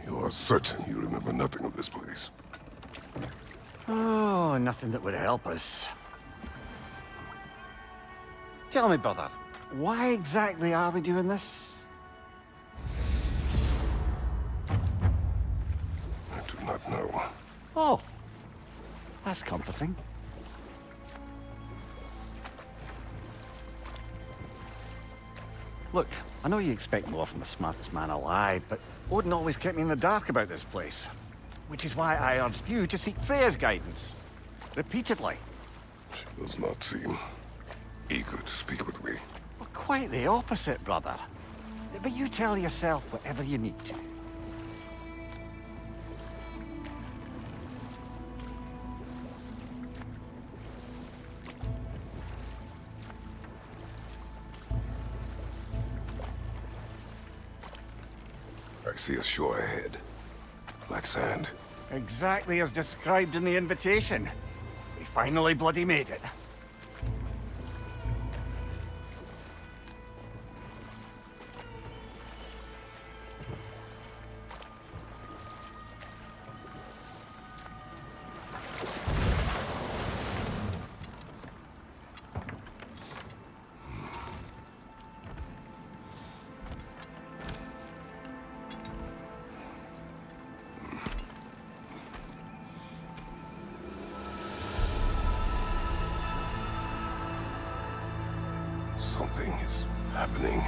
You are certain you remember nothing of this place? Oh, nothing that would help us. Tell me, brother, why exactly are we doing this? I do not know. Oh, that's comforting. Look, I know you expect more from the smartest man alive, but Odin always kept me in the dark about this place. Which is why I urged you to seek Freya's guidance. Repeatedly. She does not seem eager to speak with me. Well, quite the opposite, brother. But you tell yourself whatever you need to. I see a shore ahead. Black sand. Exactly as described in the invitation. We finally bloody made it. Something is happening.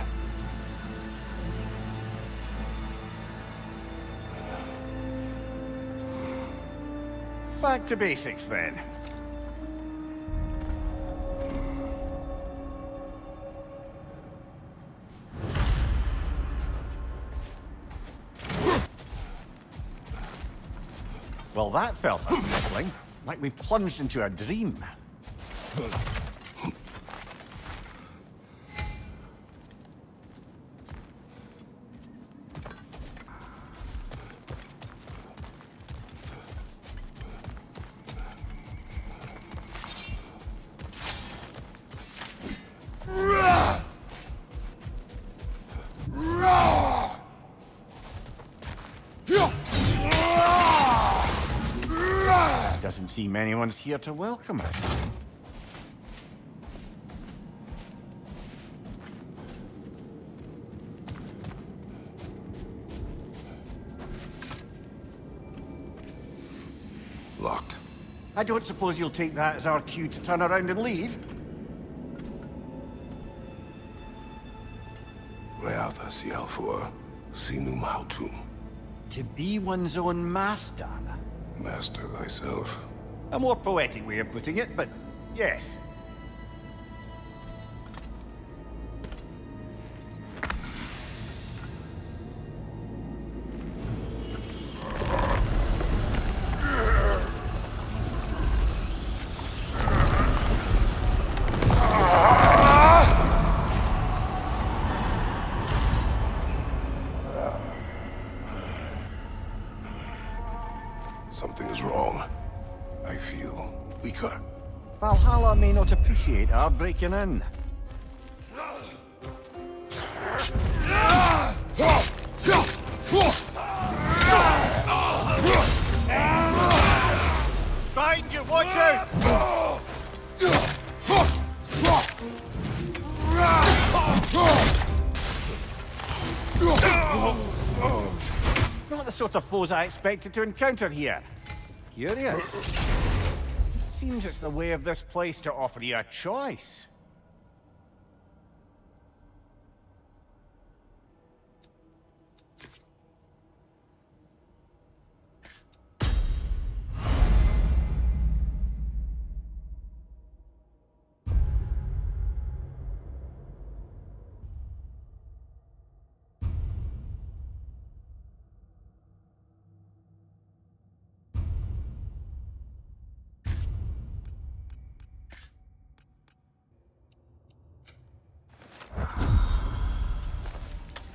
Back to basics, then. Well, that felt unsettling. Like we've plunged into a dream. Doesn't seem anyone's here to welcome us. Locked. I don't suppose you'll take that as our cue to turn around and leave? Reatha Sialfor, Sinum Hautum. To be one's own master. Master thyself. A more poetic way of putting it, but yes. Something is wrong. I feel weaker. Valhalla may not appreciate our breaking in. Behind you, watch out! Not the sort of foes I expected to encounter here. Curious. Seems it's the way of this place to offer you a choice.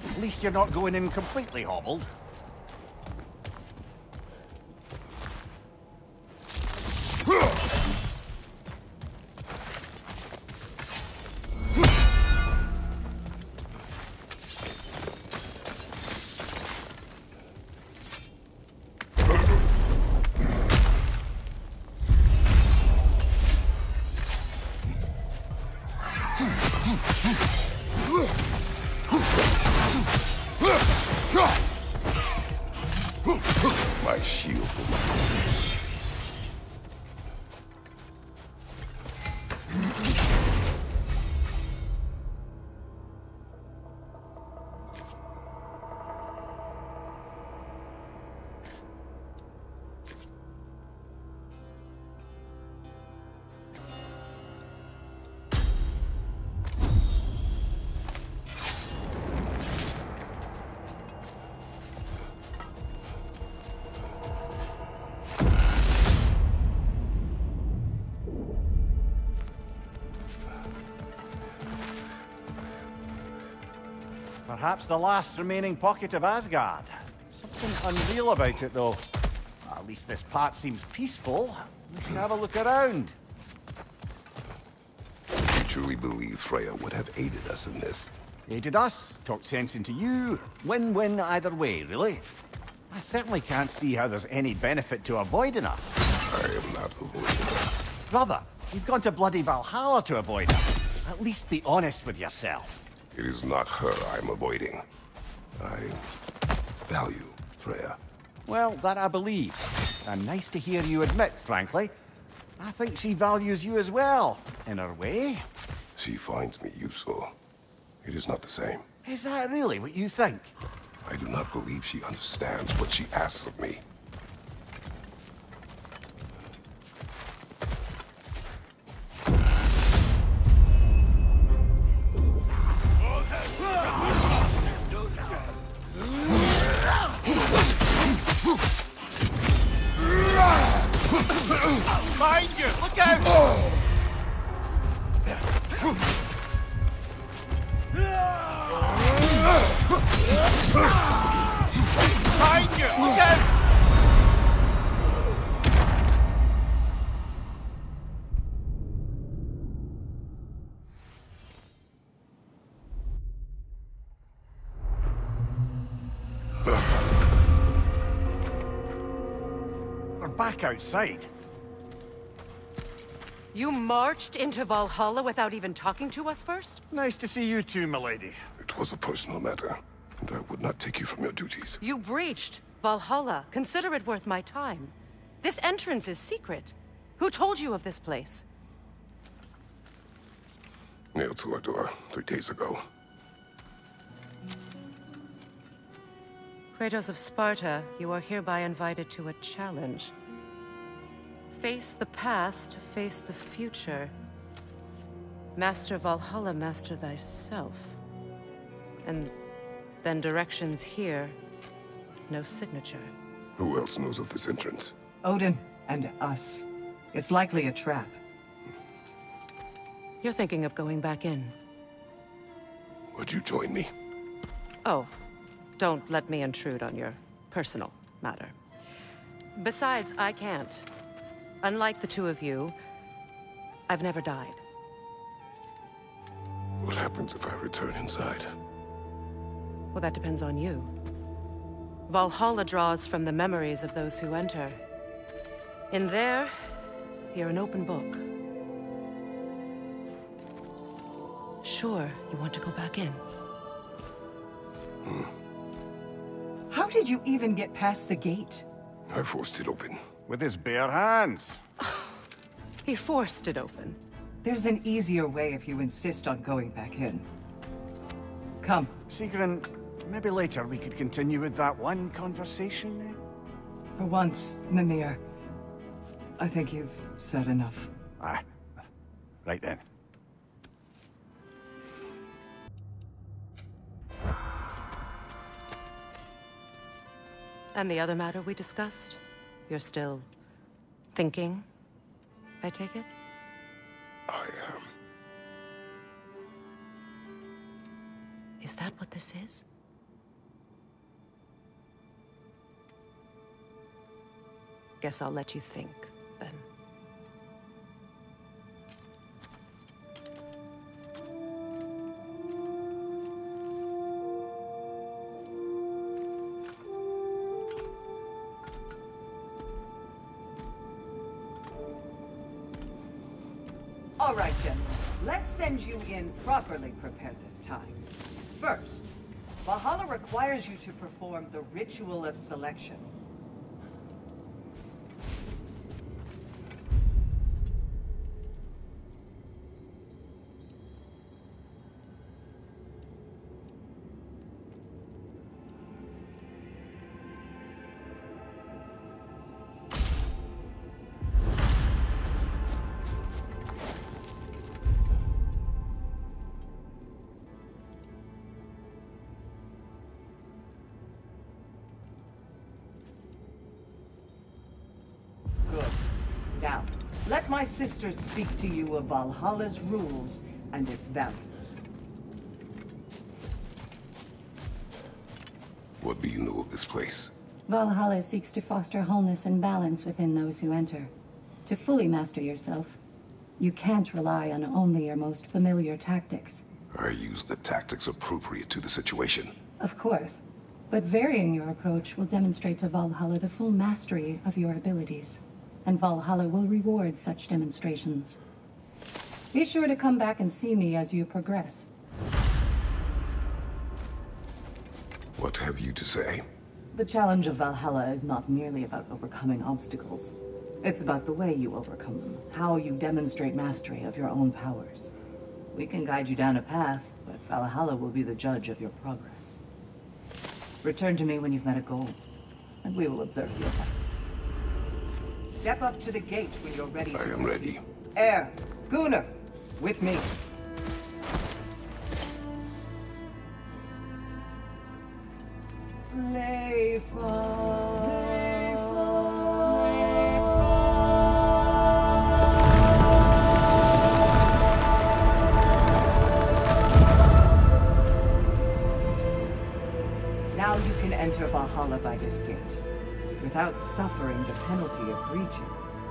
At least you're not going in completely hobbled. My shield will Perhaps the last remaining pocket of Asgard. Something unreal about it, though. At least this part seems peaceful. We should have a look around. You truly believe Freya would have aided us in this? Aided us, talked sense into you. Win-win either way, really. I certainly can't see how there's any benefit to avoiding her. I am not avoiding her. Brother, you've gone to bloody Valhalla to avoid her. At least be honest with yourself. It is not her I'm avoiding. I value Freya. Well, that I believe. And nice to hear you admit, frankly. I think she values you as well, in her way. She finds me useful. It is not the same. Is that really what you think? I do not believe she understands what she asks of me. Behind you! Look out! Behind you! Look out! We're back outside. You marched into Valhalla without even talking to us first? Nice to see you too, milady. It was a personal matter, and I would not take you from your duties. You breached Valhalla. Consider it worth my time. This entrance is secret. Who told you of this place? Nailed to our door 3 days ago. Kratos of Sparta, you are hereby invited to a challenge. Face the past, face the future. Master Valhalla, master thyself. And then directions here, no signature. Who else knows of this entrance? Odin and us. It's likely a trap. You're thinking of going back in. Would you join me? Oh, don't let me intrude on your personal matter. Besides, I can't. Unlike the two of you, I've never died. What happens if I return inside? Well, that depends on you. Valhalla draws from the memories of those who enter. In there, you're an open book. Sure, you want to go back in. How did you even get past the gate? I forced it open. With his bare hands. He forced it open. There's an easier way if you insist on going back in. Come. Sigrun, maybe later we could continue with that one conversation. For once, Mimir, I think you've said enough. Ah, right then. And the other matter we discussed? You're still thinking, I take it? I am. Is that what this is? Guess I'll let you think, then. All right, Jen. Let's send you in properly prepared this time. First, Valhalla requires you to perform the ritual of selection. Now, let my sisters speak to you of Valhalla's rules and its values. What do you know of this place? Valhalla seeks to foster wholeness and balance within those who enter. To fully master yourself, you can't rely on only your most familiar tactics. I use the tactics appropriate to the situation. Of course, but varying your approach will demonstrate to Valhalla the full mastery of your abilities. And Valhalla will reward such demonstrations. Be sure to come back and see me as you progress. What have you to say? The challenge of Valhalla is not merely about overcoming obstacles. It's about the way you overcome them, how you demonstrate mastery of your own powers. We can guide you down a path, but Valhalla will be the judge of your progress. Return to me when you've met a goal, and we will observe your effects. Step up to the gate when you're ready to I am ready. Air, Gunnar, with me. Now you can enter Valhalla by this gate, without suffering the penalty of breaching.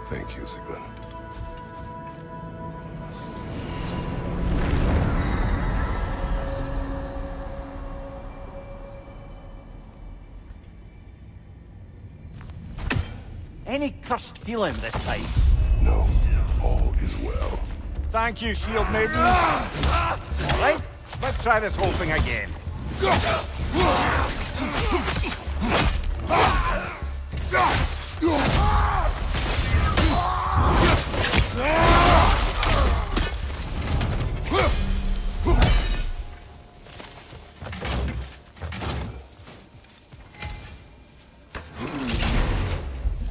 Thank you, Sigrun. Any cursed feeling this time? No, all is well. Thank you, Shield Maiden. All right, let's try this whole thing again.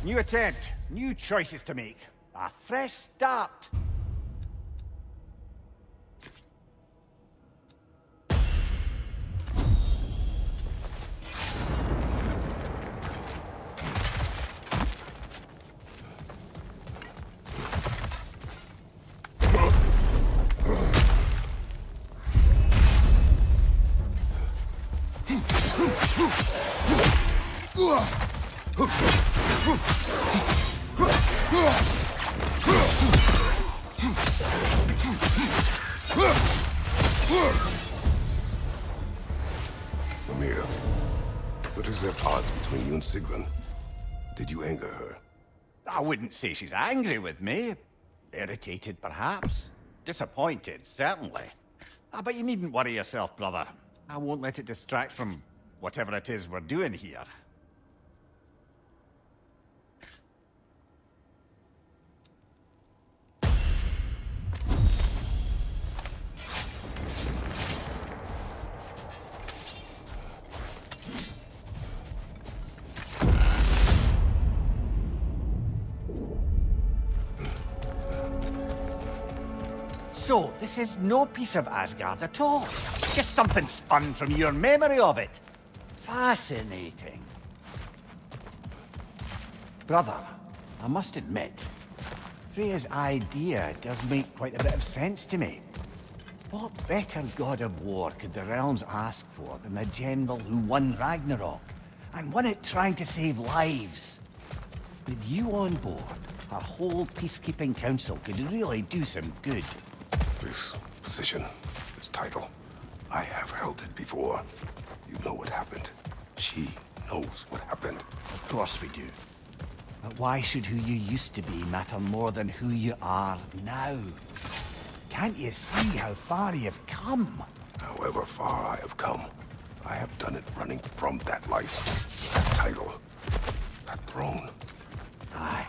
New attempt, new choices to make. A fresh start. Mimir, what is at odds between you and Sigrun? Did you anger her? I wouldn't say she's angry with me. Irritated, perhaps. Disappointed, certainly. But you needn't worry yourself, brother. I won't let it distract from whatever it is we're doing here. So, this is no piece of Asgard at all. Just something spun from your memory of it. Fascinating. Brother, I must admit, Freya's idea does make quite a bit of sense to me. What better god of war could the realms ask for than the general who won Ragnarok, and won it trying to save lives? With you on board, our whole peacekeeping council could really do some good. This position, this title, I have held it before. You know what happened. She knows what happened. Of course we do. But why should who you used to be matter more than who you are now? Can't you see how far you've come? However far I have come, I have done it running from that life, that title, that throne. Aye.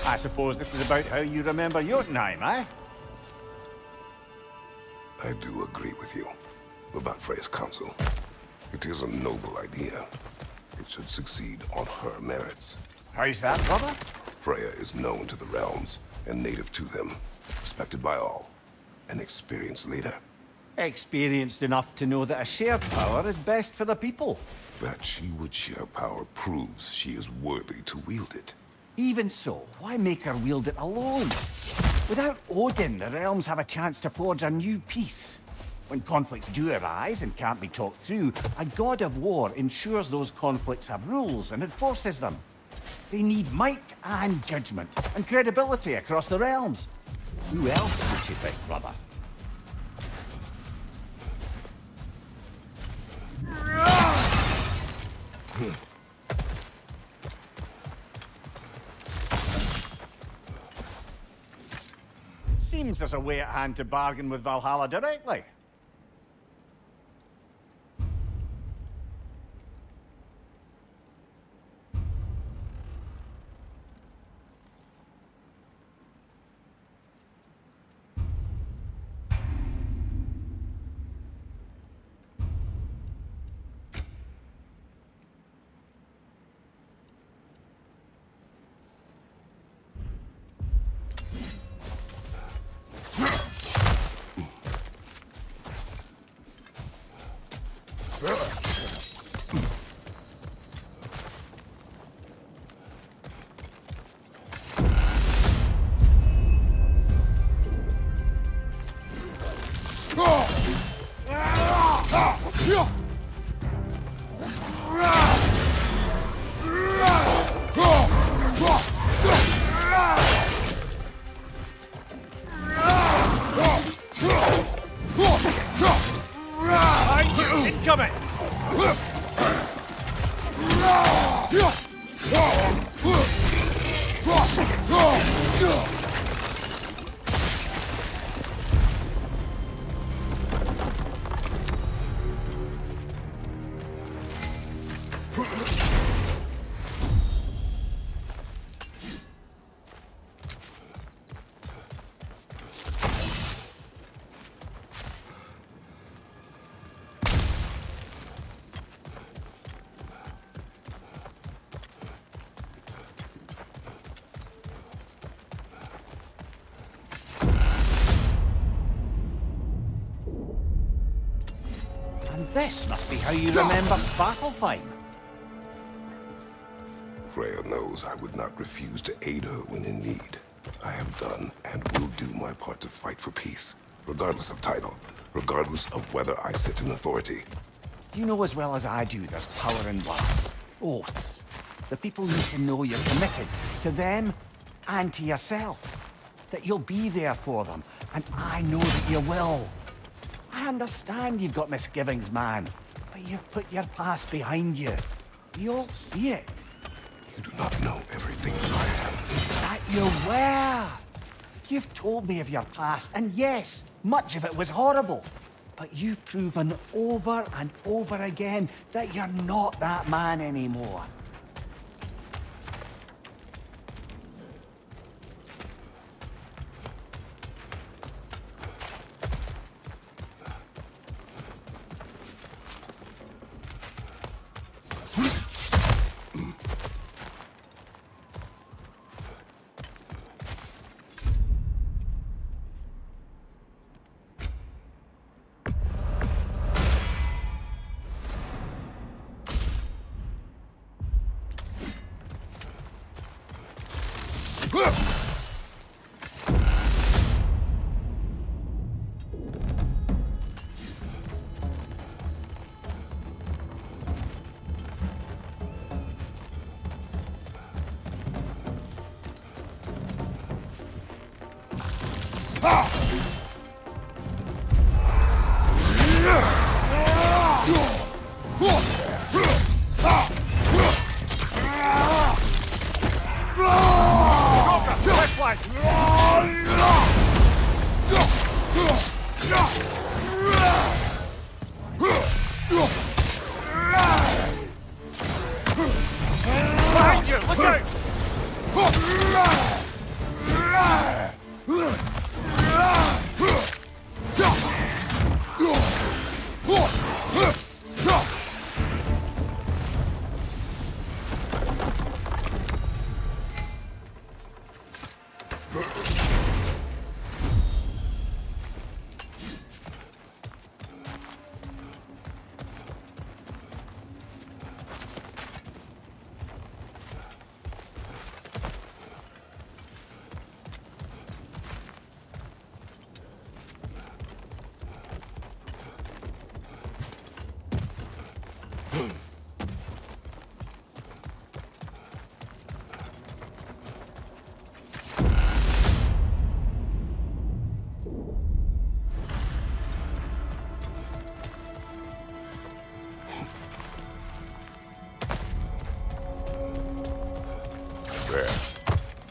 I suppose this is about how you remember Jotunheim, eh? I do agree with you about Freya's council. It is a noble idea. It should succeed on her merits. How's that, brother? Freya is known to the realms and native to them, respected by all, an experienced leader. Experienced enough to know that a shared power is best for the people. That she would share power proves she is worthy to wield it. Even so, why make her wield it alone? Without Odin, the realms have a chance to forge a new peace. When conflicts do arise and can't be talked through, a god of war ensures those conflicts have rules and enforces them. They need might and judgment, and credibility across the realms. Who else would you pick, brother? Seems there's a way at hand to bargain with Valhalla directly. And this must be how you remember Svartalfheim. Freya knows I would not refuse to aid her when in need. I have done and will do my part to fight for peace, regardless of title, regardless of whether I sit in authority. You know as well as I do there's power in words, oaths. The people need to know you're committed to them and to yourself. That you'll be there for them, and I know that you will. I understand you've got misgivings, man, but you've put your past behind you. We all see it. You do not know everything that I am. That you were. You've told me of your past, and yes, much of it was horrible. But you've proven over and over again that you're not that man anymore.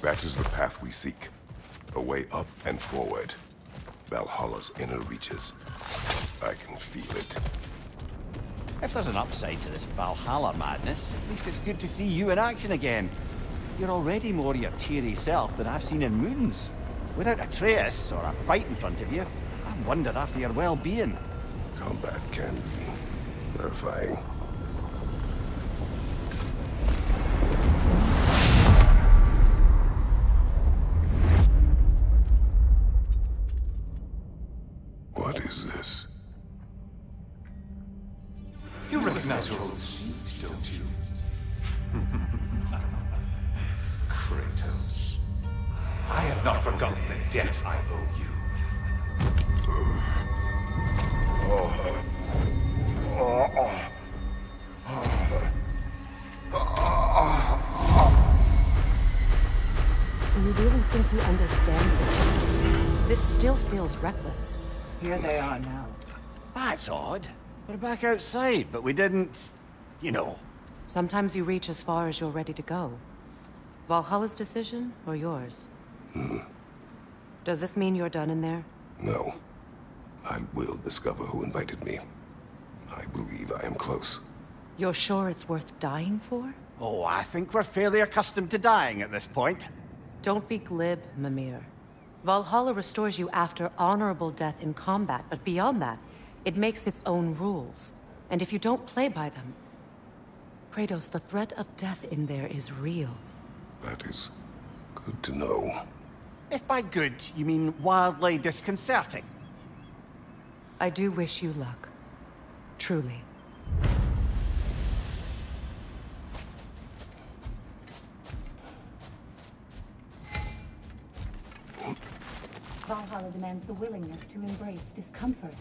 That is the path we seek. A way up and forward. Valhalla's inner reaches. I can feel it. If there's an upside to this Valhalla madness, at least it's good to see you in action again. You're already more your cheery self than I've seen in moons. Without Atreus or a fight in front of you, I wonder after your well-being. Combat can be terrifying. What is this? You recognize your old seat, don't you? Kratos. I have not forgotten the debt I owe you. Do you really think he understands this? This still feels reckless. Here they are now. That's odd. We're back outside, but we didn't... you know. Sometimes you reach as far as you're ready to go. Valhalla's decision, or yours? Does this mean you're done in there? No. I will discover who invited me. I believe I am close. You're sure it's worth dying for? Oh, I think we're fairly accustomed to dying at this point. Don't be glib, Mimir. Valhalla restores you after honorable death in combat, but beyond that, it makes its own rules. And if you don't play by them... Kratos, the threat of death in there is real. That is good to know. If by good, you mean wildly disconcerting. I do wish you luck. Truly. Valhalla demands the willingness to embrace discomfort.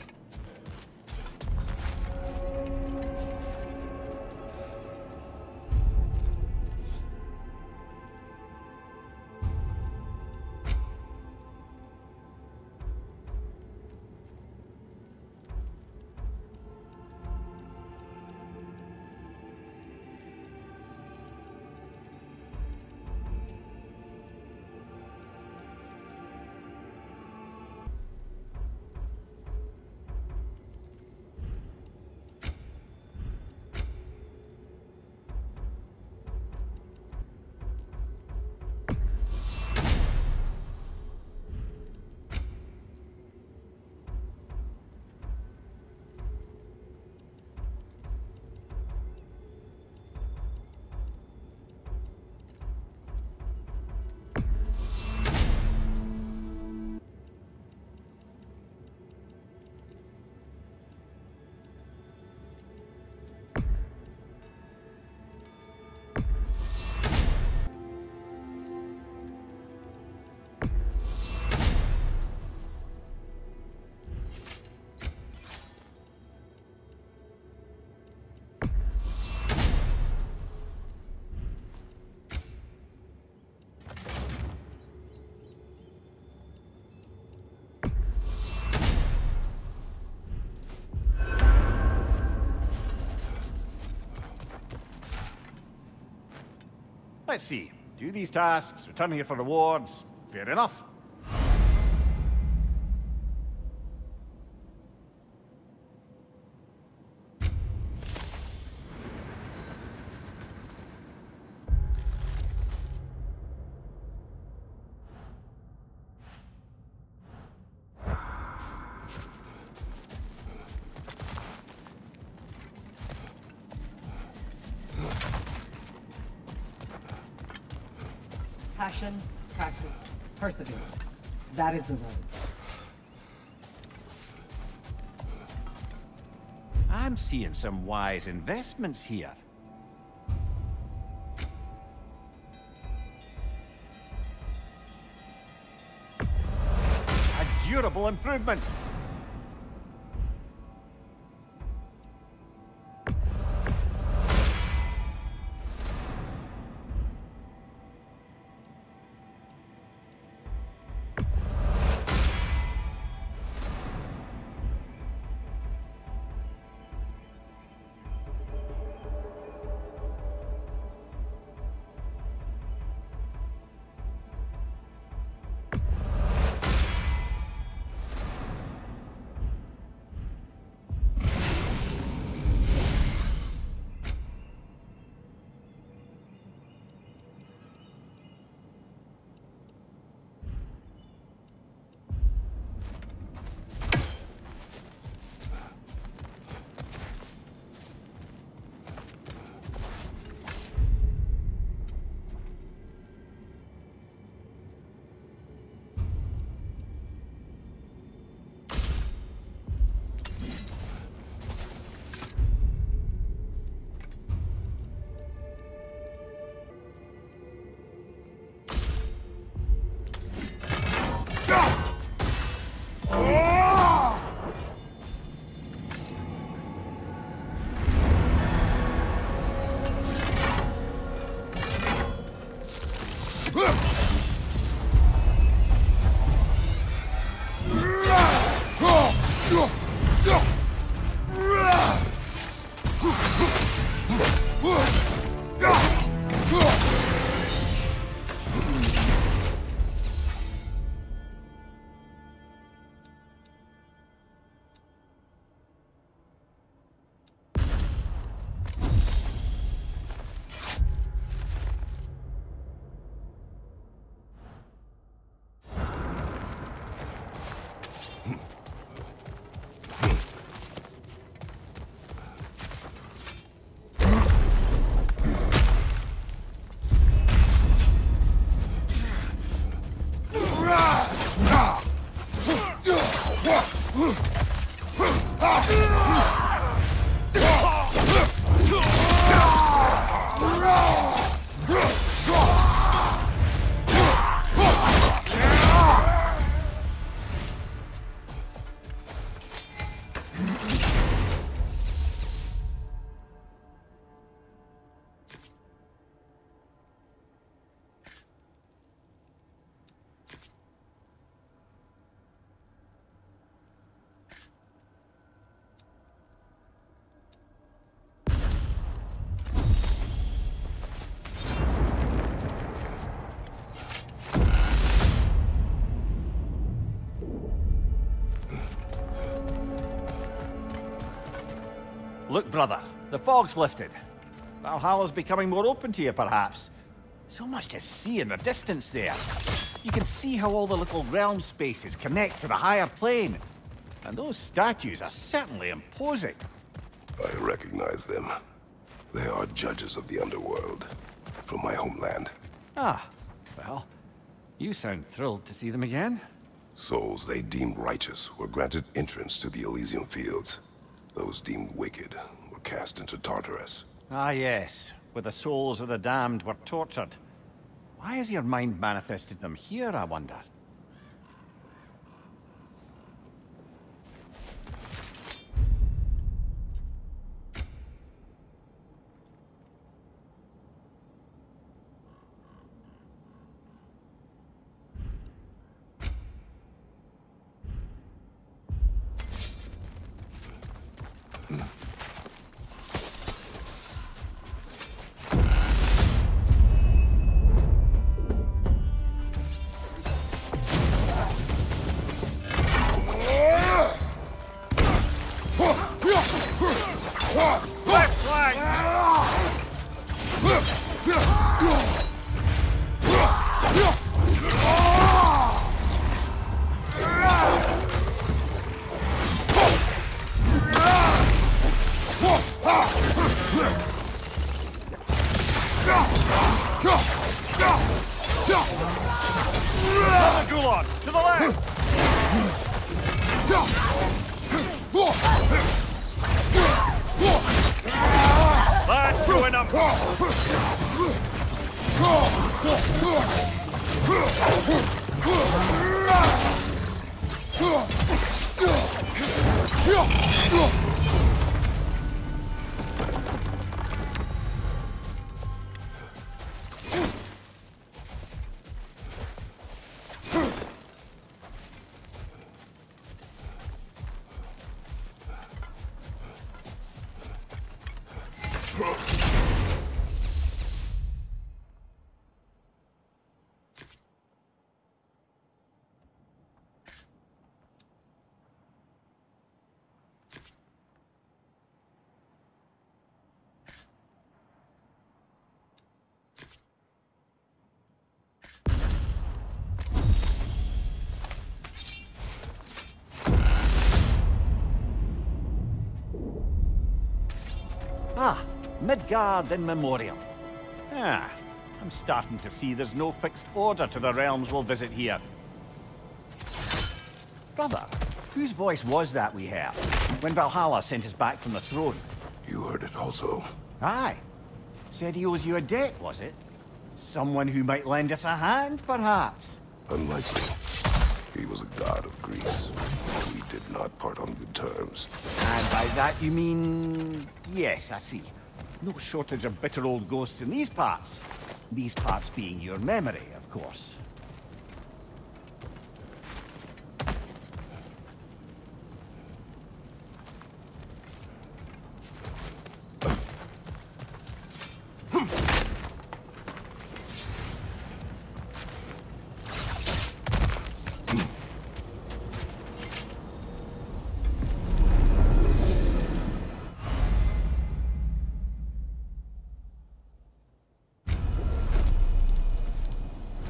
Let's see. Do these tasks, return here for rewards. Fair enough. Passion, practice, perseverance. That is the road. I'm seeing some wise investments here. A durable improvement. Look, brother, the fog's lifted. Valhalla's becoming more open to you, perhaps. So much to see in the distance there. You can see how all the little realm spaces connect to the higher plane. And those statues are certainly imposing. I recognize them. They are judges of the underworld, from my homeland. Ah, well, you sound thrilled to see them again. Souls they deemed righteous were granted entrance to the Elysium Fields. Those deemed wicked were cast into Tartarus. Ah, yes, where the souls of the damned were tortured. Why has your mind manifested them here, I wonder? Ah, Midgard in Memoriam. Ah, I'm starting to see there's no fixed order to the realms we'll visit here. Brother, whose voice was that we heard when Valhalla sent us back from the throne? You heard it also. Aye. Said he owes you a debt, was it? Someone who might lend us a hand, perhaps? Unlikely. He was a god of Greece. We did not part on good terms. And by that you mean... Yes, I see. No shortage of bitter old ghosts in these parts. These parts being your memory, of course.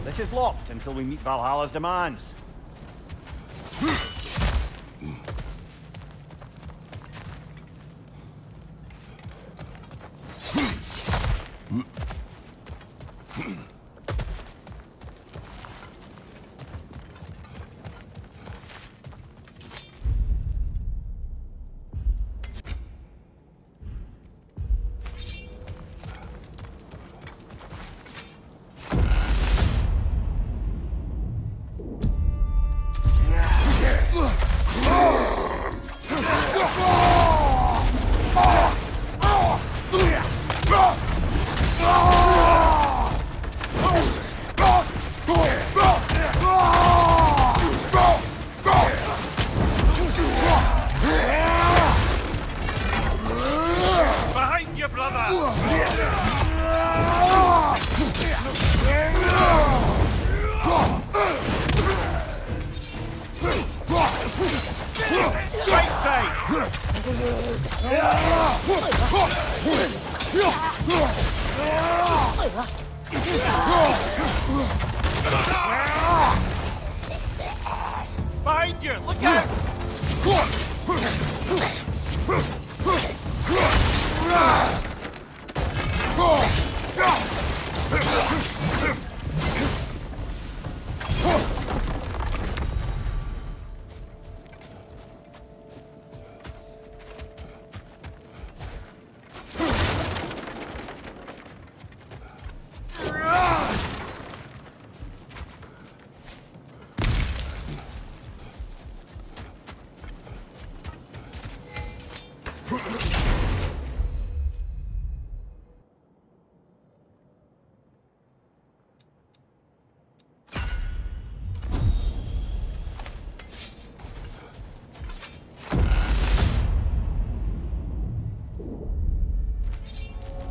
This is locked until we meet Valhalla's demands. Behind you! Look out!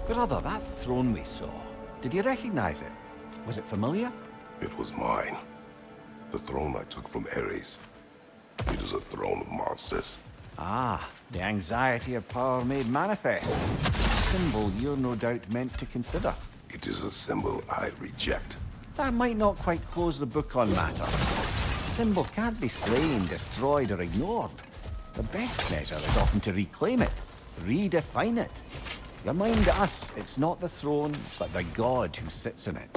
Brother, that throne we saw, did you recognize it? Was it familiar? It was mine. The throne I took from Ares. It is a throne of monsters. Ah, the anxiety of power made manifest. A symbol you're no doubt meant to consider. It is a symbol I reject. That might not quite close the book on matter. A symbol can't be slain, destroyed, or ignored. The best measure is often to reclaim it, redefine it. Remind us it's not the throne, but the god who sits in it.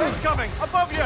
Incoming! Above you!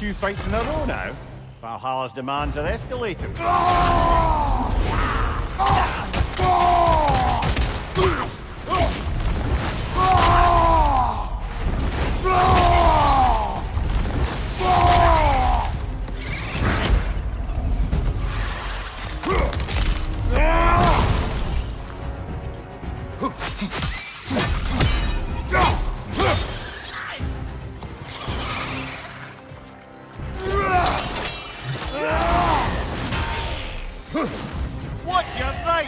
Two fights in a row now. Valhalla's demands are escalating. Watch your right!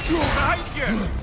Behind you!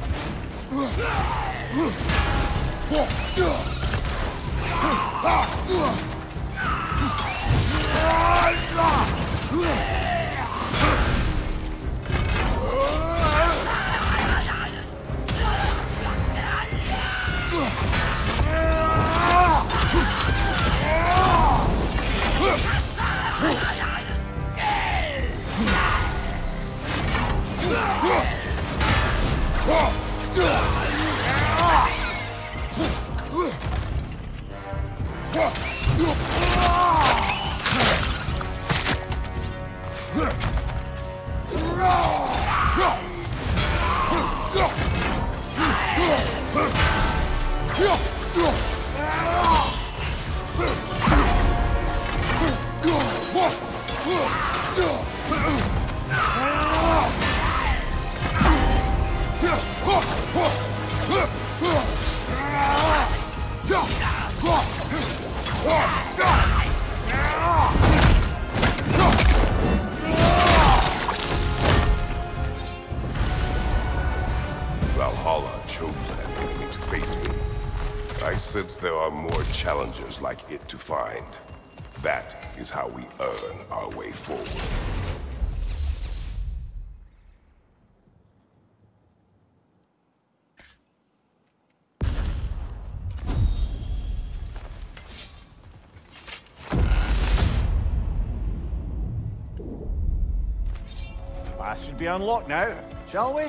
Valhalla chose that enemy to face me. I sense there are more challengers like it to find. That is how we earn our way forward. Path should be unlocked now, shall we?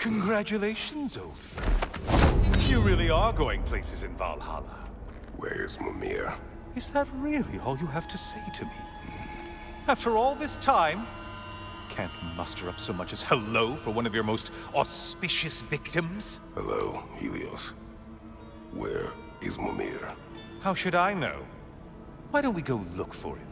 Congratulations, old friend. You really are going places in Valhalla. Where's Mimir? Is that really all you have to say to me? After all this time, can't muster up so much as hello for one of your most auspicious victims? Hello, Helios. Where is Mimir? How should I know? Why don't we go look for him?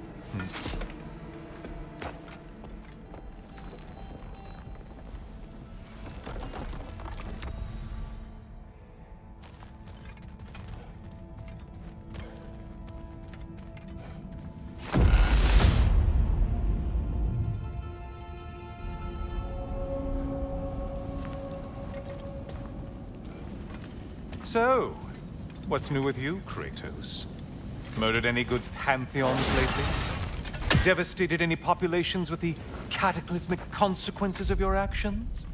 So, what's new with you, Kratos? Murdered any good pantheons lately? Devastated any populations with the cataclysmic consequences of your actions?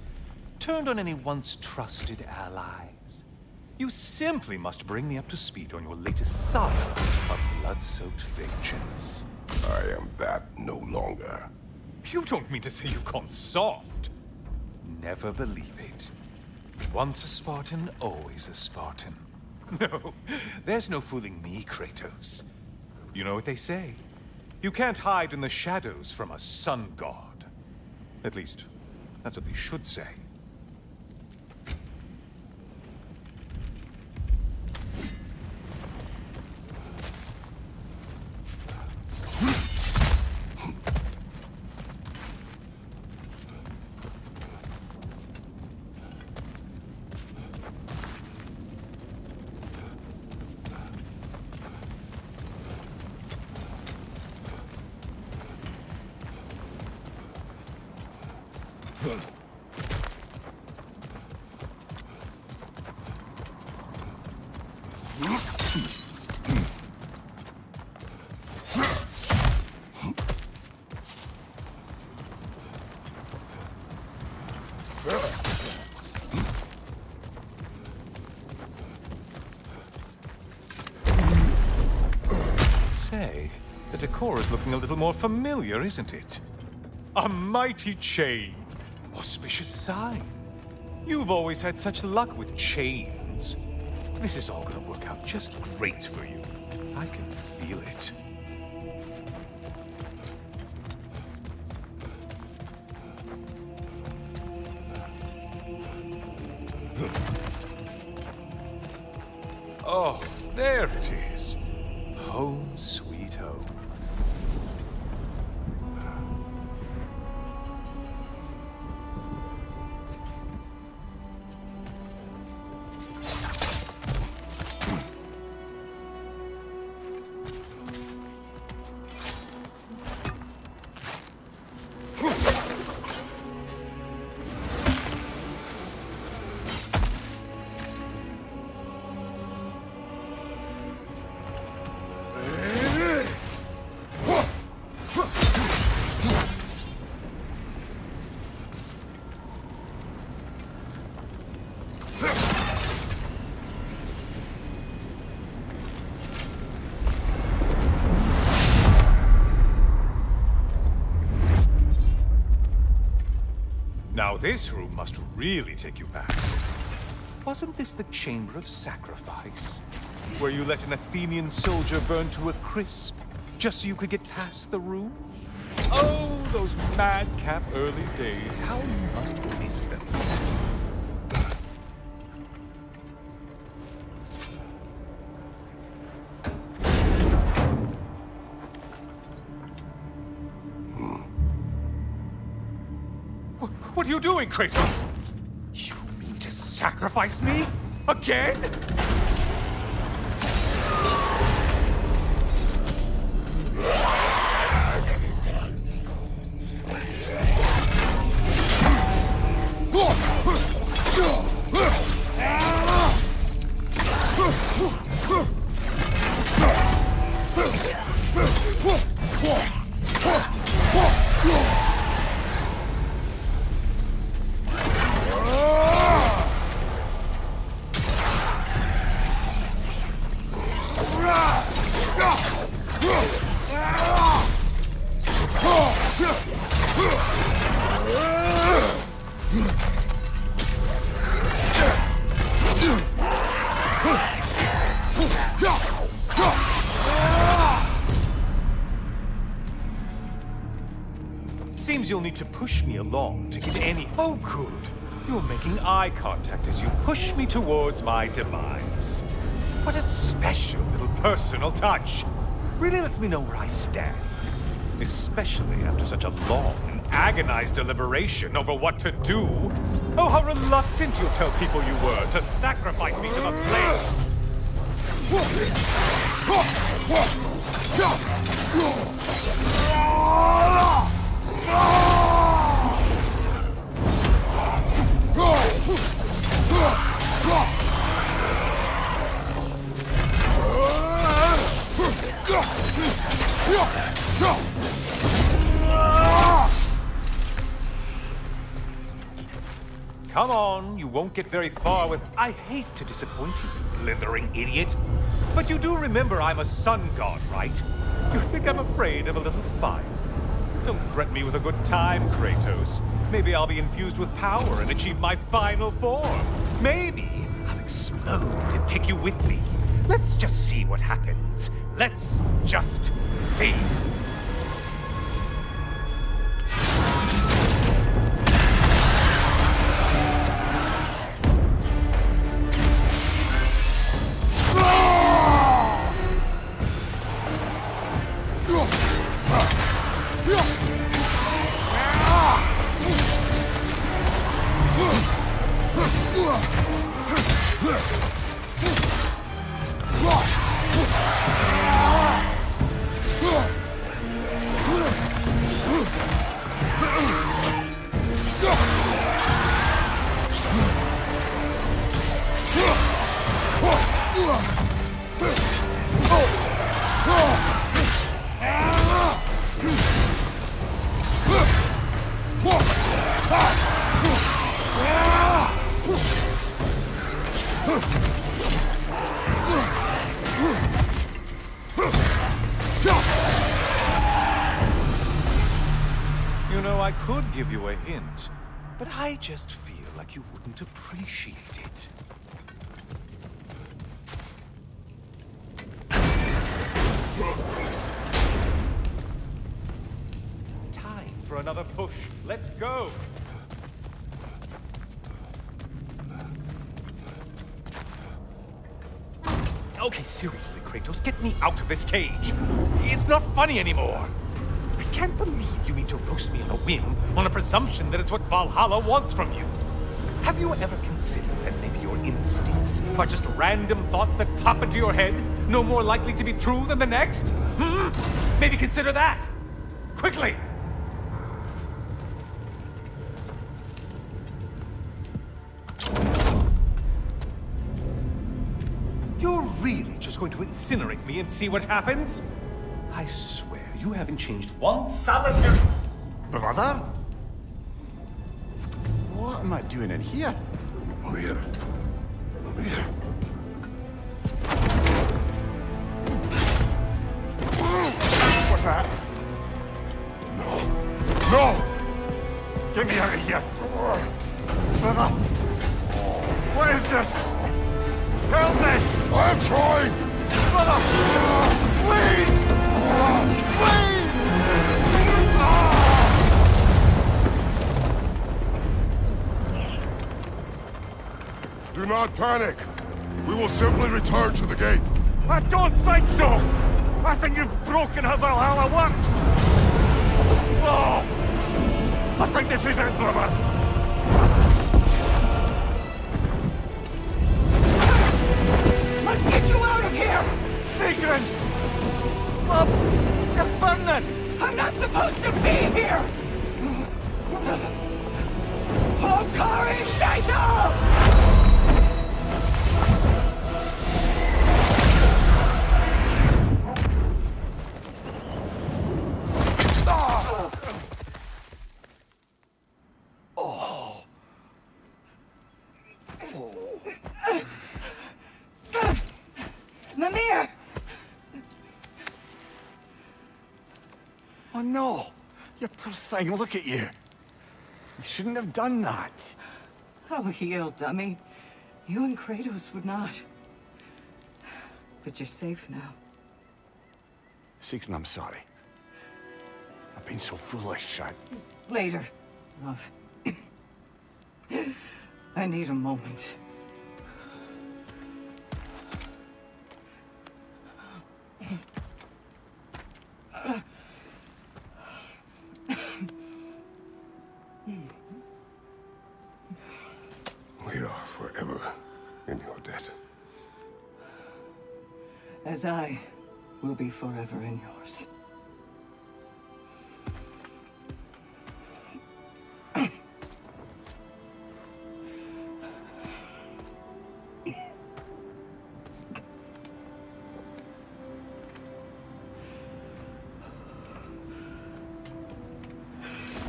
Turned on any once trusted allies? You simply must bring me up to speed on your latest saga of blood-soaked vengeance. I am that no longer. You don't mean to say you've gone soft? Never believe it. Once a Spartan, always a Spartan. No, there's no fooling me, Kratos. You know what they say. You can't hide in the shadows from a sun god. At least, that's what they should say. Say, the decor is looking a little more familiar, isn't it? A mighty chain. Auspicious sign. You've always had such luck with chains. This is all gonna work out just great for you. I can feel it. Oh, there it is. Home sweet home. Now this room must really take you back. Wasn't this the Chamber of Sacrifice? Where you let an Athenian soldier burn to a crisp, just so you could get past the room? Oh, those madcap early days. How you must miss them. What are you doing, Kratos? You mean to sacrifice me? Again? Seems you'll need to push me along to get any... Oh, good. You're making eye contact as you push me towards my demise. What a special little personal touch. Really lets me know where I stand. Especially after such a long and agonized deliberation over what to do. Oh, how reluctant you'll tell people you were to sacrifice me to the flame. Come on, you won't get very far with... I hate to disappoint you, you blithering idiot. But you do remember I'm a sun god, right? You think I'm afraid of a little fire? Don't threaten me with a good time, Kratos. Maybe I'll be infused with power and achieve my final form. Maybe I'll explode and take you with me. Let's just see what happens. Let's just see. You know, I could give you a hint, but I just feel like you wouldn't appreciate it. Time for another push. Let's go! Okay, seriously, Kratos, get me out of this cage. It's not funny anymore. I can't believe you mean to roast me on a whim, on a presumption that it's what Valhalla wants from you. Have you ever considered that maybe your instincts are just random thoughts that pop into your head, no more likely to be true than the next? Maybe consider that! Quickly! You're really just going to incinerate me and see what happens? I swear, you haven't changed one solitary... Brother? What am I doing in here? Mimir. Mimir. What's that? No. No! Get me out of here! Brother! What is this? Help me! I'm trying! Brother! Please! Please! Do not panic. We will simply return to the gate. I don't think so! I think you've broken how Valhalla works! Oh! I think this is it, brother! Let's get you out of here! Sigrun! Bob! You're burning! I'm not supposed to be here! Hokari Naito! Mimir! Oh no! You poor thing, look at you! You shouldn't have done that. Oh, heal, dummy. You and Kratos would not. But you're safe now. Sigrun, I'm sorry. I've been so foolish. Later, love. I need a moment. We are forever in your debt. As I will be forever in yours.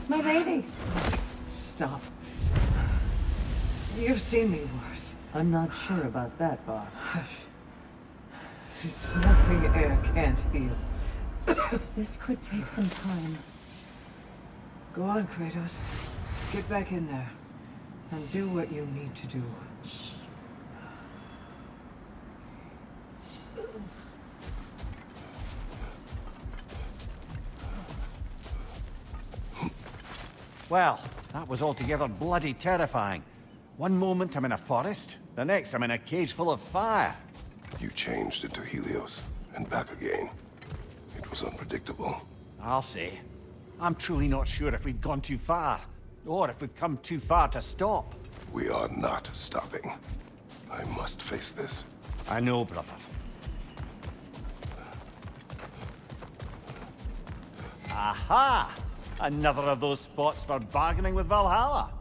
My lady! Stop. You've seen me worse. I'm not sure about that, boss. It's nothing air can't heal. This could take some time. Go on, Kratos. Get back in there. And do what you need to do. Shh. Well, that was altogether bloody terrifying. One moment I'm in a forest, the next I'm in a cage full of fire. You changed into Helios, and back again. It was unpredictable. I'll say. I'm truly not sure if we've gone too far, or if we've come too far to stop. We are not stopping. I must face this. I know, brother. Aha! Another of those spots for bargaining with Valhalla.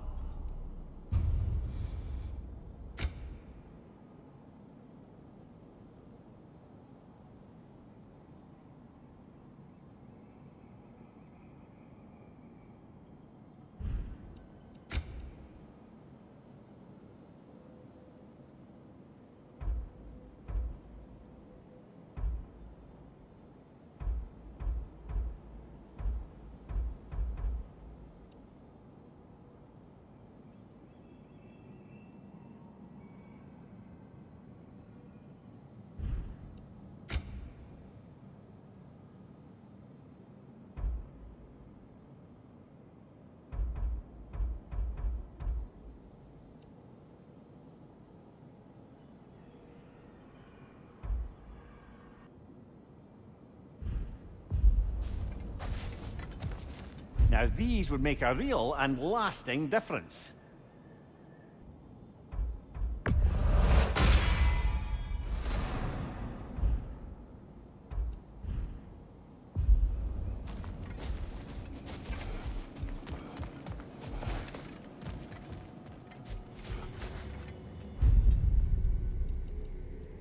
Now these would make a real and lasting difference.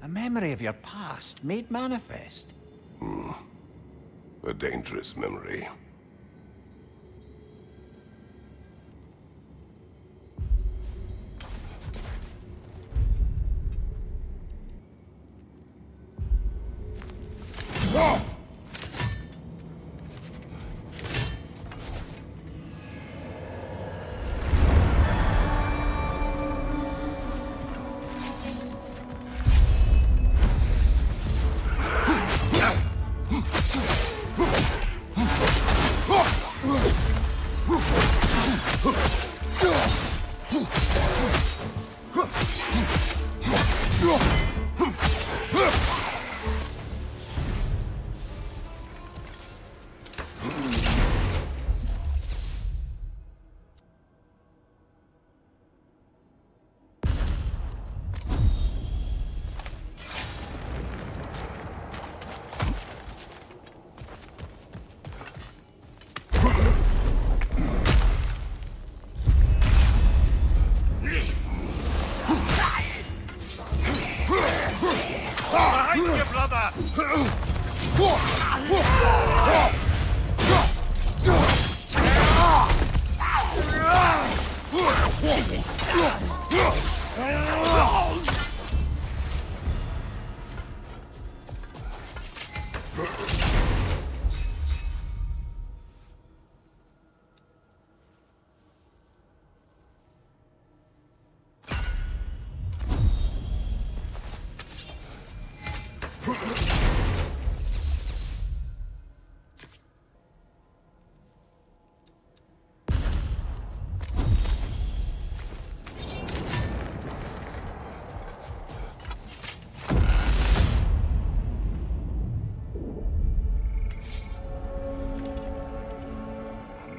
A memory of your past made manifest. A dangerous memory.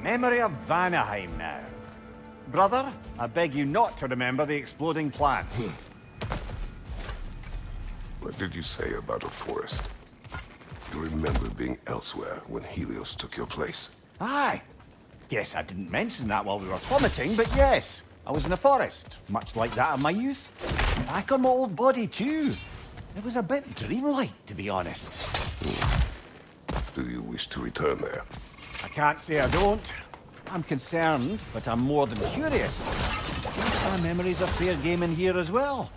Memory of Vanaheim now. Brother, I beg you not to remember the exploding plants. What did you say about a forest? You remember being elsewhere when Helios took your place? Aye. Guess I didn't mention that while we were plummeting, but yes. I was in a forest, much like that of my youth. Back on my old body, too. It was a bit dreamlike, to be honest. Do you wish to return there? I can't say I don't. I'm concerned, but I'm more than curious. My memories are fair game in here as well.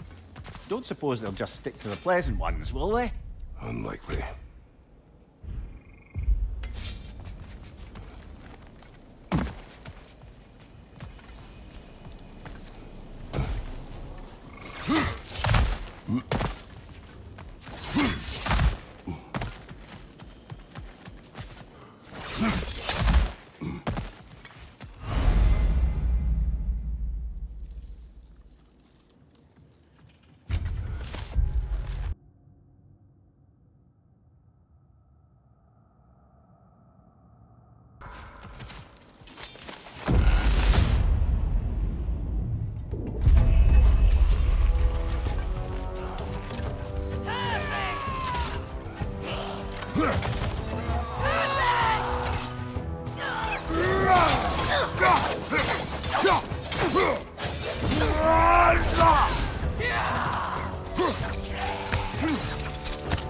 Don't suppose they'll just stick to the pleasant ones, will they? Unlikely.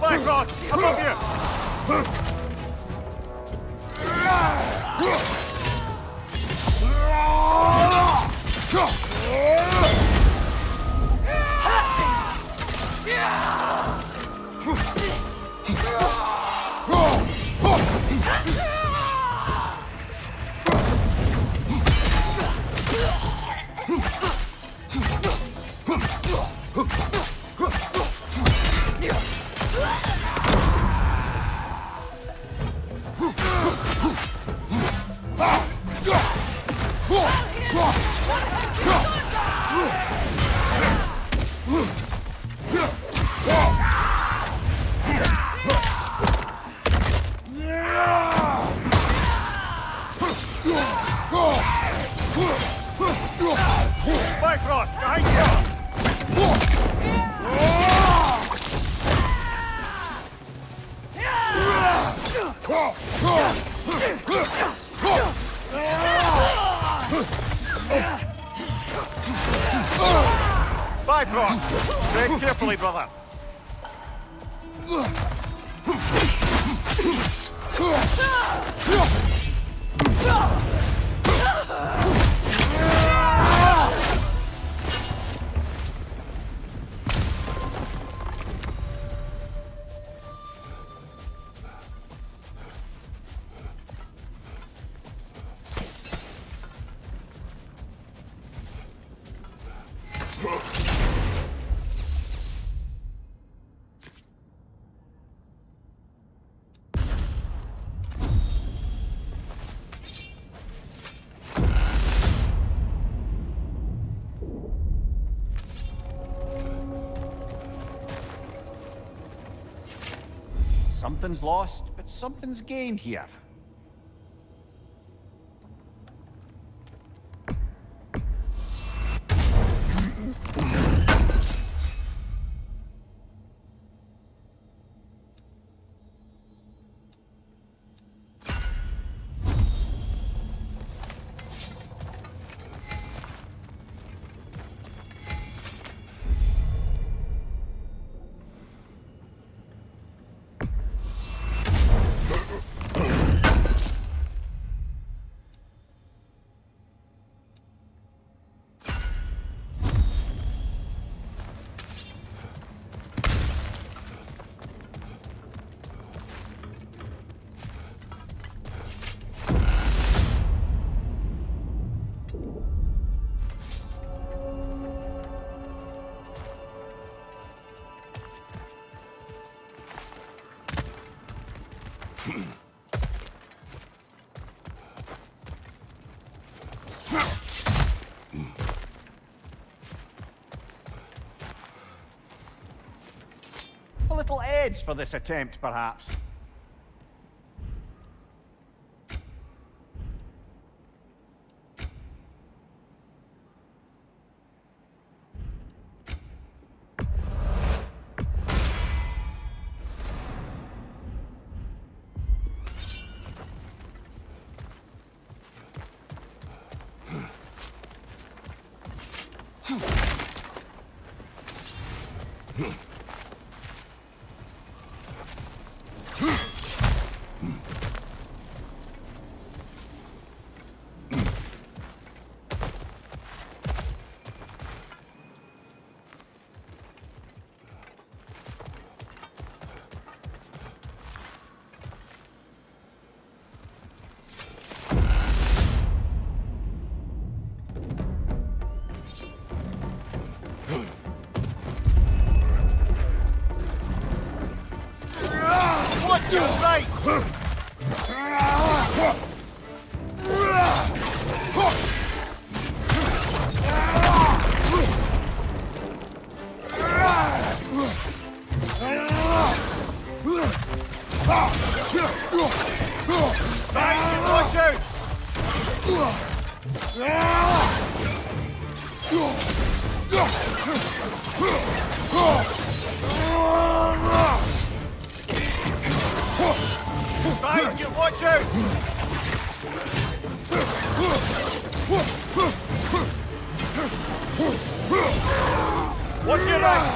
Bifrost, above you! Bifrost, behind you! Bifrost! Tread carefully, brother. Something's lost, but something's gained here. A little edge for this attempt, perhaps. You're right! Watch out! Behind you, watch out! What's your right?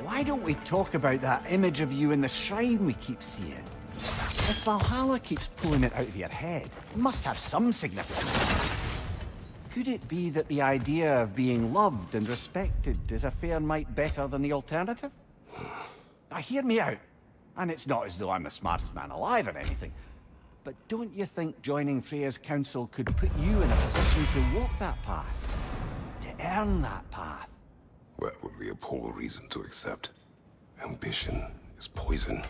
Why don't we talk about that image of you in the shrine we keep seeing? If Valhalla keeps pulling it out of your head, it must have some significance. Could it be that the idea of being loved and respected is a fair mite better than the alternative? Now hear me out. And it's not as though I'm the smartest man alive or anything. But don't you think joining Freya's council could put you in a position to walk that path? To earn that path? That would be a poor reason to accept. Ambition is poison.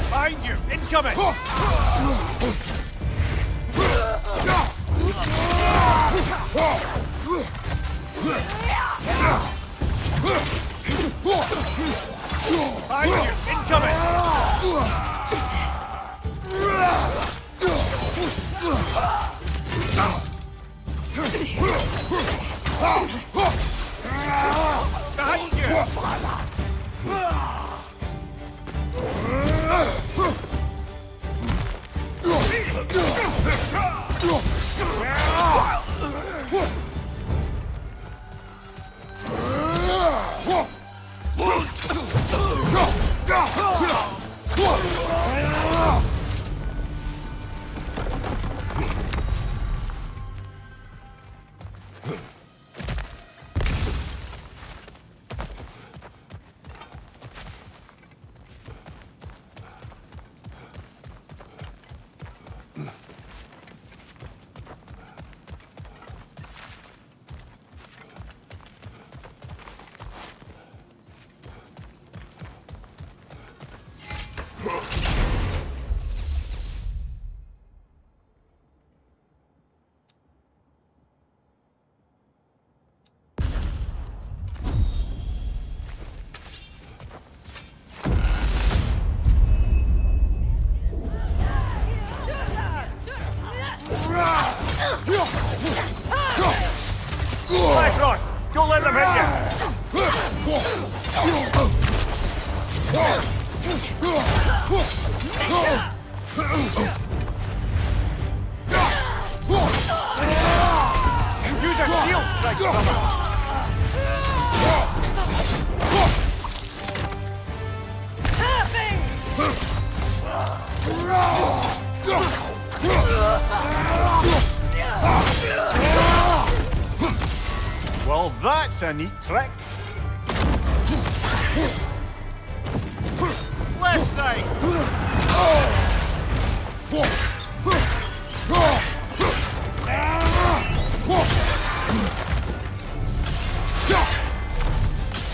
Behind you! Incoming! Behind you! Incoming! Behind you! Kratos! Don't let them hit you! Use a shield strike cover! Well, that's a neat trick. Left side!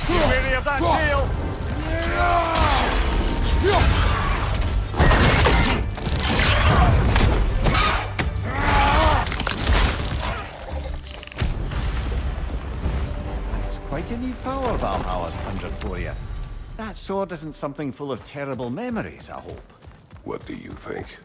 Be wary of that tail! Quite a new power Valhalla's conjured for you. That sword isn't something full of terrible memories, I hope. What do you think?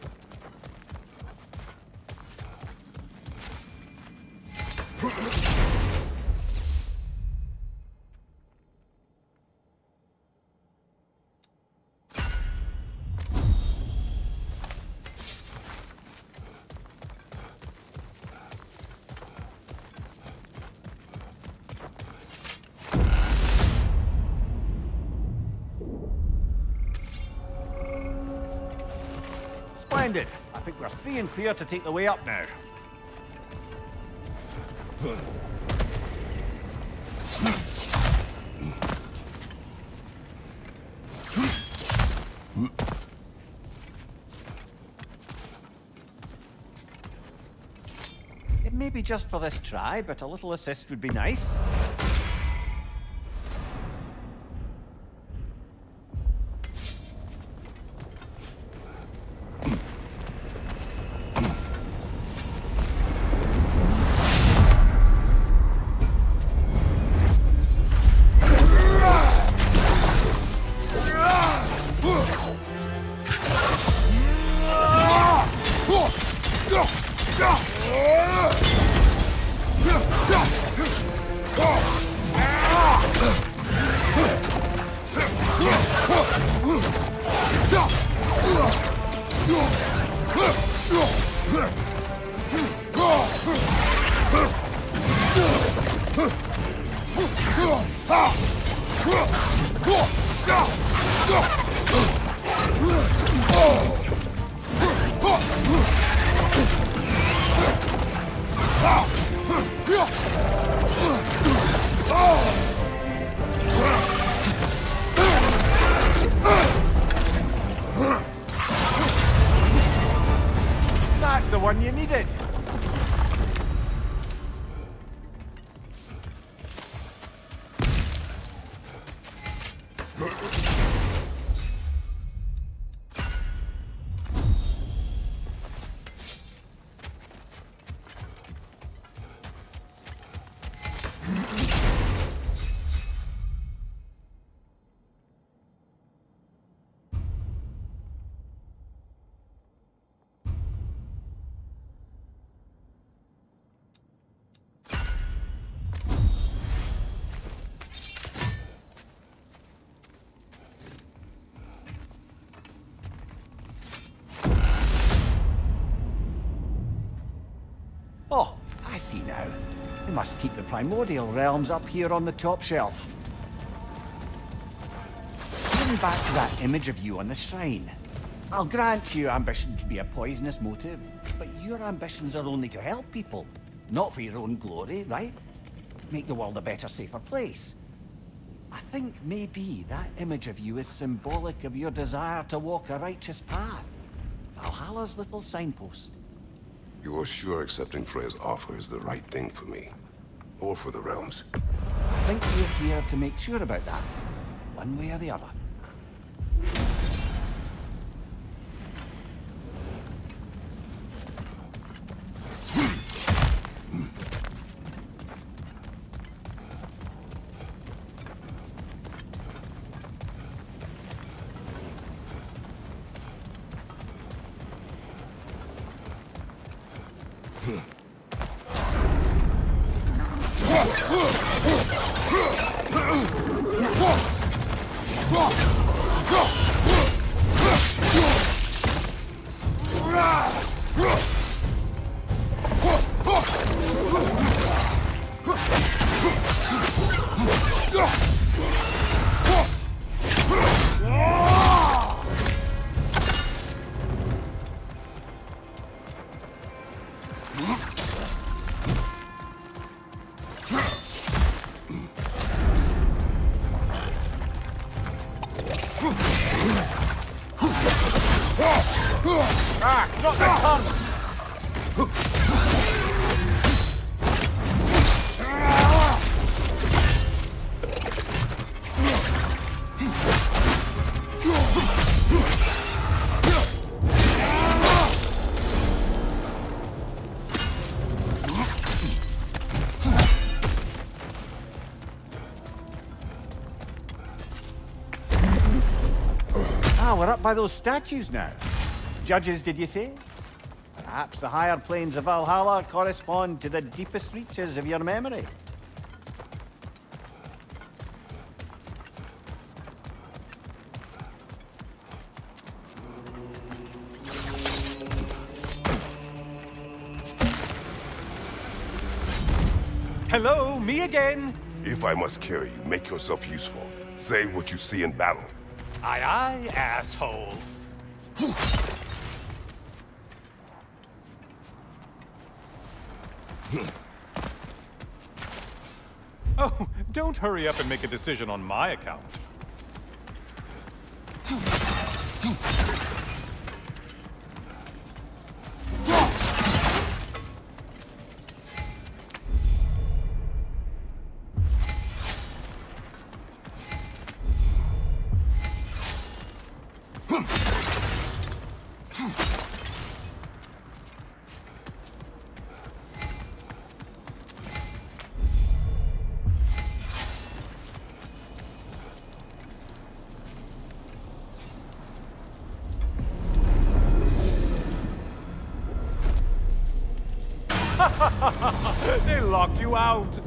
Splendid. I think we're free and clear to take the way up now. It may be just for this try, but a little assist would be nice. That's the one you needed. Oh, I see now. We must keep the primordial realms up here on the top shelf. Going back to that image of you on the shrine. I'll grant you ambition can be a poisonous motive, but your ambitions are only to help people, not for your own glory, right? Make the world a better, safer place. I think maybe that image of you is symbolic of your desire to walk a righteous path. Valhalla's little signpost. You are sure accepting Freya's offer is the right thing for me? Or for the realms? I think we're here to make sure about that, one way or the other. We're up by those statues now. Judges, did you say? Perhaps the higher planes of Valhalla correspond to the deepest reaches of your memory. Hello, me again. If I must carry you, make yourself useful. Say what you see in battle. Aye, aye, asshole. Oh, don't hurry up and make a decision on my account. They locked you out.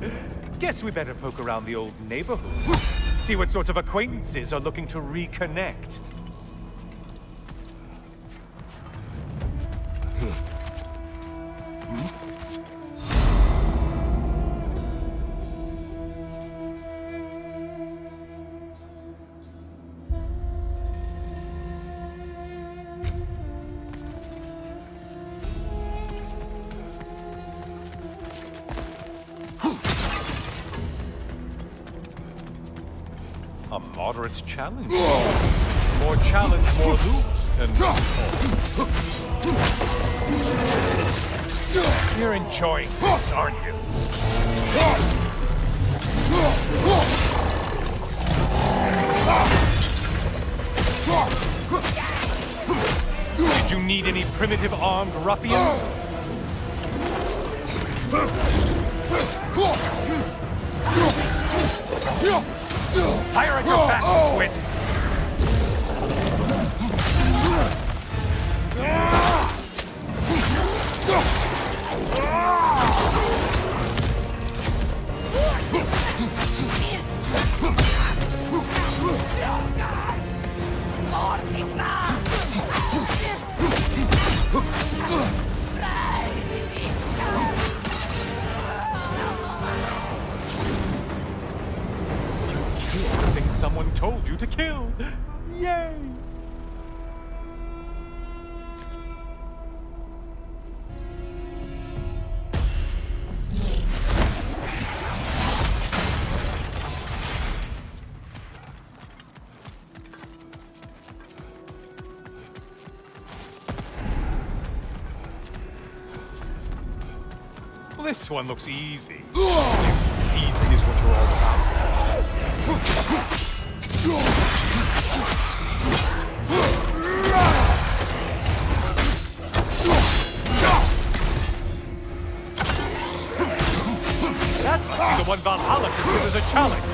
Guess we better poke around the old neighborhood. See what sorts of acquaintances are looking to reconnect. A moderate challenge. More challenge, more loot, and you're enjoying this, aren't you? Did you need any primitive armed ruffians? Fire at your back, Squid! Someone told you to kill! Yay! This one looks easy. Easy is what you're all about. That must be the one Valhalla considers a challenge.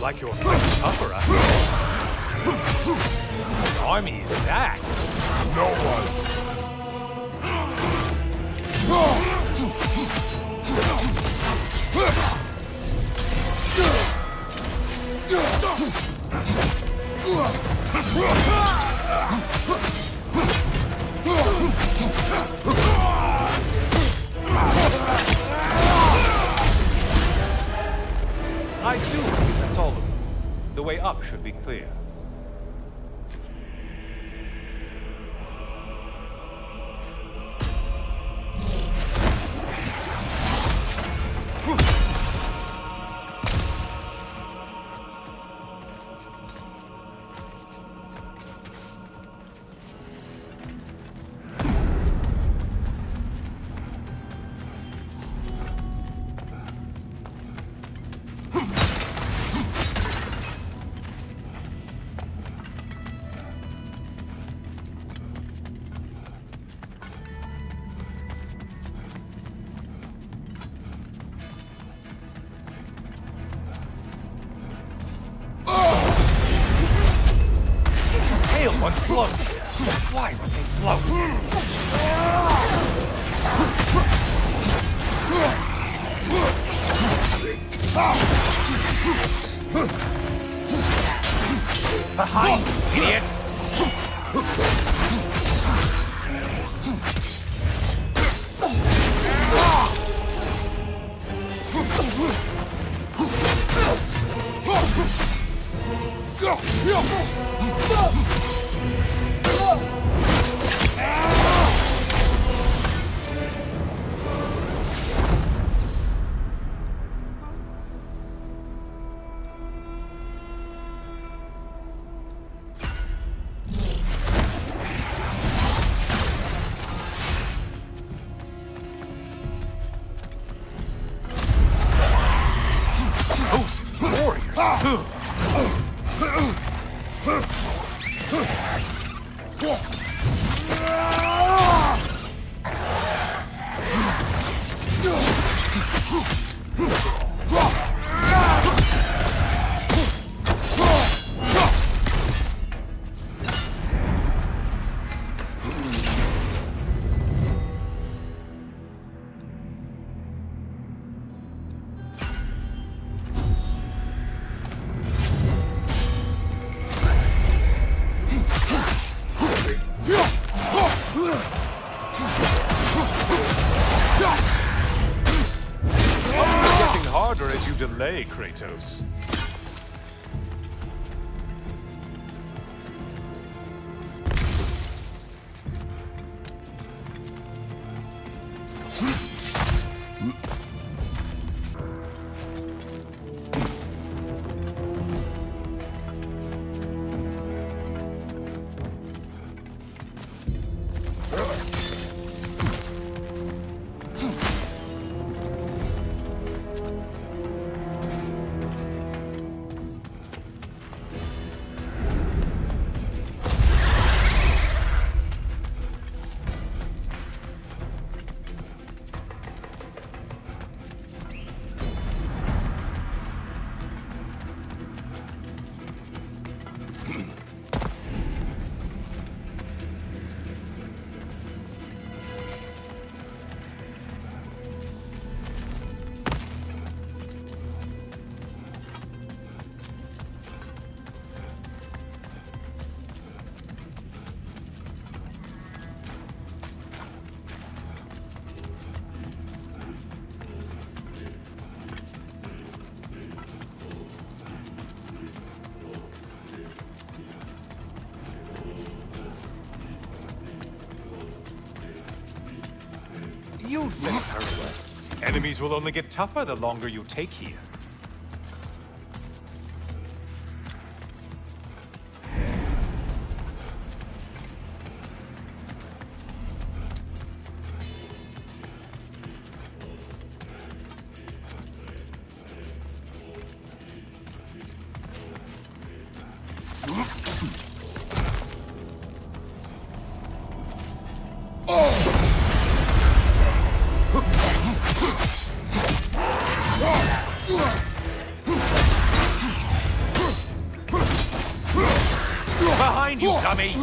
Like your friend tougher, What army is that? No one. I do believe that's all of them. The way up should be clear. pale ones float. Why must they float? Behind, idiot! Delay, Kratos. You've been parallel. Enemies will only get tougher the longer you take here. Behind you, dummy!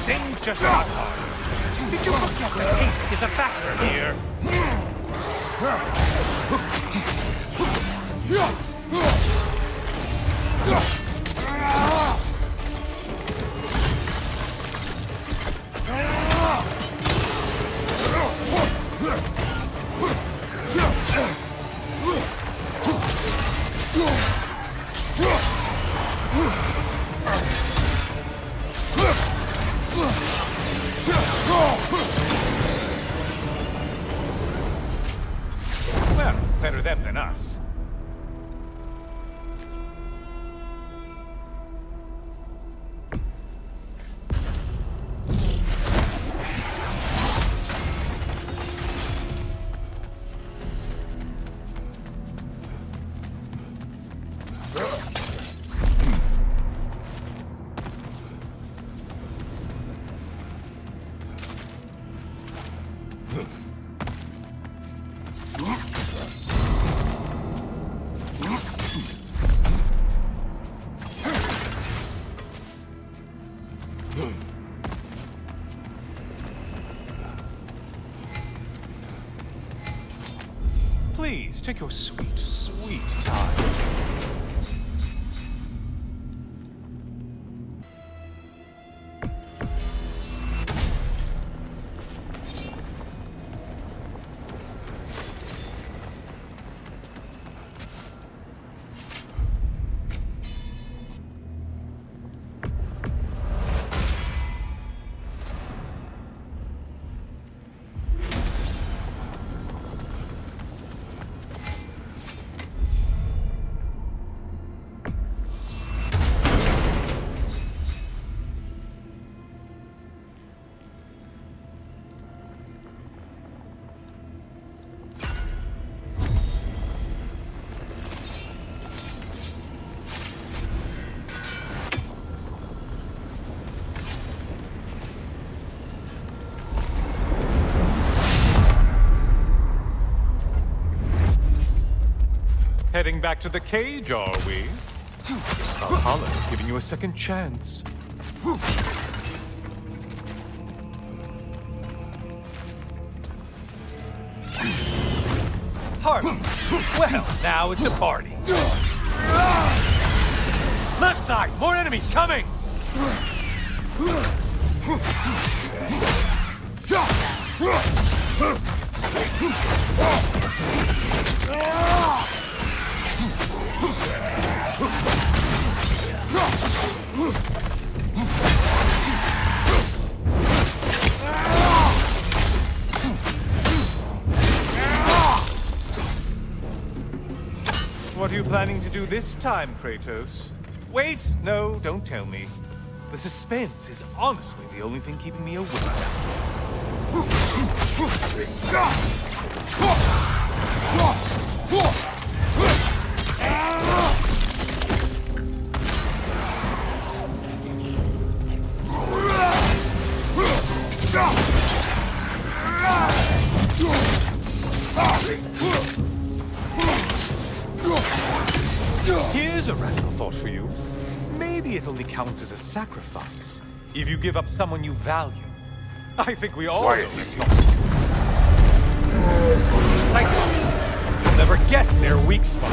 Things just got hard. Did you forget that haste is a factor here? Well, better them than us. Please, take your sweet, sweet time. Heading back to the cage, are we? Valhalla is giving you a second chance. Harvey! Well, now it's a party. Left side! More enemies coming! What are you planning to do this time, Kratos? Wait! No, don't tell me. The suspense is honestly the only thing keeping me awake. Here's a radical thought for you. Maybe it only counts as a sacrifice if you give up someone you value. I think we all know it's not. Cyclops. You'll never guess their weak spot.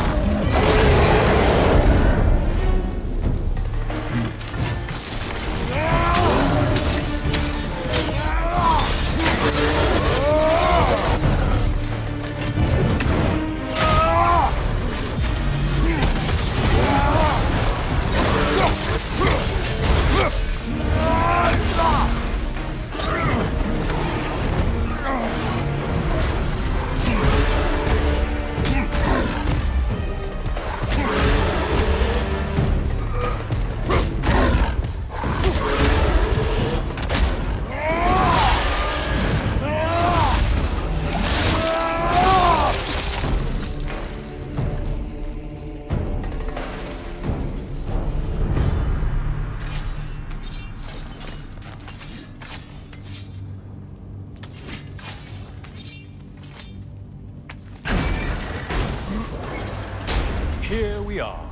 Here we are.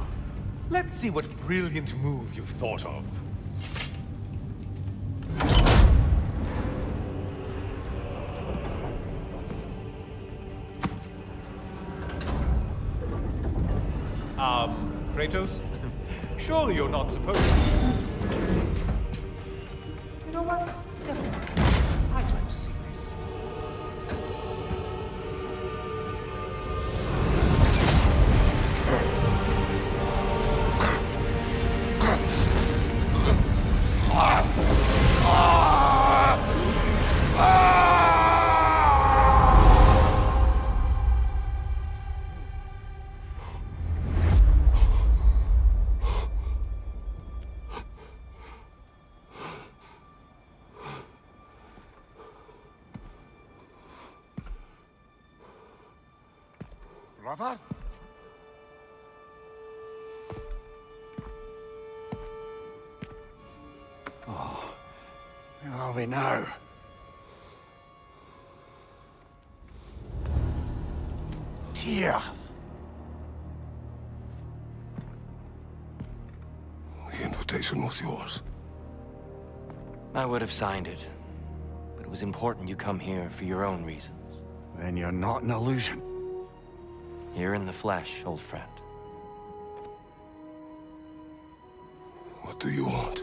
Let's see what brilliant move you've thought of. Kratos? Surely you're not supposed to. You know what? Never mind. I'd like to see this. Brother? Oh, where are we now? Tyr! The invitation was yours. I would have signed it. But it was important you come here for your own reasons. Then you're not an illusion. Here in the flesh, old friend. What do you want?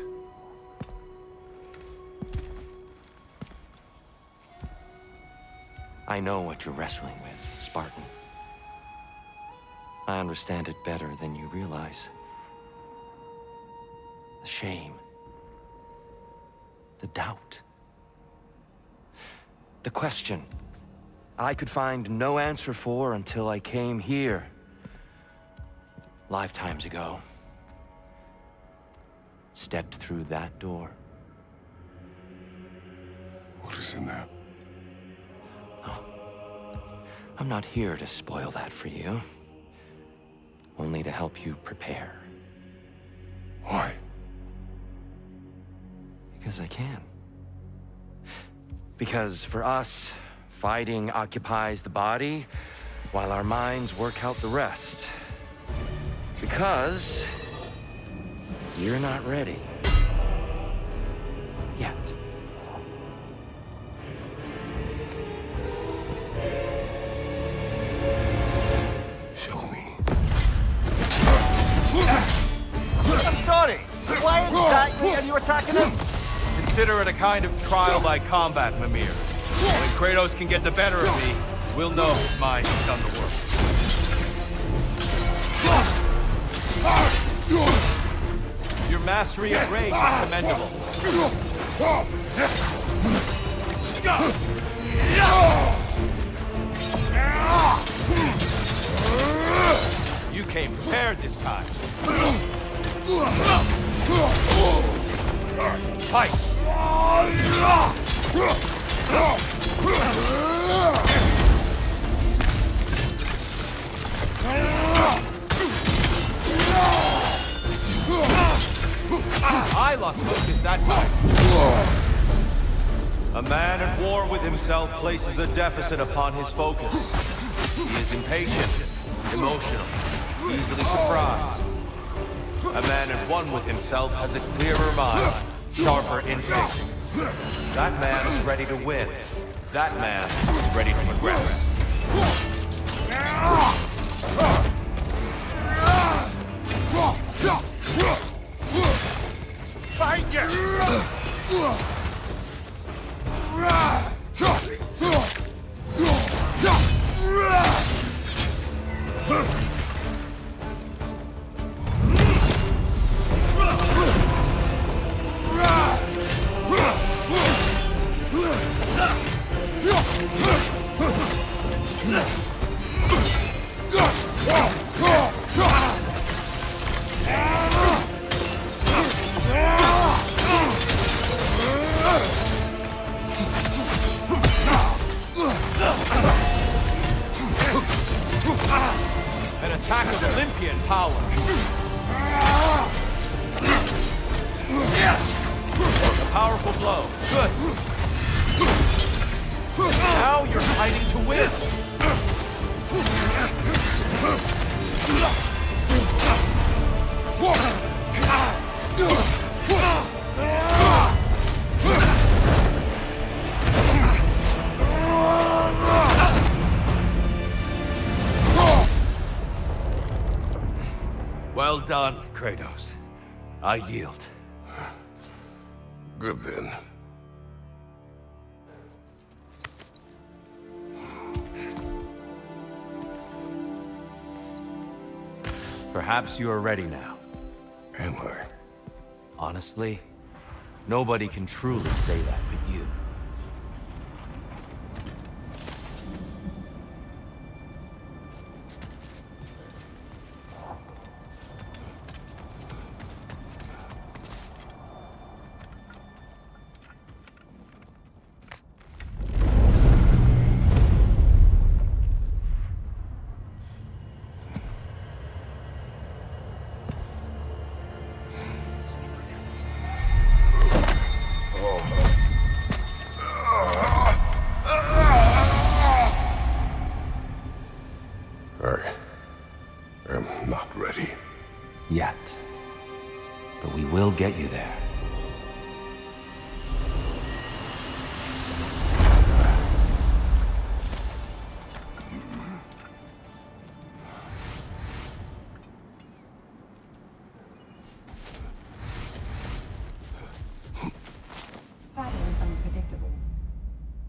I know what you're wrestling with, Spartan. I understand it better than you realize. The shame. The doubt. The question I could find no answer for until I came here. Lifetimes ago. Stepped through that door. What is in there? Oh. I'm not here to spoil that for you. Only to help you prepare. Why? Because I can. Because for us, fighting occupies the body, while our minds work out the rest. Because you're not ready. Yet. Show me. I'm sorry. Why exactly are you attacking him? Consider it a kind of trial by combat, Mimir. When Kratos can get the better of me, we'll know his mind has done the work. Your mastery of rage is commendable. You came prepared this time. Fight! I lost focus that time. A man at war with himself places a deficit upon his focus. He is impatient, emotional, easily surprised. A man at one with himself has a clearer mind, sharper instincts. That man is ready to win. That man is ready to progress. Fight you! An attack of Olympian power. A powerful blow. Good. Now you're fighting to win. Well done, Kratos. I yield. Good then. Perhaps you are ready now. Am I? Honestly, nobody can truly say that but you.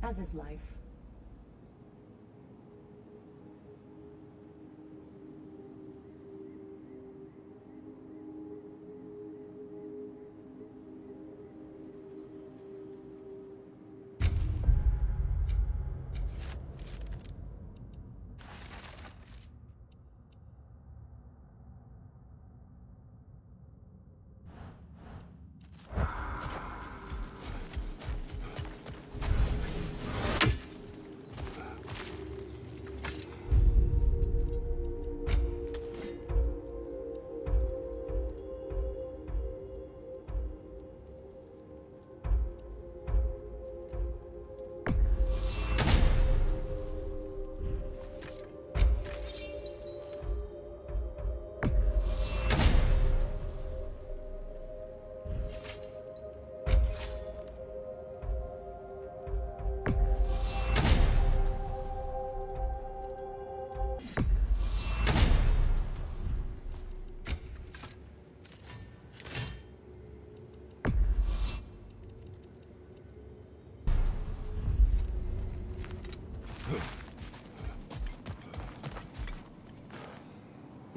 as is life.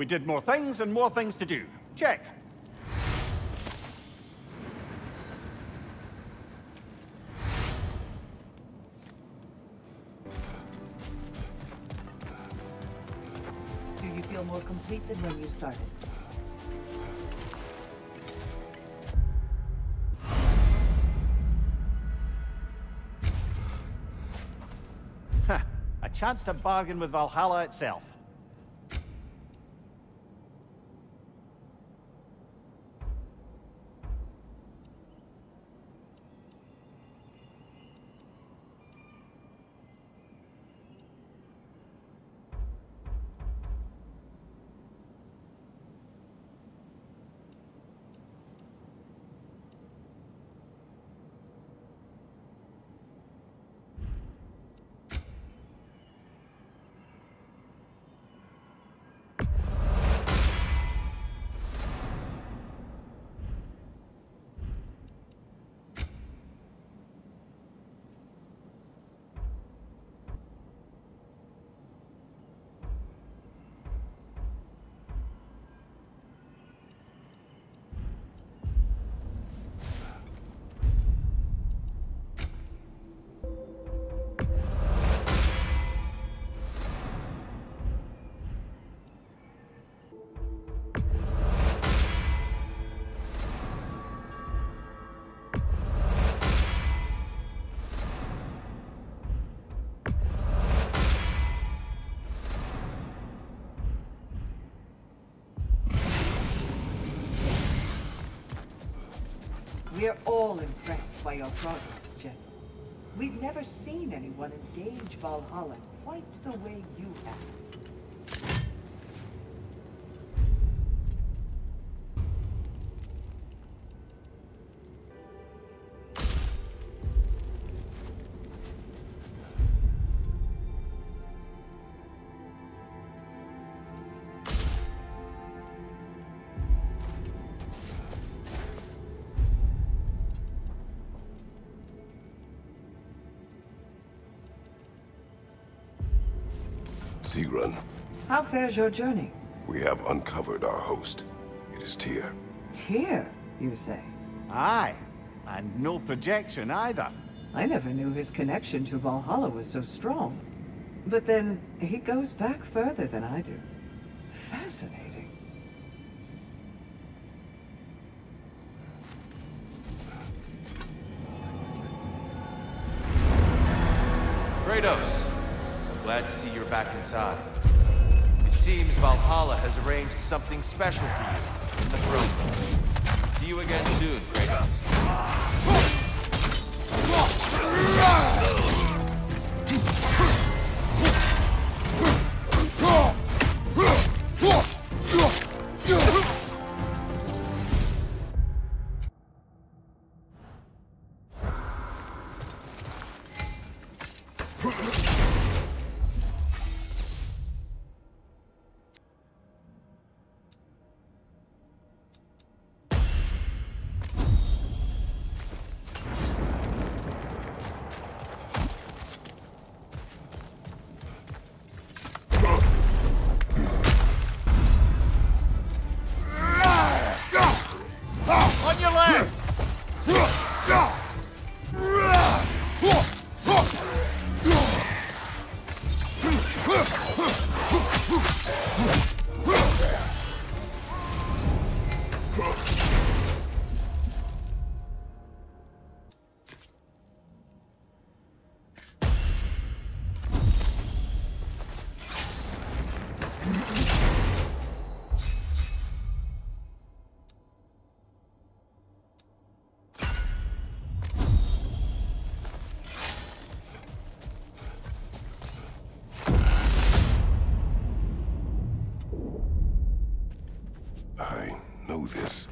We did more things and more things to do. Check. Do you feel more complete than when you started? A chance to bargain with Valhalla itself. We're all impressed by your progress, General. We've never seen anyone engage Valhalla quite the way you have. Sigrun, How fares your journey? we have uncovered our host. It is Tyr. Tyr, you say? Aye. And no projection either. I never knew his connection to Valhalla was so strong. But then, he goes back further than I do. Fascinating. Kratos, I'm glad to see you're back inside. It seems Valhalla has arranged something special for you in the throne room. See you again soon, Kratos. this.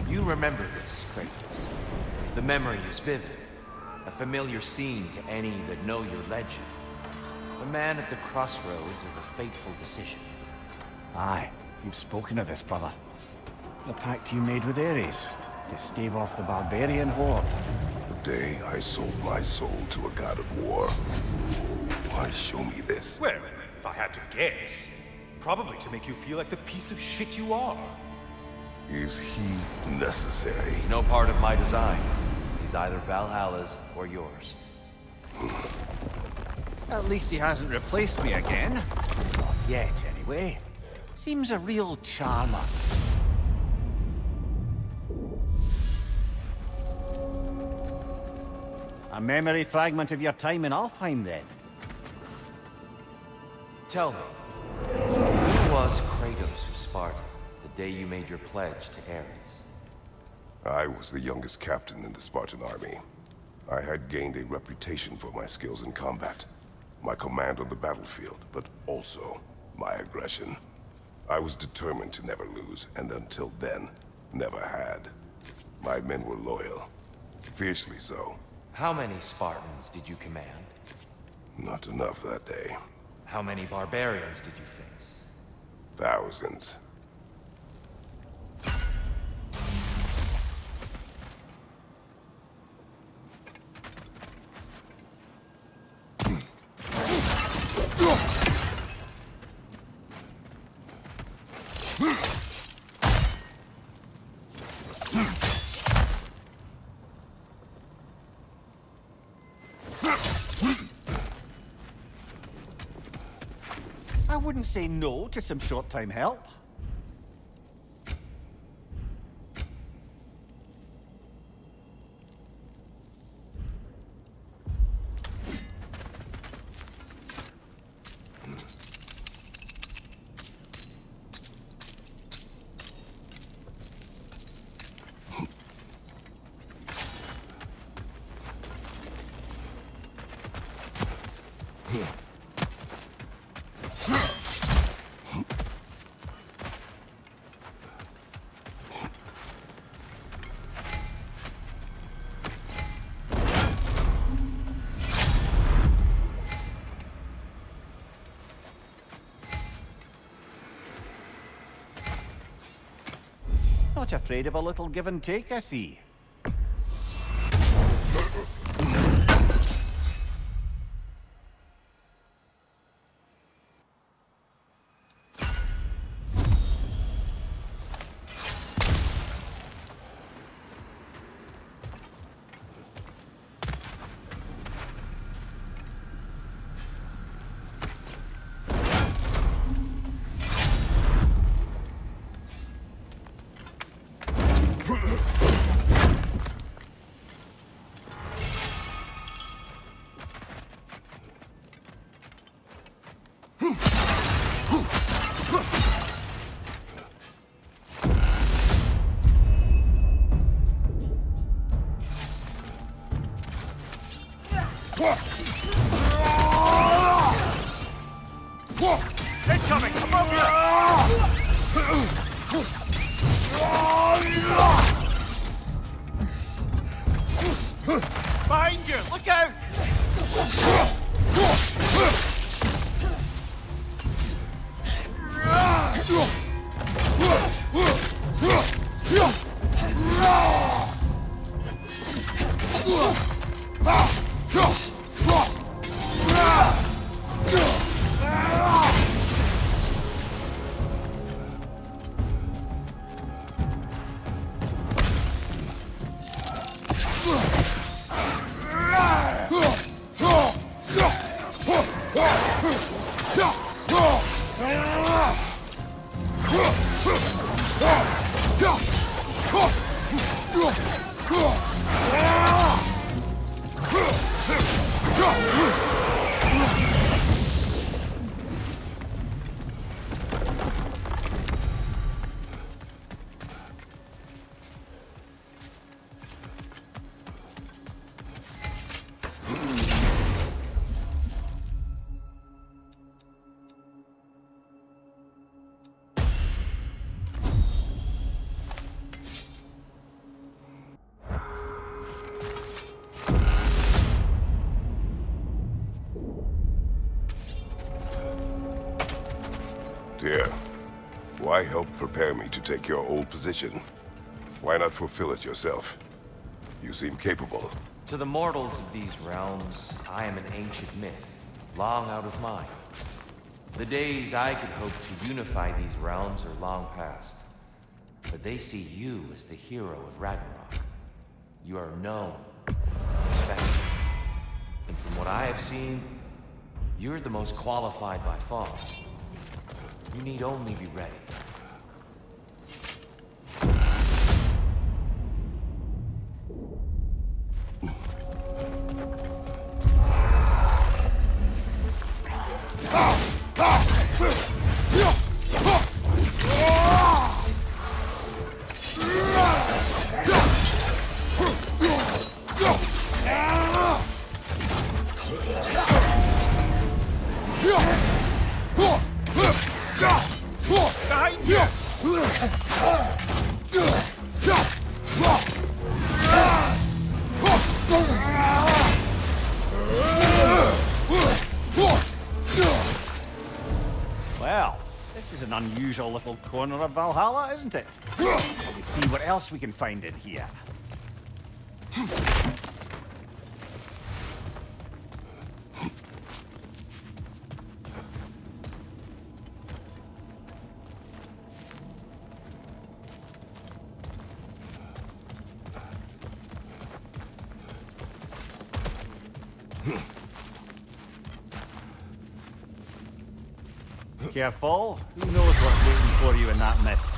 You remember this, Kratos. The memory is vivid. A familiar scene to any that know your legend. The man at the crossroads of a fateful decision. Aye, you've spoken of this, brother. The pact you made with Ares, to stave off the barbarian horde. The day I sold my soul to a god of war. Why show me this? Well, if I had to guess, probably to make you feel like the piece of shit you are. Is he necessary? He's no part of my design. He's either Valhalla's or yours. At least he hasn't replaced me again. Not yet, anyway. Seems a real charmer. A memory fragment of your time in Alfheim, then? Tell me, who was Kratos of Sparta the day you made your pledge to Ares? I was the youngest captain in the Spartan army. I had gained a reputation for my skills in combat, my command on the battlefield, but also my aggression. I was determined to never lose, and until then, never had. My men were loyal, fiercely so. How many Spartans did you command? Not enough that day. How many barbarians did you face? Thousands. I wouldn't say no to some short-time help. Not afraid of a little give and take, I see. Incoming! Above you! Behind you! Look out! Why help prepare me to take your old position? Why not fulfill it yourself? You seem capable. To the mortals of these realms, I am an ancient myth, long out of mind. The days I could hope to unify these realms are long past. But they see you as the hero of Ragnarok. You are known, respected. And from what I have seen, you're the most qualified by far. You need only be ready. Well, this is an unusual little corner of Valhalla, isn't it? Let's see what else we can find in here. Careful. Who knows what's waiting for you in that mist?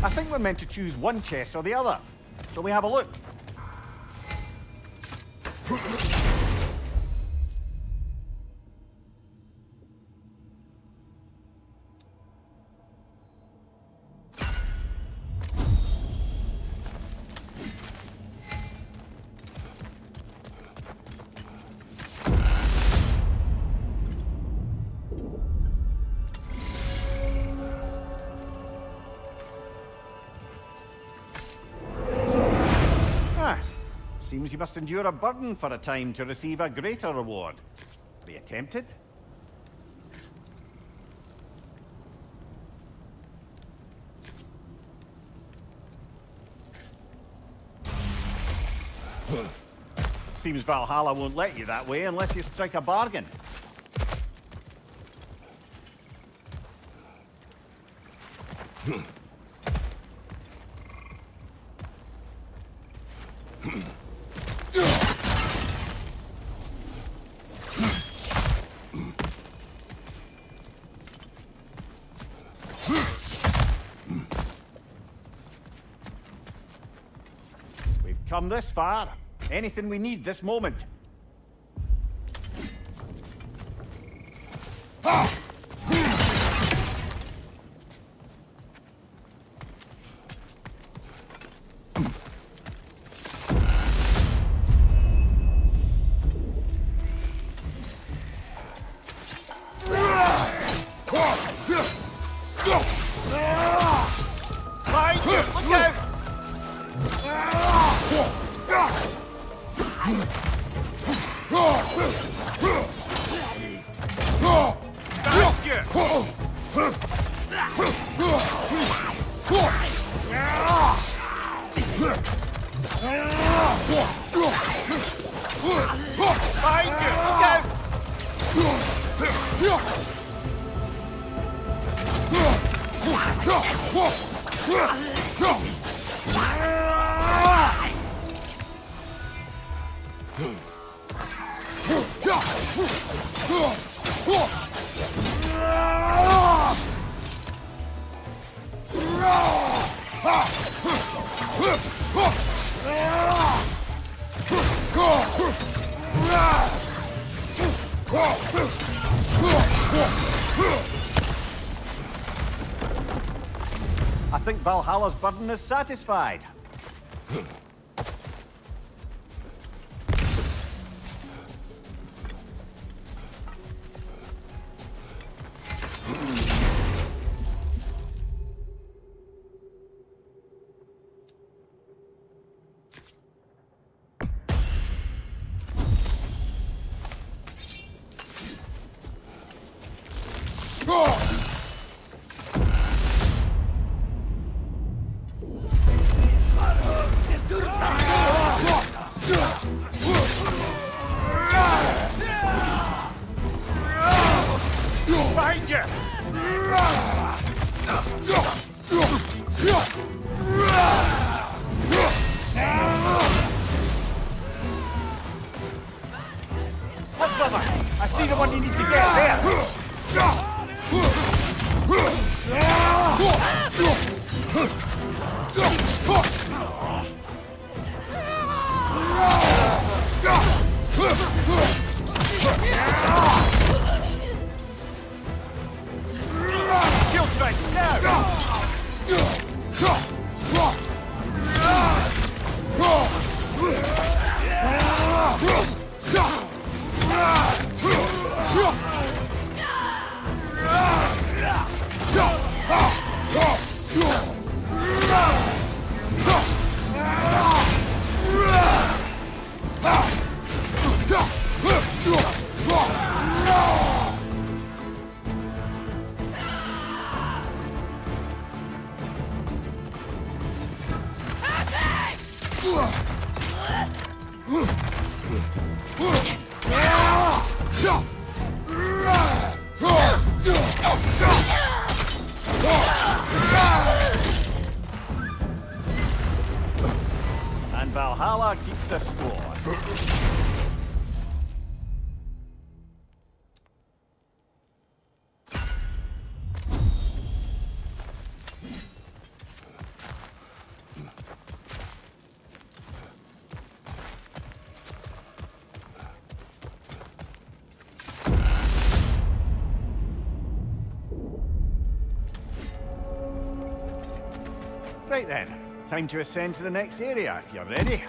I think we're meant to choose one chest or the other. Shall we have a look? Seems you must endure a burden for a time to receive a greater reward. Are you tempted? Seems Valhalla won't let you that way unless you strike a bargain. Come this far. Anything we need this moment. I think Valhalla's burden is satisfied. I see the one you need to get there! Kill strike now! And Valhalla keeps the score. Right then, time to ascend to the next area if you're ready.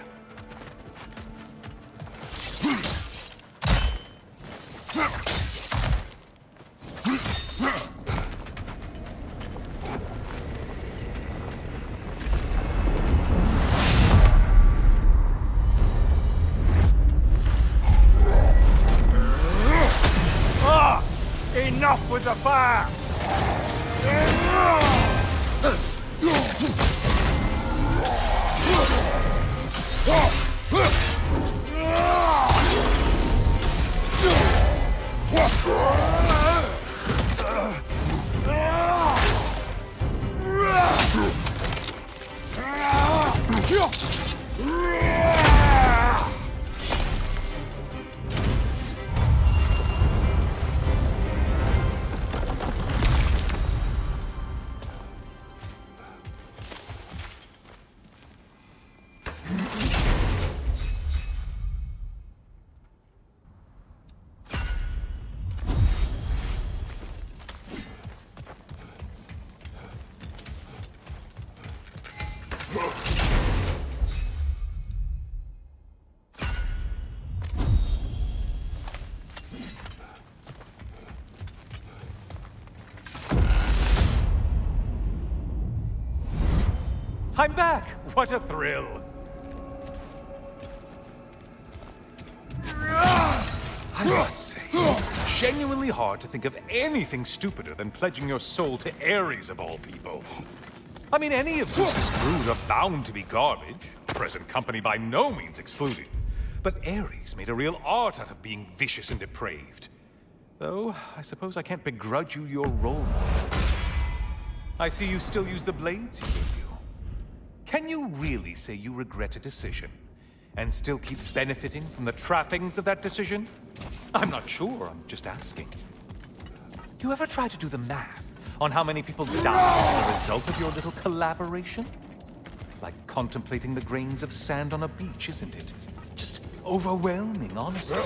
Enough with the fire! I'm back! What a thrill! genuinely hard to think of anything stupider than pledging your soul to Ares of all people. I mean, any of Zeus's brood are bound to be garbage, present company by no means excluded. But Ares made a real art out of being vicious and depraved. Though, I suppose I can't begrudge you your role model. I see you still use the blades he gave you. Can you really say you regret a decision, and still keep benefiting from the trappings of that decision? I'm not sure, I'm just asking. Do you ever try to do the math on how many people die as a result of your little collaboration? Like contemplating the grains of sand on a beach, isn't it? Just overwhelming, honestly.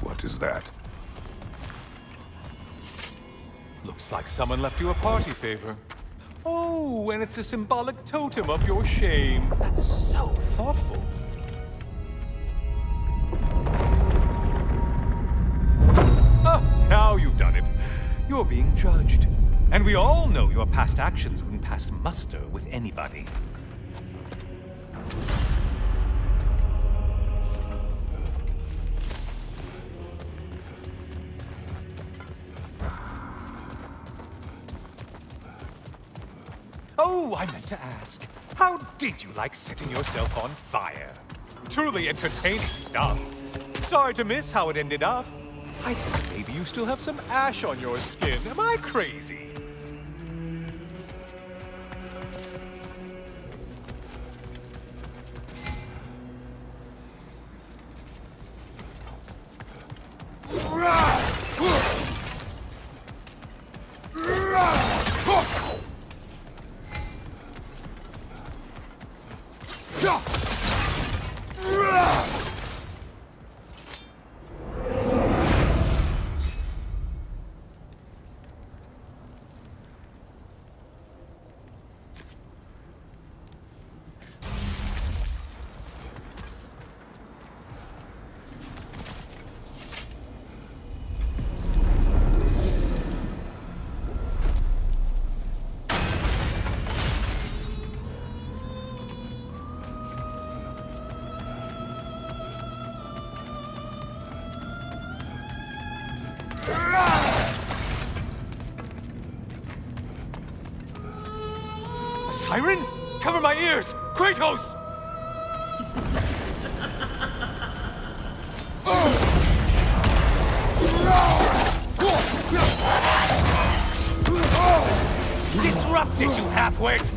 What is that? Looks like someone left you a party favor. Oh, and it's a symbolic totem of your shame. That's so thoughtful. Oh, now you've done it. You're being judged. And we all know your past actions wouldn't pass muster with anybody. Oh, I meant to ask, how did you like setting yourself on fire? Truly entertaining stuff. Sorry to miss how it ended up. I think maybe you still have some ash on your skin. Am I crazy? Siren? Cover my ears! Kratos! Disrupt it, you half-wit!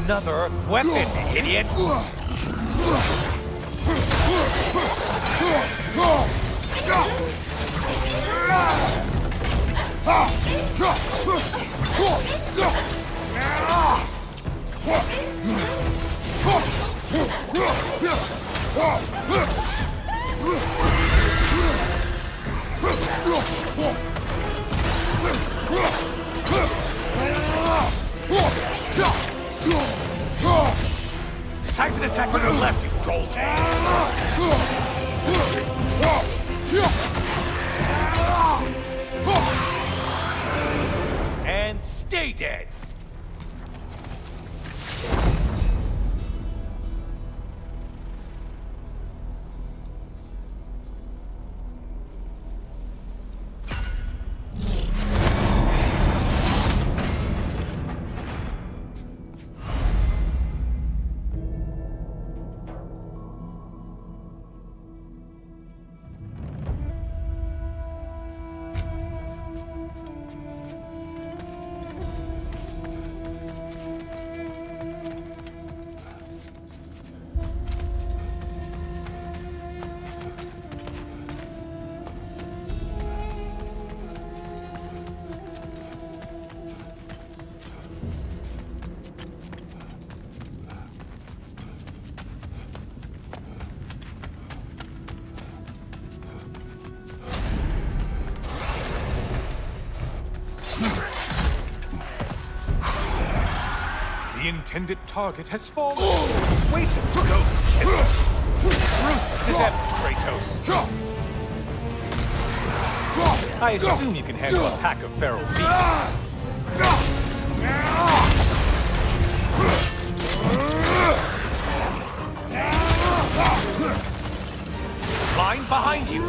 Another weapon, idiot! Siphon attack on your left, you dolte! And stay dead! The intended target has fallen. Wait to go, kid. Ruthless is empty, Kratos. I assume you can handle a pack of feral beasts. Line behind you.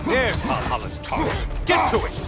There's Valhalla's target. Get to it!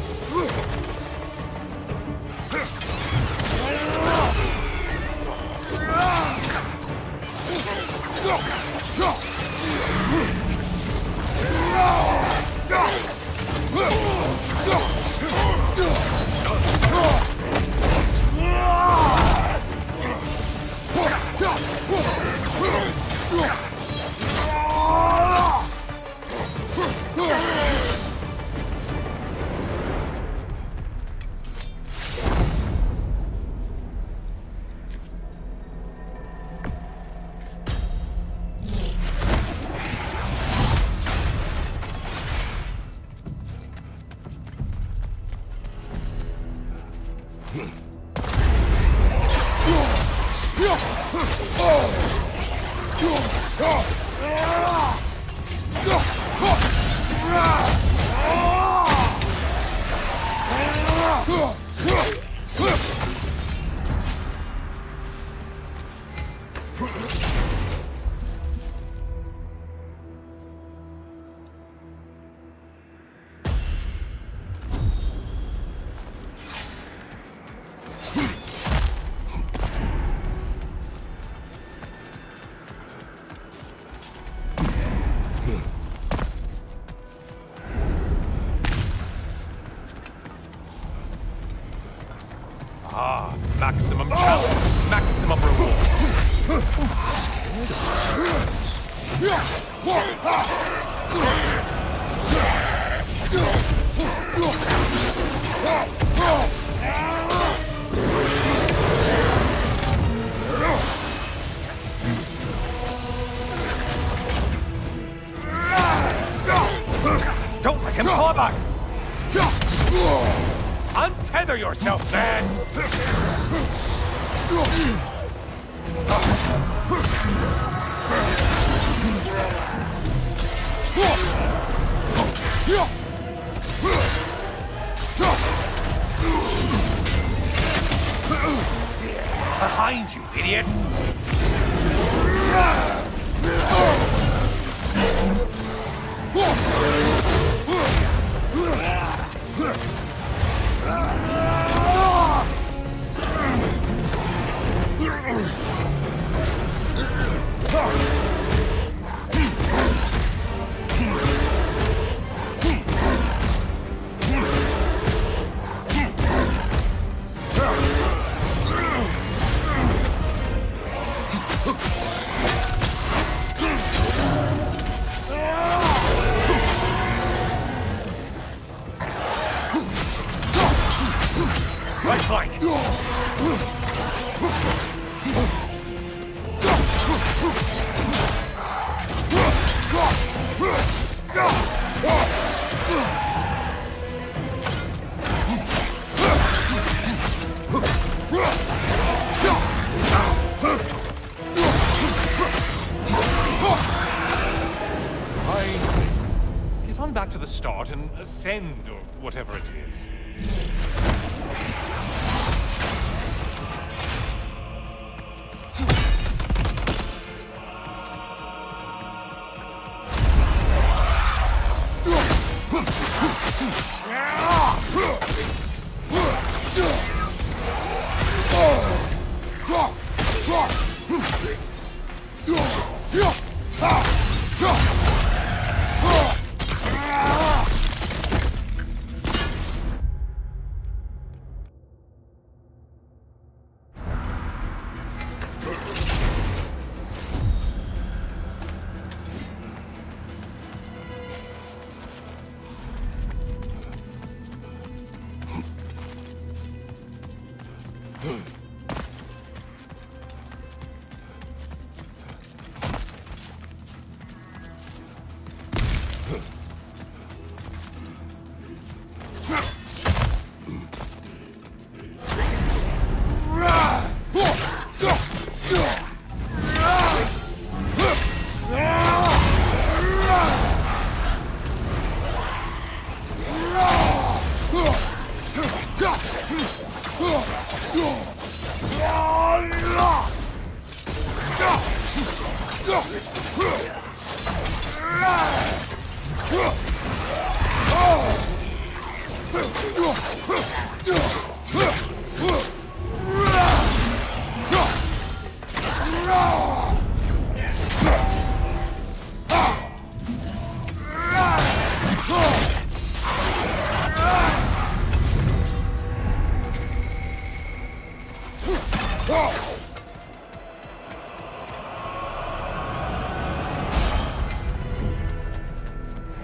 Maximum challenge, maximum reward. Don't let him club us! Untether yourself, man! Behind you, idiot! Right flank! Get on back to the start and ascend, or whatever it is.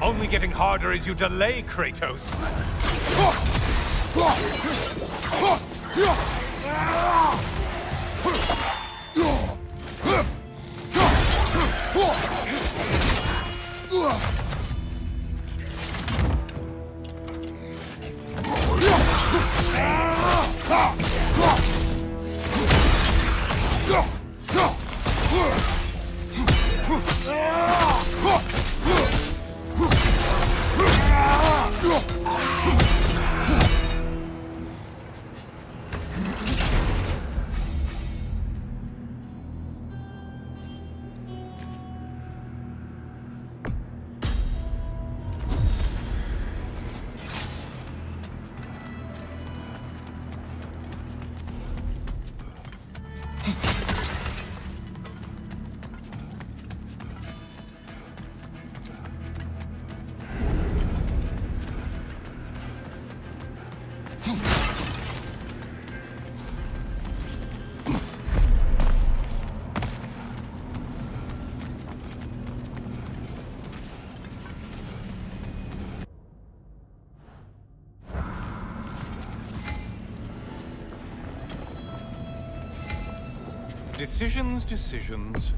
Only getting harder as you delay, Kratos. Decisions, decisions.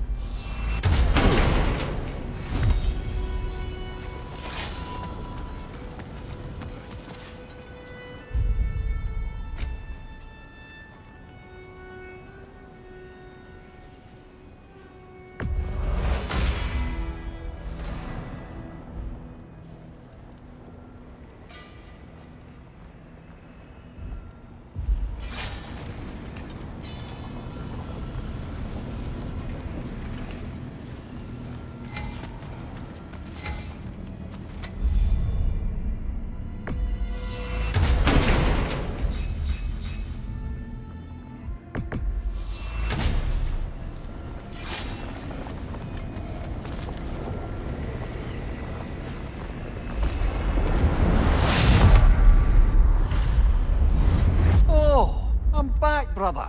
Brother.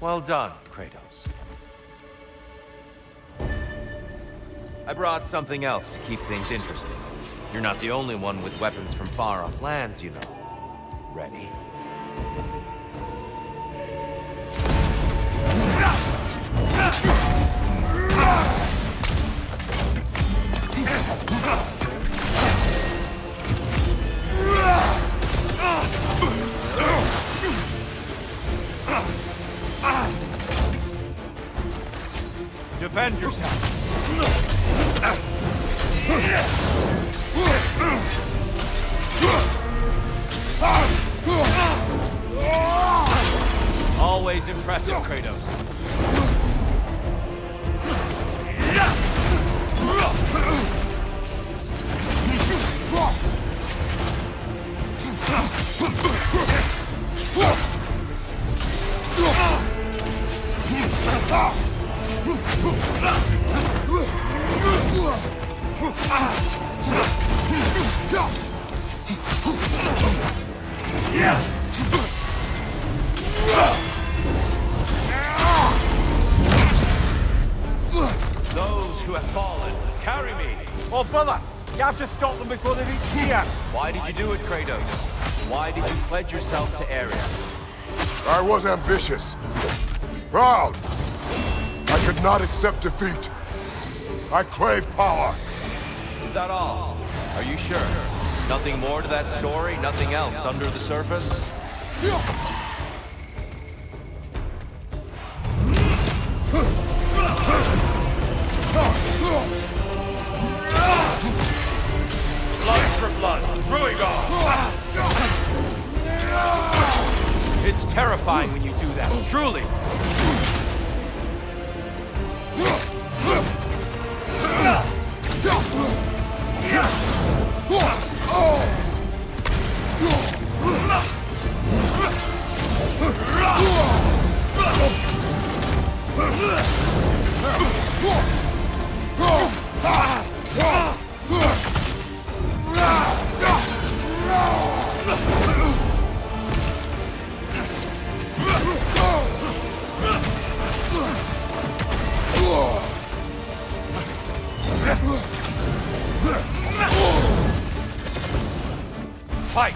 Well done, Kratos. I brought something else to keep things interesting. You're not the only one with weapons from far-off lands, you know. Ready? Defend yourself. Always impressive, Kratos. Those who have fallen, carry me! Oh, brother! You have to stop them before they reach here! Why did you do it, Kratos? Why did you pledge yourself to Ares? I was ambitious. Proud. I could not accept defeat. I crave power. Is that all? Are you sure? Nothing more to that story? Nothing else under the surface? Blood for blood. Ruigar! It's terrifying when you do that, truly. Fight!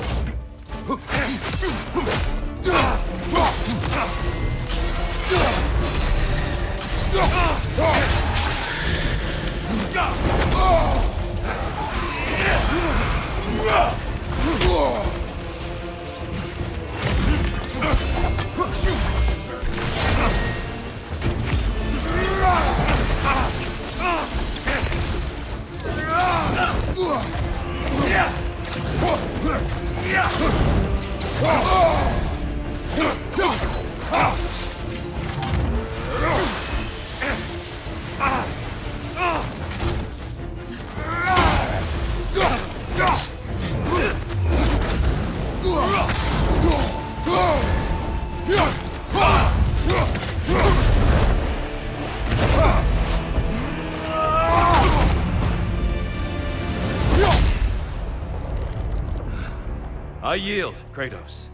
I yield, Kratos.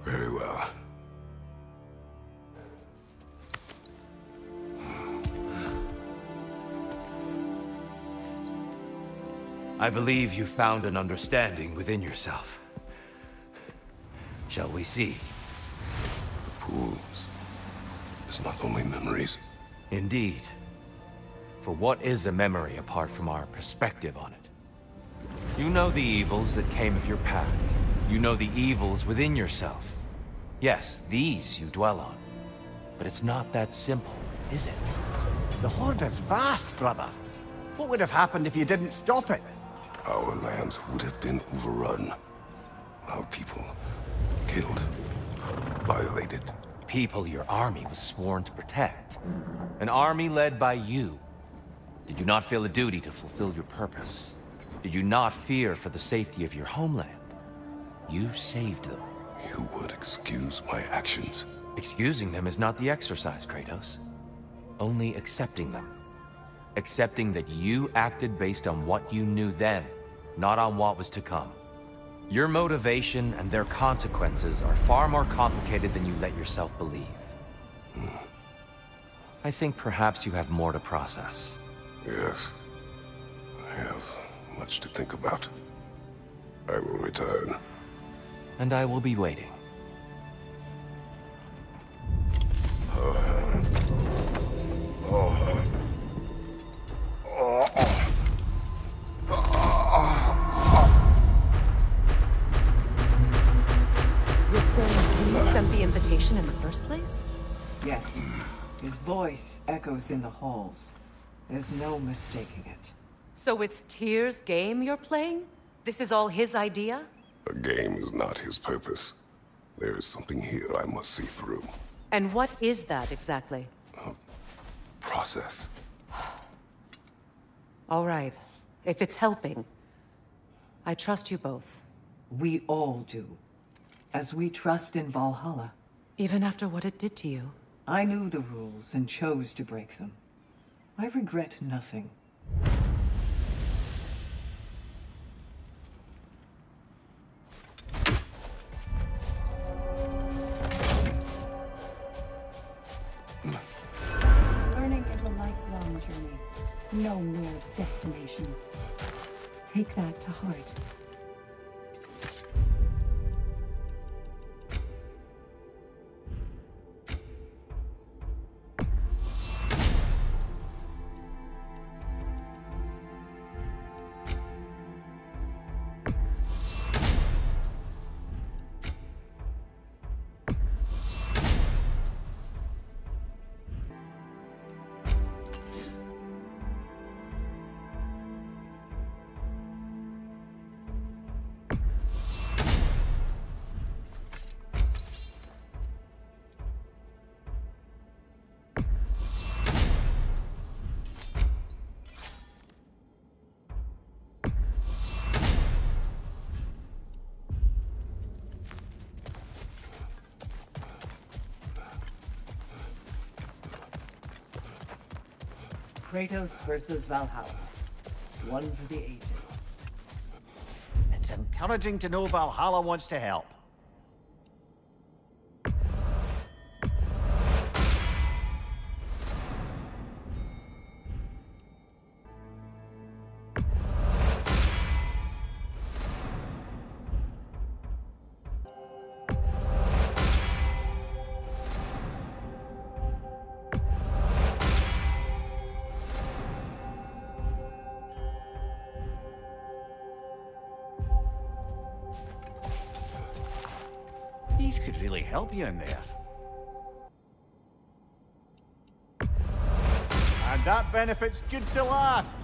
Very well. I believe you found an understanding within yourself. Shall we see? Fools. It's not only memories. Indeed. For what is a memory apart from our perspective on it? You know the evils that came of your path. You know the evils within yourself. Yes, these you dwell on. But it's not that simple, is it? The Horde is vast, brother. What would have happened if you didn't stop it? Our lands would have been overrun. Our people killed, violated. People your army was sworn to protect. An army led by you. Did you not feel a duty to fulfill your purpose? Did you not fear for the safety of your homeland? You saved them. You would excuse my actions? Excusing them is not the exercise, Kratos. Only accepting them. Accepting that you acted based on what you knew then, not on what was to come. Your motivation and their consequences are far more complicated than you let yourself believe. I think perhaps you have more to process. Yes. I have much to think about. I will return. And I will be waiting. You sent the invitation in the first place? Yes. His voice echoes in the halls. There's no mistaking it. So it's Tyr's game you're playing? This is all his idea? A game is not his purpose. There is something here I must see through. And what is that exactly? Process. All right. If it's helping, I trust you both. We all do. As we trust in Valhalla. Even after what it did to you. I knew the rules and chose to break them. I regret nothing. Learning is a lifelong journey, no mere destination. Take that to heart. Kratos versus Valhalla. One for the ages. It's encouraging to know Valhalla wants to help. These could really help you in there. And that benefit's good to last.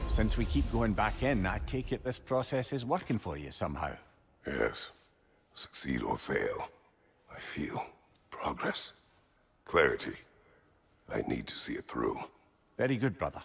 Since we keep going back in, I take it this process is working for you somehow. Yes. Succeed or fail, I feel progress. Clarity. I need to see it through. Very good, brother.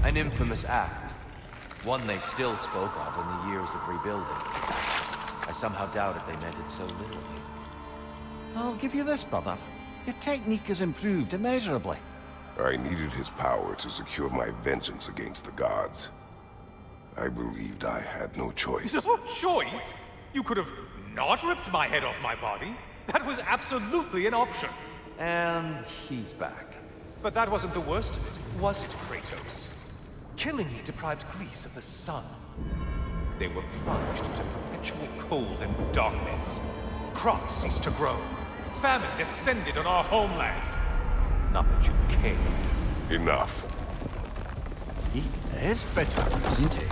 An infamous act. One they still spoke of in the years of rebuilding. I somehow doubted they meant it so little. I'll give you this, brother. Your technique has improved immeasurably. I needed his power to secure my vengeance against the gods. I believed I had no choice. No choice? You could have not ripped my head off my body. That was absolutely an option. And he's back. But that wasn't the worst of it, was it, Kratos? Killing me deprived Greece of the sun. They were plunged into perpetual cold and darkness. Crops ceased to grow. Famine descended on our homeland. Not that you cared. Enough. He is bitter, isn't he?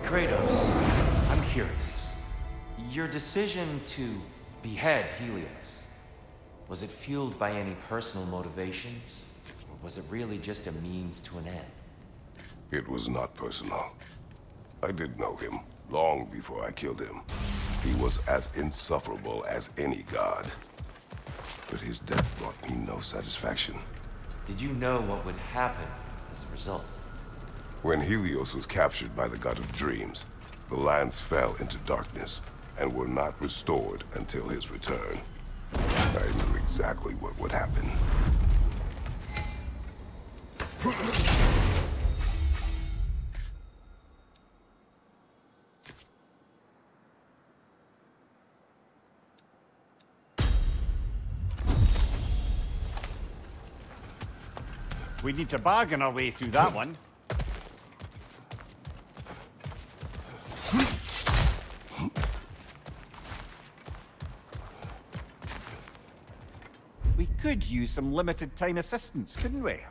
Kratos, I'm curious. Your decision to behead Helios, was it fueled by any personal motivations? Or was it really just a means to an end? It was not personal. I did know him, long before I killed him. He was as insufferable as any god. But his death brought me no satisfaction. Did you know what would happen as a result? When Helios was captured by the god of dreams, the lands fell into darkness and were not restored until his return. I knew exactly what would happen. We need to bargain our way through that one. We could use some limited time assistance, couldn't we?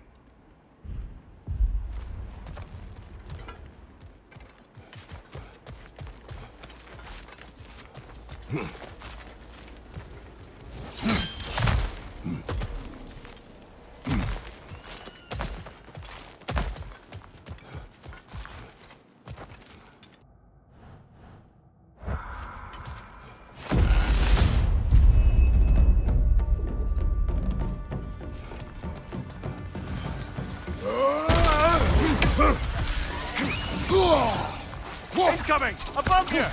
Incoming! Above you!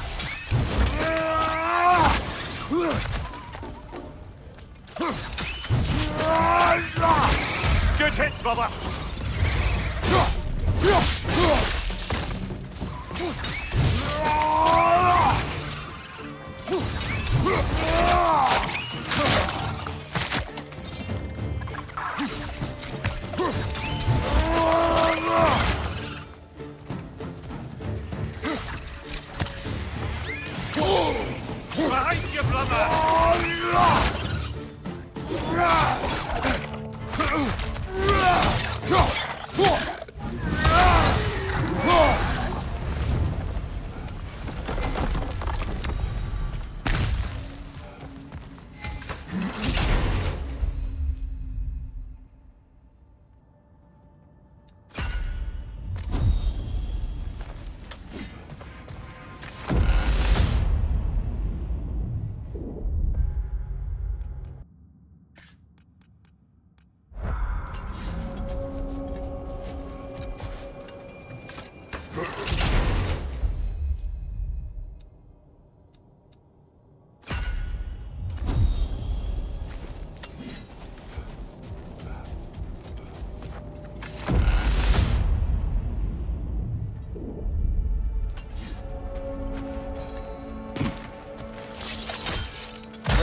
Good hit, brother! Behind you, brother!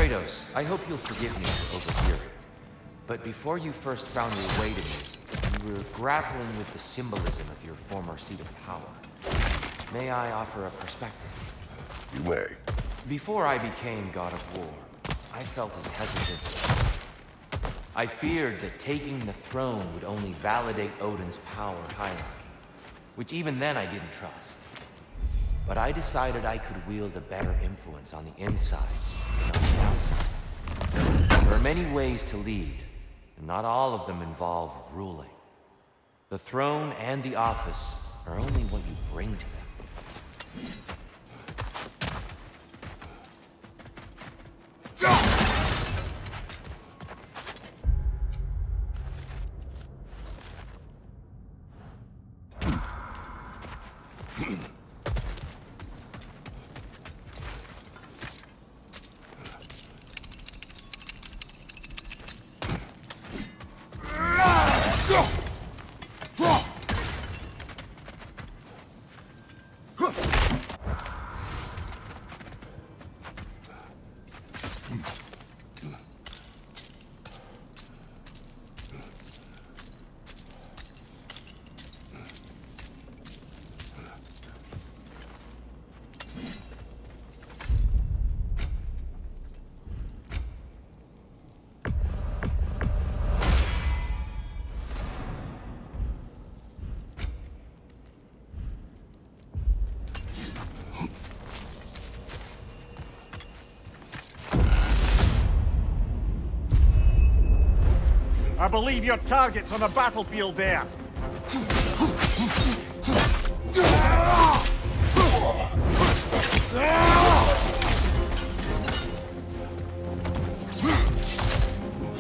Kratos, I hope you'll forgive me for overhearing. But before you first found your way to me, you were grappling with the symbolism of your former seat of power. May I offer a perspective? You may. Before I became God of War, I felt as hesitant. I feared that taking the throne would only validate Odin's power hierarchy, which even then I didn't trust. But I decided I could wield a better influence on the inside than on the outside. There are many ways to lead, and not all of them involve ruling. The throne and the office are only what you bring to them. I believe your target's on the battlefield there.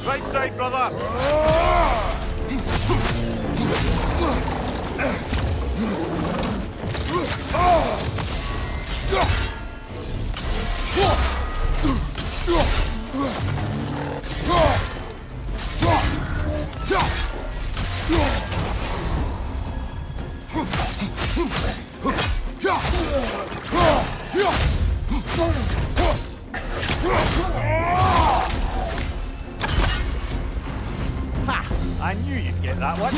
Right side, brother! Ha! I knew you'd get that one.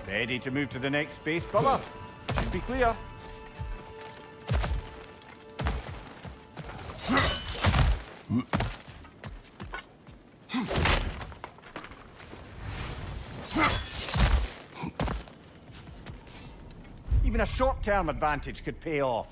Ready to move to the next space, brother? Should be clear. Even a short-term advantage could pay off.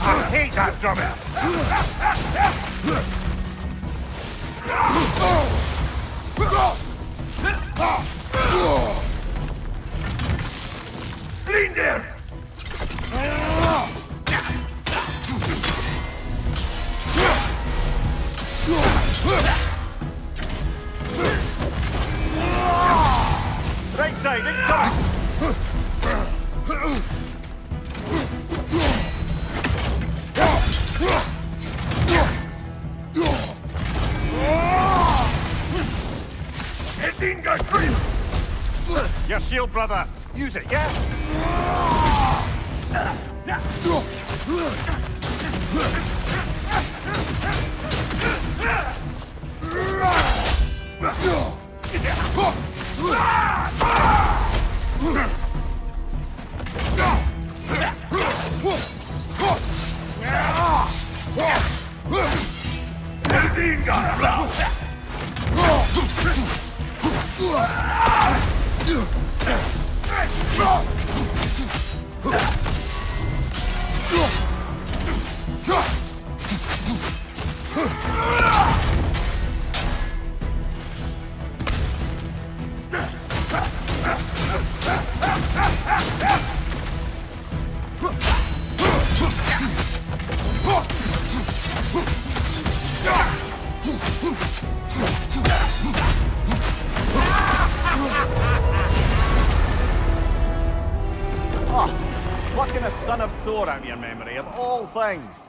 I hate that drumming! Lean there! Right side, incoming! Your shield, brother. Use it, yeah? Plucking a son of Thor out of your memory, of all things.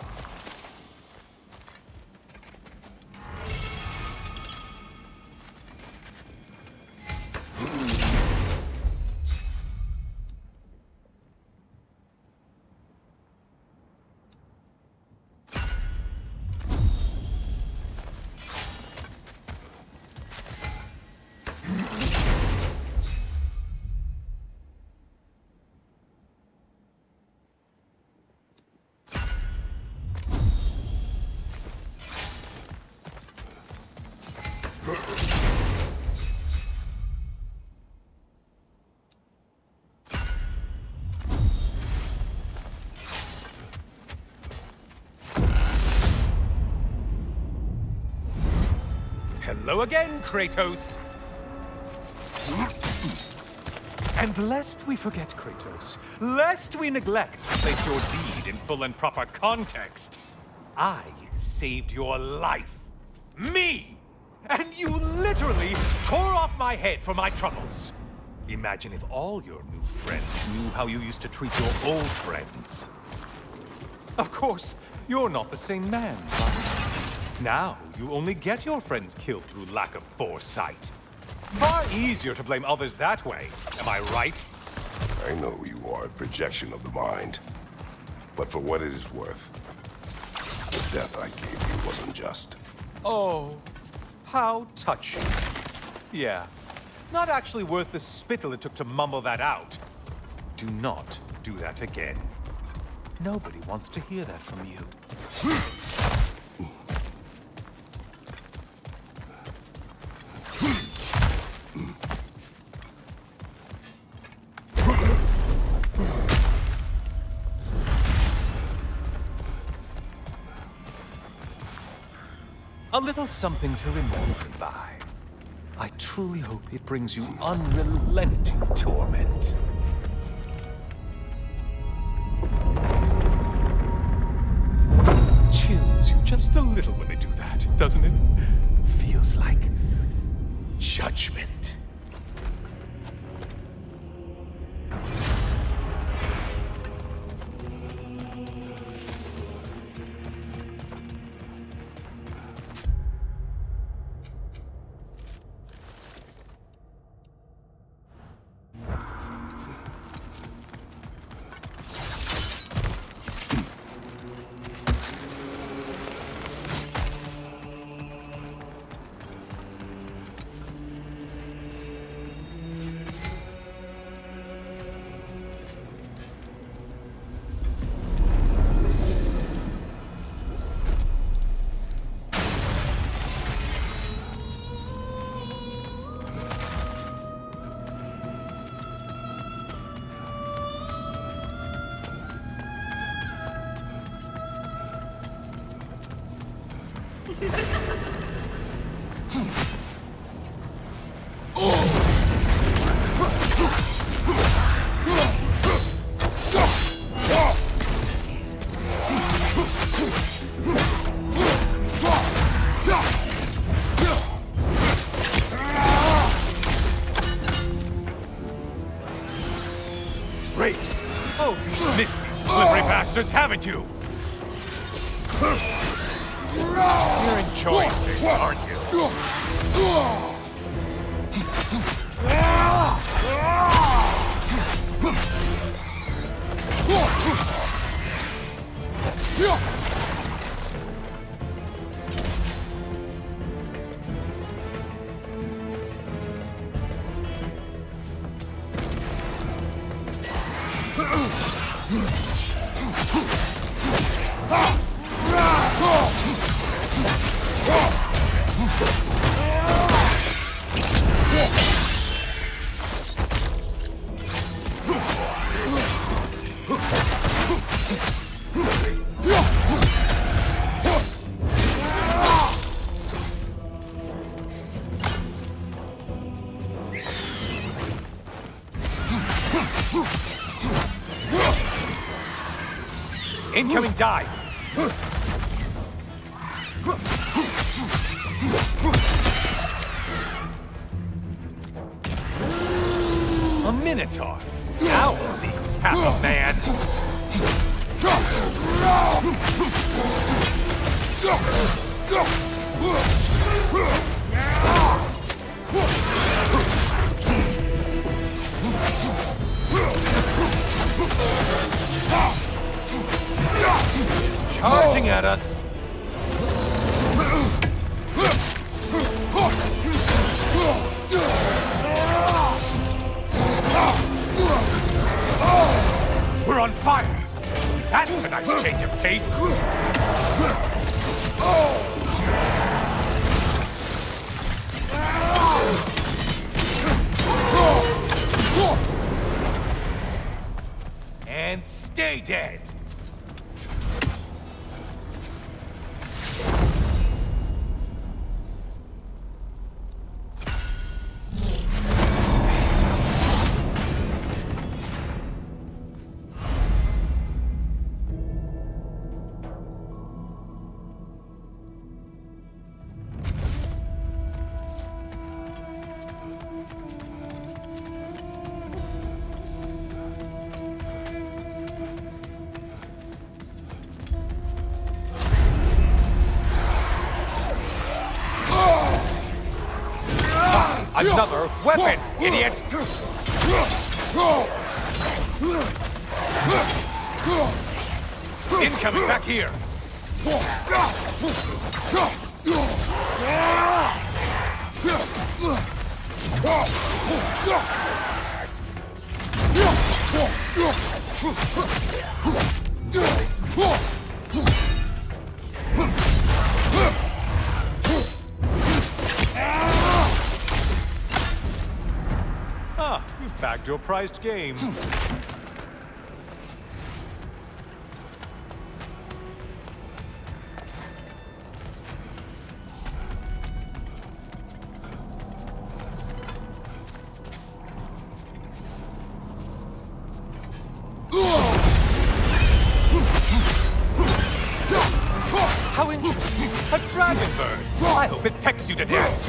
Hello again, Kratos! And lest we forget, Kratos, lest we neglect to place your deed in full and proper context, I saved your life. Me! And you literally tore off my head for my troubles. Imagine if all your new friends knew how you used to treat your old friends. Of course, you're not the same man, but now you only get your friends killed through lack of foresight. Far easier to blame others that way, am I right? I know you are a projection of the mind. But for what it is worth, the death I gave you wasn't just. Oh, how touching. Yeah, not actually worth the spittle it took to mumble that out. Do not do that again. Nobody wants to hear that from you. A little something to remember by. I truly hope it brings you unrelenting torment. Chills you just a little when they do that, doesn't it? Feels like judgment. Race! Oh, you missed these slippery bastards, haven't you? You're enjoying this, aren't you? Incoming dive! A Minotaur! Now we'll see who's half a man! Charging at us! We're on fire! That's a nice change of pace! And stay dead! Another weapon, idiot! Incoming back here! Ah, you bagged your prized game. How interesting! A dragon bird! I hope it pecks you to death!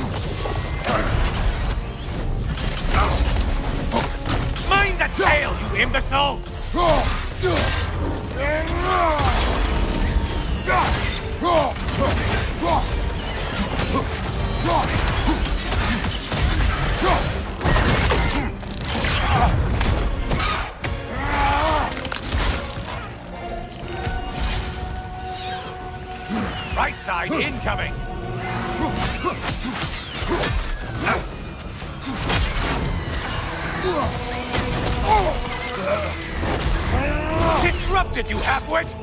Mind the tail, you imbecile! Right side incoming! Disrupted, you halfwit!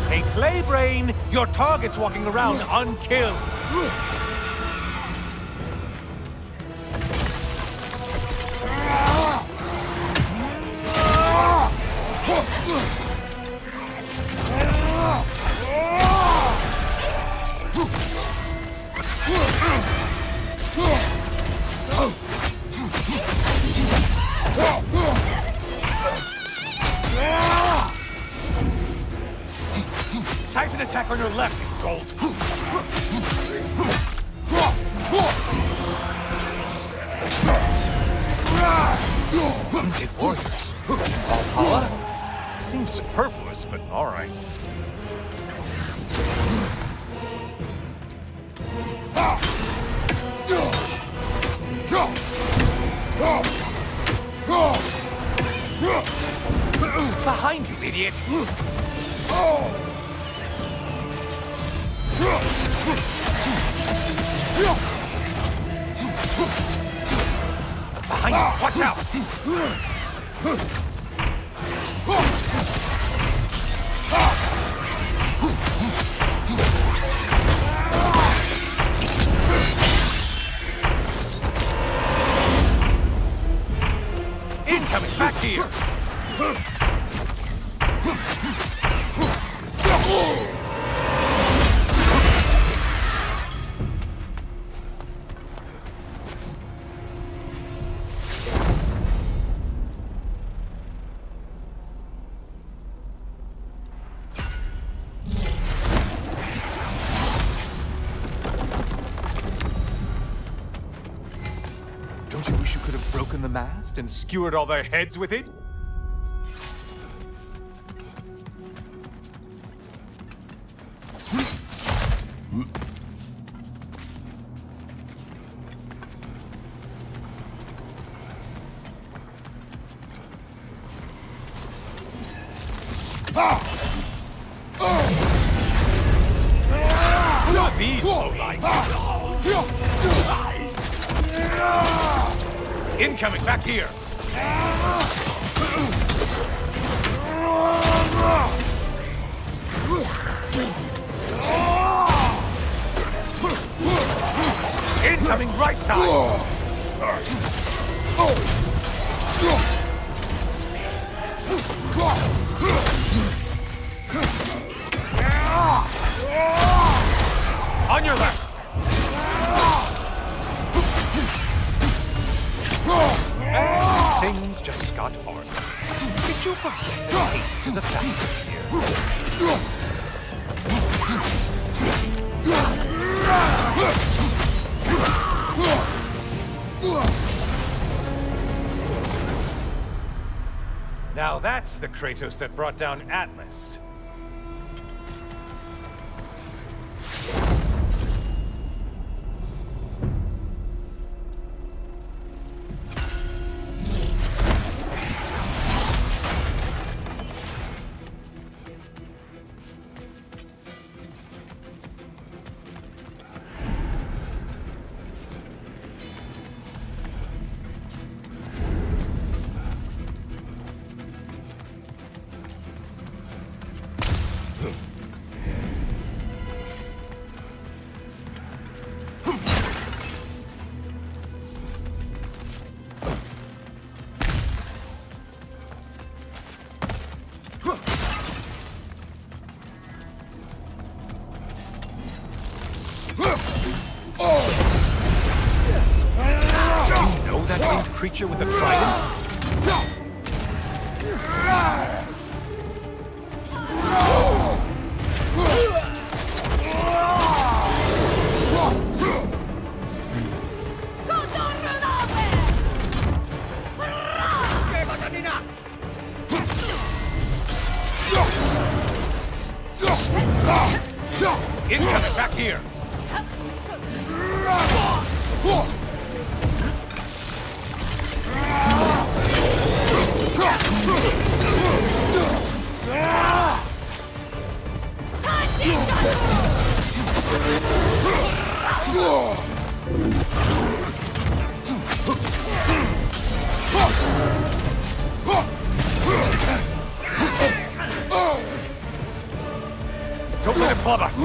Hey, Clay Brain, your target's walking around unkilled. Siphon attack on your left, you dolt! Wounded warriors. Valhalla? Seems superfluous, but alright. Behind you, idiot! Behind you, watch out! Incoming, back here! Don't you wish you could have broken the mast and skewered all their heads with it? Not these lowlights! Incoming, back here! Incoming right side! On your left! And things just got harder. Did you forget that haste is a factor here? Now that's the Kratos that brought down Atlas. Creature with a trident? Incoming back here! Don't let him club us!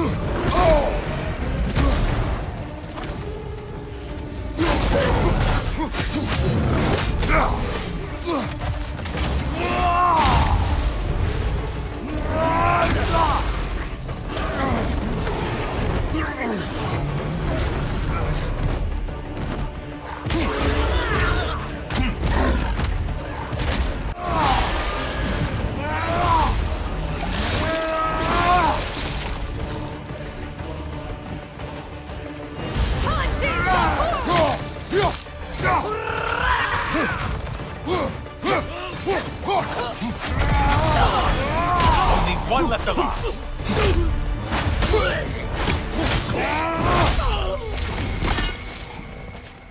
Only one left alive.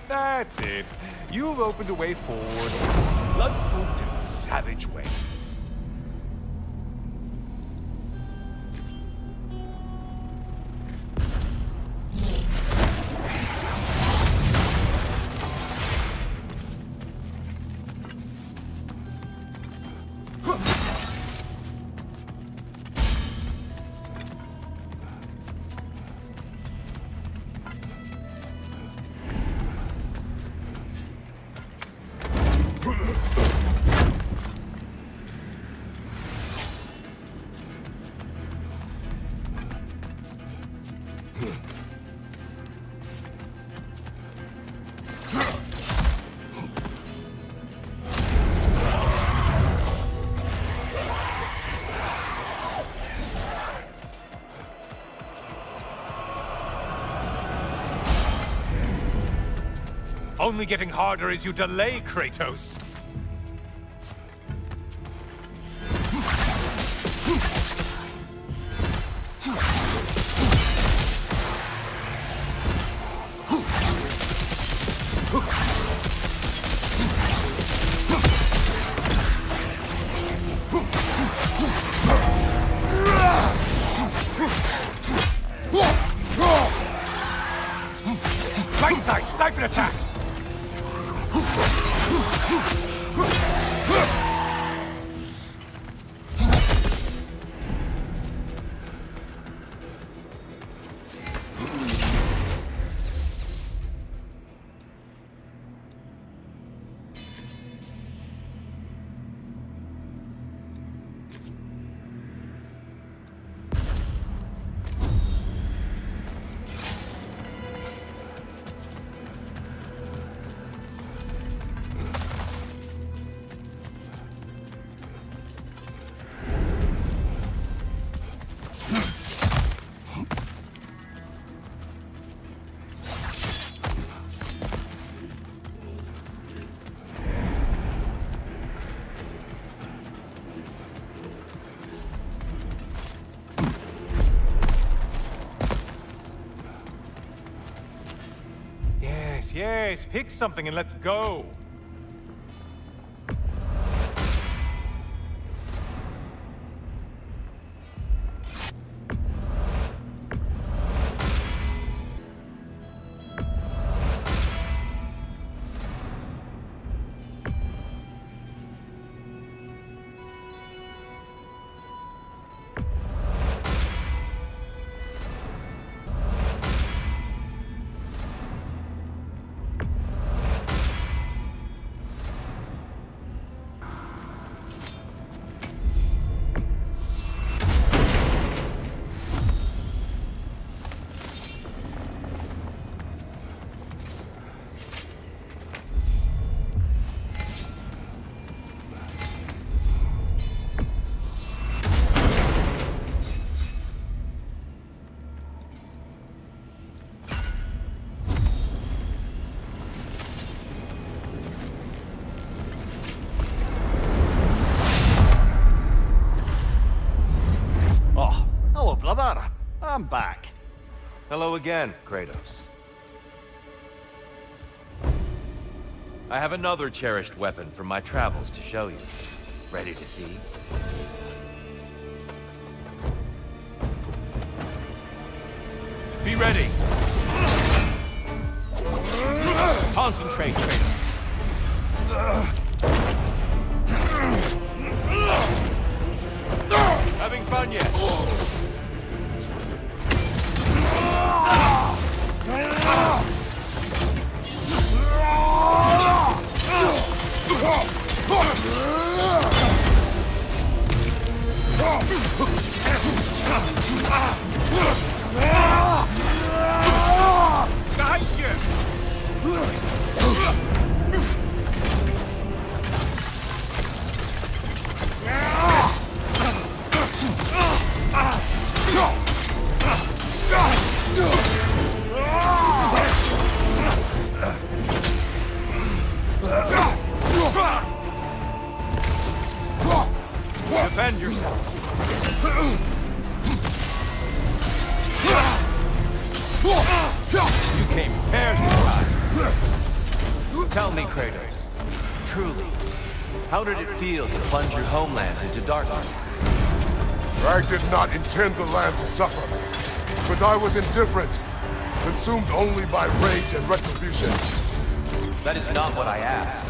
That's it. You've opened a way forward, blood-soaked and savage ways. Only getting harder as you delay, Kratos. Right side, siphon attack! Yes, pick something and let's go. Brother, I'm back. Hello again, Kratos. I have another cherished weapon from my travels to show you. Ready to see? Be ready! Concentrate, Kratos. Having fun yet? Defend yourself. You came prepared this time. Tell me, Kratos, truly, how did it feel to plunge your homeland into darkness? I did not intend the land to suffer, but I was indifferent, consumed only by rage and retribution. That is not what I asked.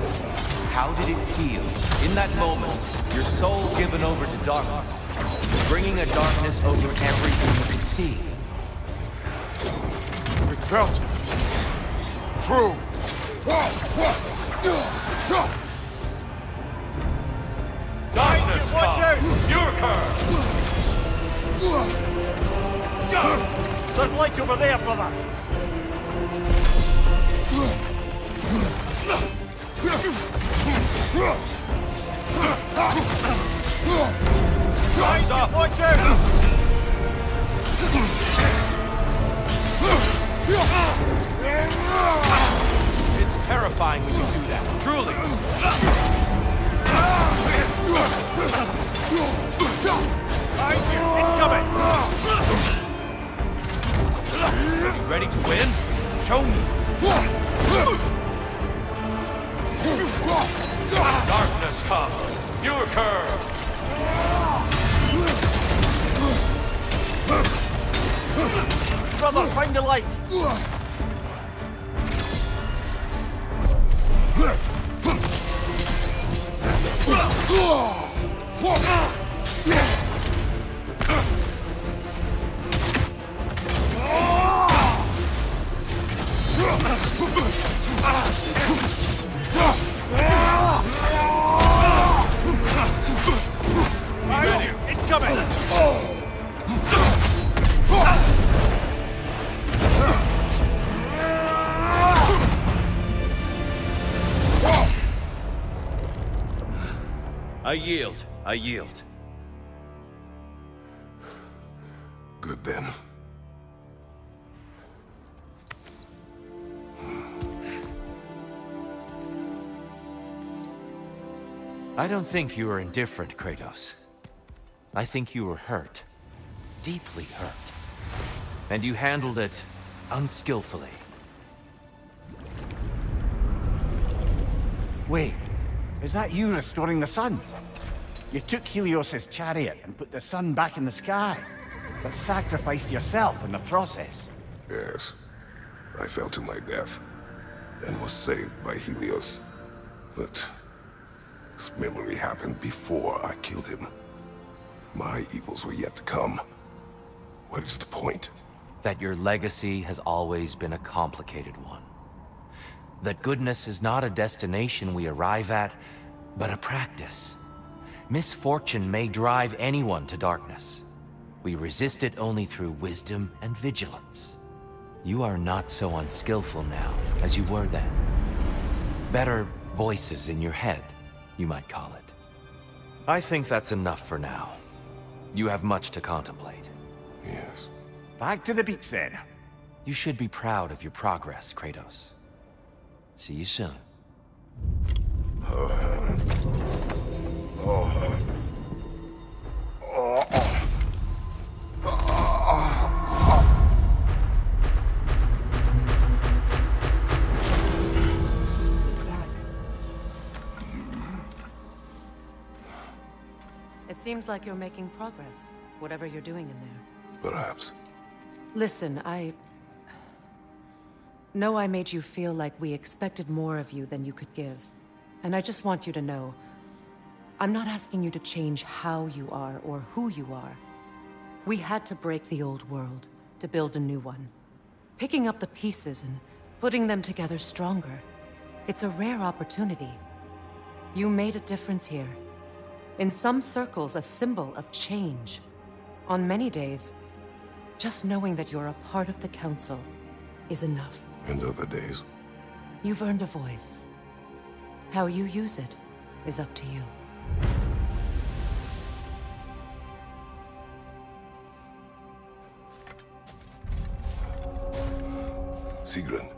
How did it feel, in that moment, your soul given over to darkness, bringing a darkness over everything you could see? It felt true. Darkness, watch out! Your curve! There's light over there, brother. Rise up! Watch out! It's terrifying when you do that, truly. Incoming! Ready to win? Show me! Darkness come! Your curve! Brother, find the light! I yield. Good then. I don't think you were indifferent, Kratos. I think you were hurt. Deeply hurt. And you handled it unskillfully. Wait, is that you restoring the sun? You took Helios's chariot and put the sun back in the sky, but sacrificed yourself in the process. Yes. I fell to my death, and was saved by Helios. But this memory happened before I killed him. My evils were yet to come. What is the point? That your legacy has always been a complicated one. That goodness is not a destination we arrive at, but a practice. Misfortune may drive anyone to darkness. We resist it only through wisdom and vigilance. You are not so unskillful now as you were then. Better voices in your head, you might call it. I think that's enough for now. You have much to contemplate. Yes. Back to the beach then. You should be proud of your progress, Kratos. See you soon. It seems like you're making progress, whatever you're doing in there. Perhaps. Listen, I know I made you feel like we expected more of you than you could give. And I just want you to know, I'm not asking you to change how you are or who you are. We had to break the old world to build a new one. Picking up the pieces and putting them together stronger. It's a rare opportunity. You made a difference here. In some circles, a symbol of change. On many days, just knowing that you're a part of the Council is enough. And other days? You've earned a voice. How you use it is up to you. Sigrun,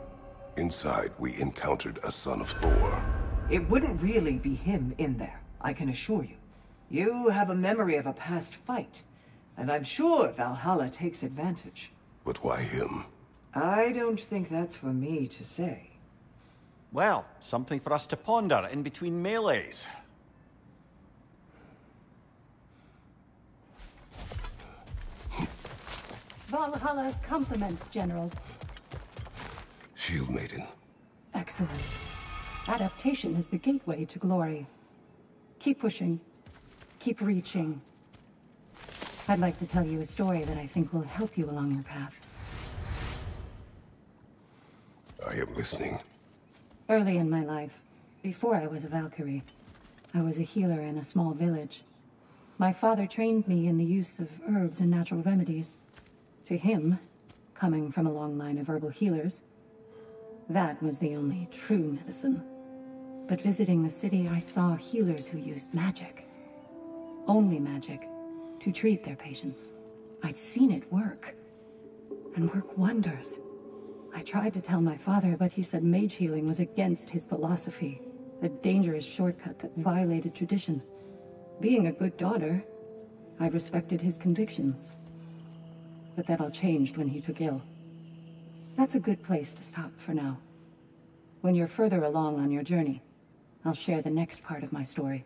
inside we encountered a son of Thor. It wouldn't really be him in there, I can assure you. You have a memory of a past fight, and I'm sure Valhalla takes advantage. But why him? I don't think that's for me to say. Well, something for us to ponder in between melees. Valhalla's compliments, General. Shield Maiden. Excellent. Adaptation is the gateway to glory. Keep pushing. Keep reaching. I'd like to tell you a story that I think will help you along your path. I am listening. Early in my life, before I was a Valkyrie, I was a healer in a small village. My father trained me in the use of herbs and natural remedies. To him, coming from a long line of herbal healers, that was the only true medicine. But visiting the city, I saw healers who used magic. Only magic, to treat their patients. I'd seen it work, and work wonders. I tried to tell my father, but he said mage healing was against his philosophy, a dangerous shortcut that violated tradition. Being a good daughter, I respected his convictions. But that all changed when he took ill. That's a good place to stop for now. When you're further along on your journey, I'll share the next part of my story.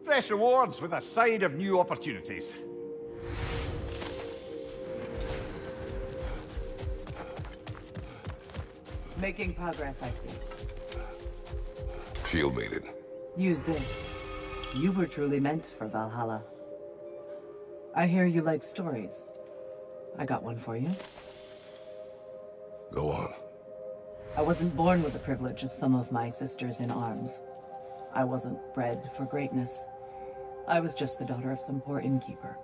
Fresh rewards with a side of new opportunities. Making progress, I see. Shield mated. Use this. You were truly meant for Valhalla. I hear you like stories. I got one for you. Go on. I wasn't born with the privilege of some of my sisters in arms. I wasn't bred for greatness. I was just the daughter of some poor innkeeper.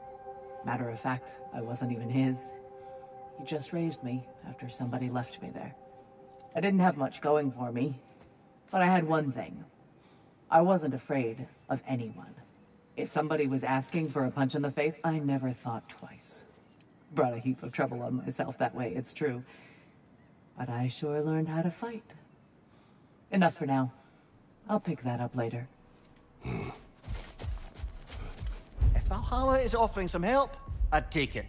Matter of fact, I wasn't even his. He just raised me after somebody left me there. I didn't have much going for me, but I had one thing. I wasn't afraid of anyone. If somebody was asking for a punch in the face, I never thought twice. Brought a heap of trouble on myself that way, it's true. But I sure learned how to fight. Enough for now. I'll pick that up later. If Valhalla is offering some help, I'd take it.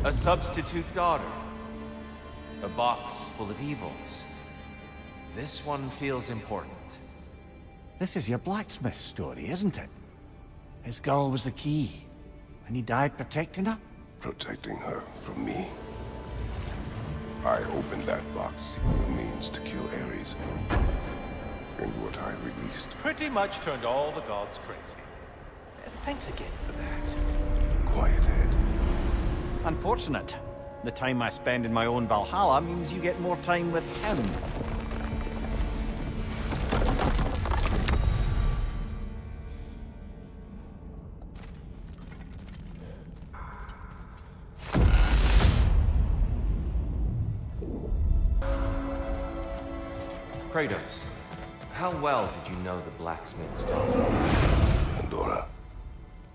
A substitute daughter. A box full of evils. This one feels important. This is your blacksmith story, isn't it? His girl was the key, and he died protecting her? Protecting her from me. I opened that box seeking the means to kill Ares. And what I released. Pretty much turned all the gods crazy. Thanks again for that. Quiet head. Unfortunate. The time I spend in my own Valhalla means you get more time with him. Kratos, how well did you know the blacksmith's daughter? Pandora.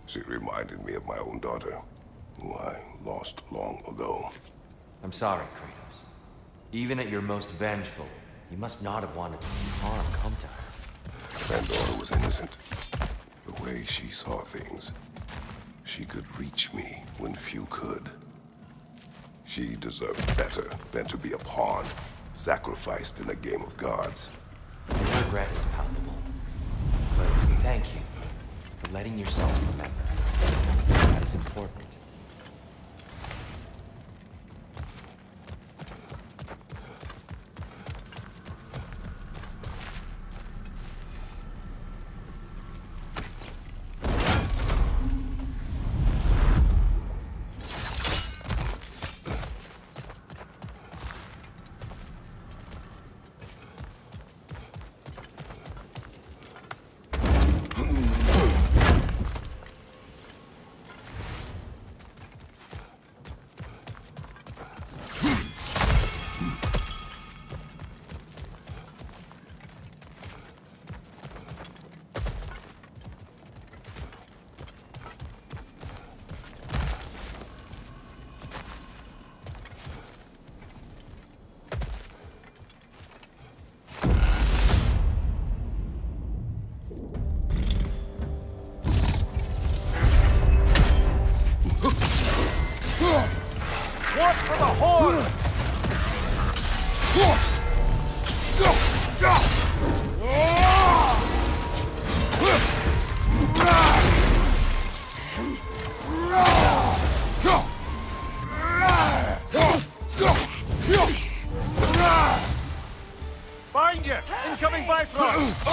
She reminded me of my own daughter, who I lost long ago. I'm sorry, Kratos. Even at your most vengeful, you must not have wanted to see harm come to her. Granddaughter was innocent. The way she saw things, she could reach me when few could. She deserved better than to be a pawn, sacrificed in a game of gods. Your regret is palpable. But thank you for letting yourself remember. That is important. Find you! Incoming Bifrost!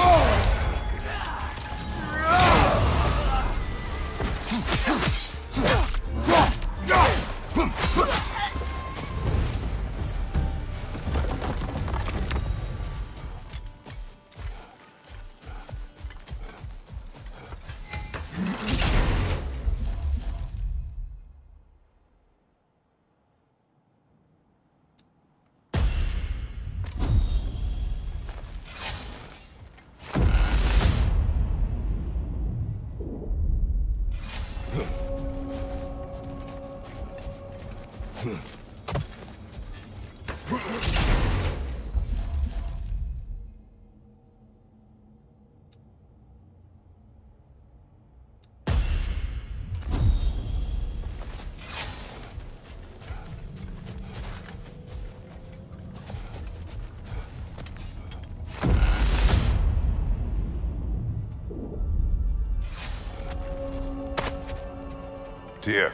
Tyr,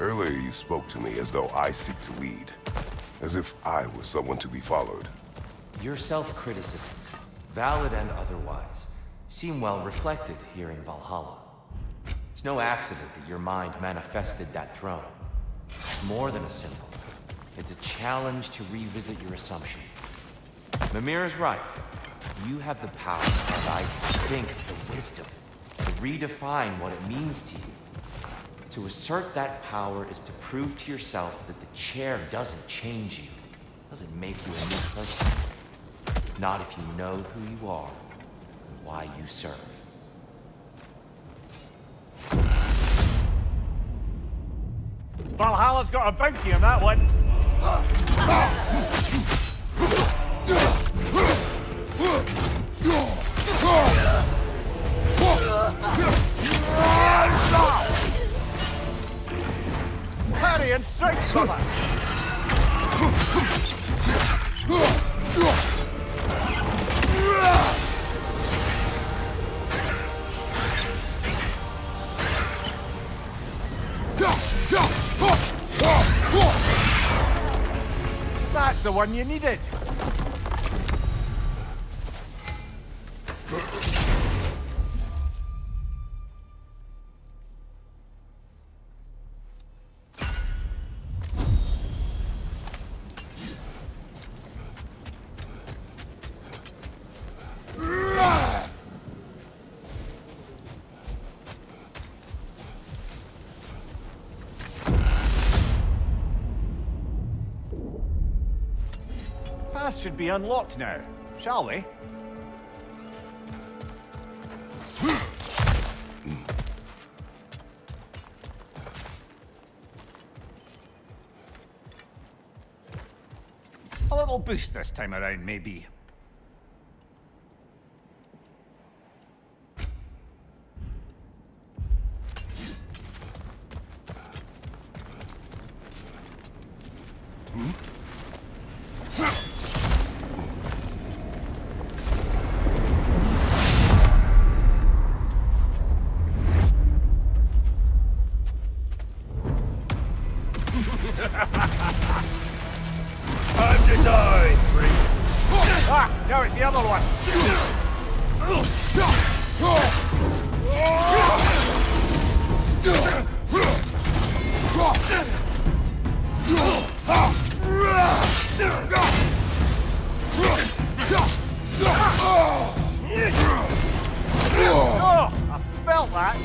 earlier you spoke to me as though I seek to lead. As if I were someone to be followed. Your self-criticism, valid and otherwise, seem well reflected here in Valhalla. It's no accident that your mind manifested that throne. It's more than a symbol. It's a challenge to revisit your assumptions. Mimir is right. You have the power, and I think the wisdom, to redefine what it means to you. To assert that power is to prove to yourself that the chair doesn't change you, doesn't make you a new person. Not if you know who you are and why you serve. Valhalla's got a bounty on that one. Parry and strike, brother! That's the one you needed! Path should be unlocked now, shall we? little boost this time around, maybe. Time to die, freak. Ah, no, it's the other one. Oh, I felt that.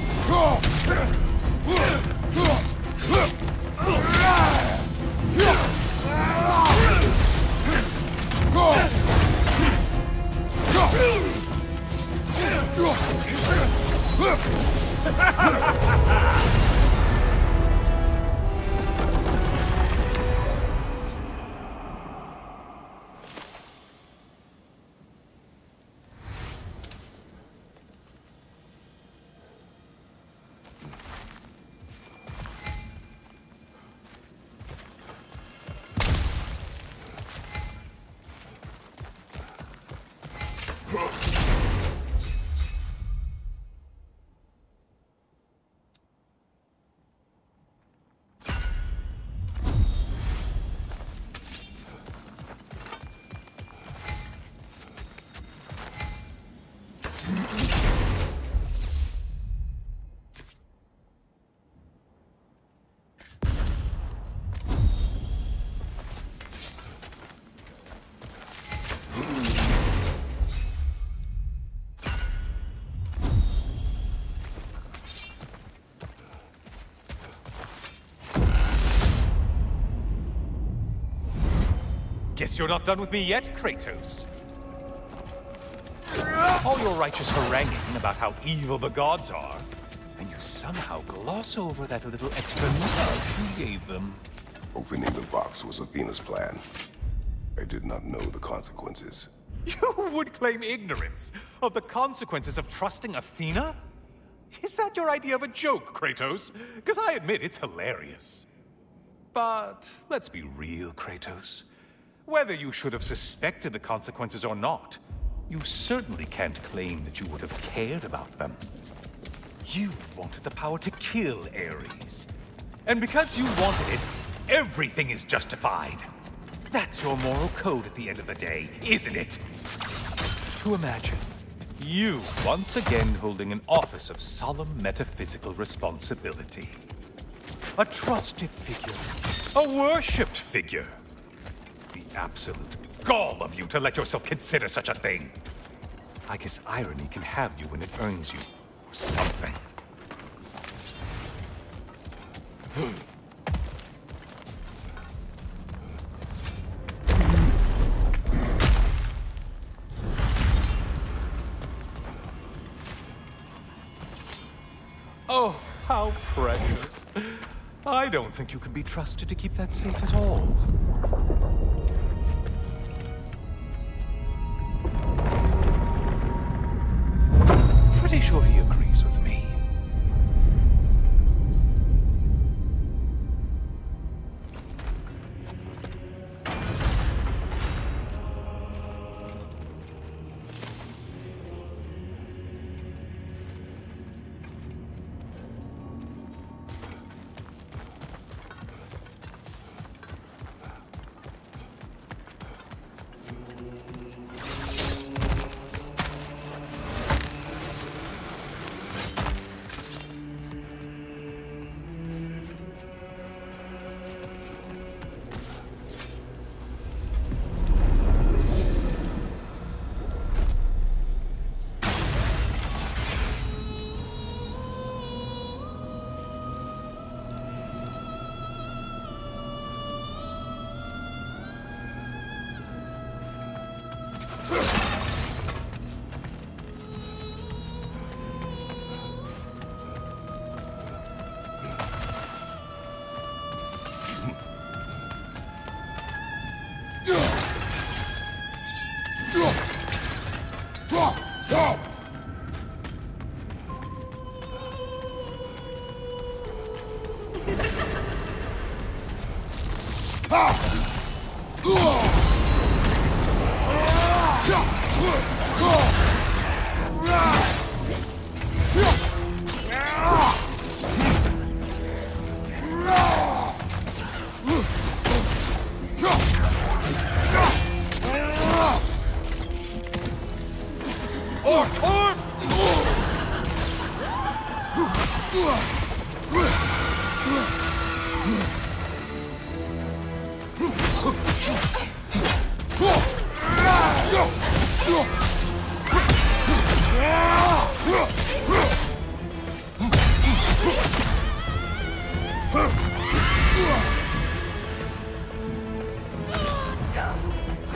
Guess you're not done with me yet, Kratos. All your righteous haranguing about how evil the gods are, and you somehow gloss over that little extra nudge you gave them. Opening the box was Athena's plan. I did not know the consequences. You would claim ignorance of the consequences of trusting Athena? Is that your idea of a joke, Kratos? Because I admit it's hilarious. But let's be real, Kratos. Whether you should have suspected the consequences or not, you certainly can't claim that you would have cared about them. You wanted the power to kill Ares. And because you wanted it, everything is justified. That's your moral code at the end of the day, isn't it? To imagine you once again holding an office of solemn metaphysical responsibility. A trusted figure. A worshipped figure. The absolute gall of you to let yourself consider such a thing. I guess irony can have you when it earns you something. Oh, how precious. I don't think you can be trusted to keep that safe at all. Pretty sure he agrees with me.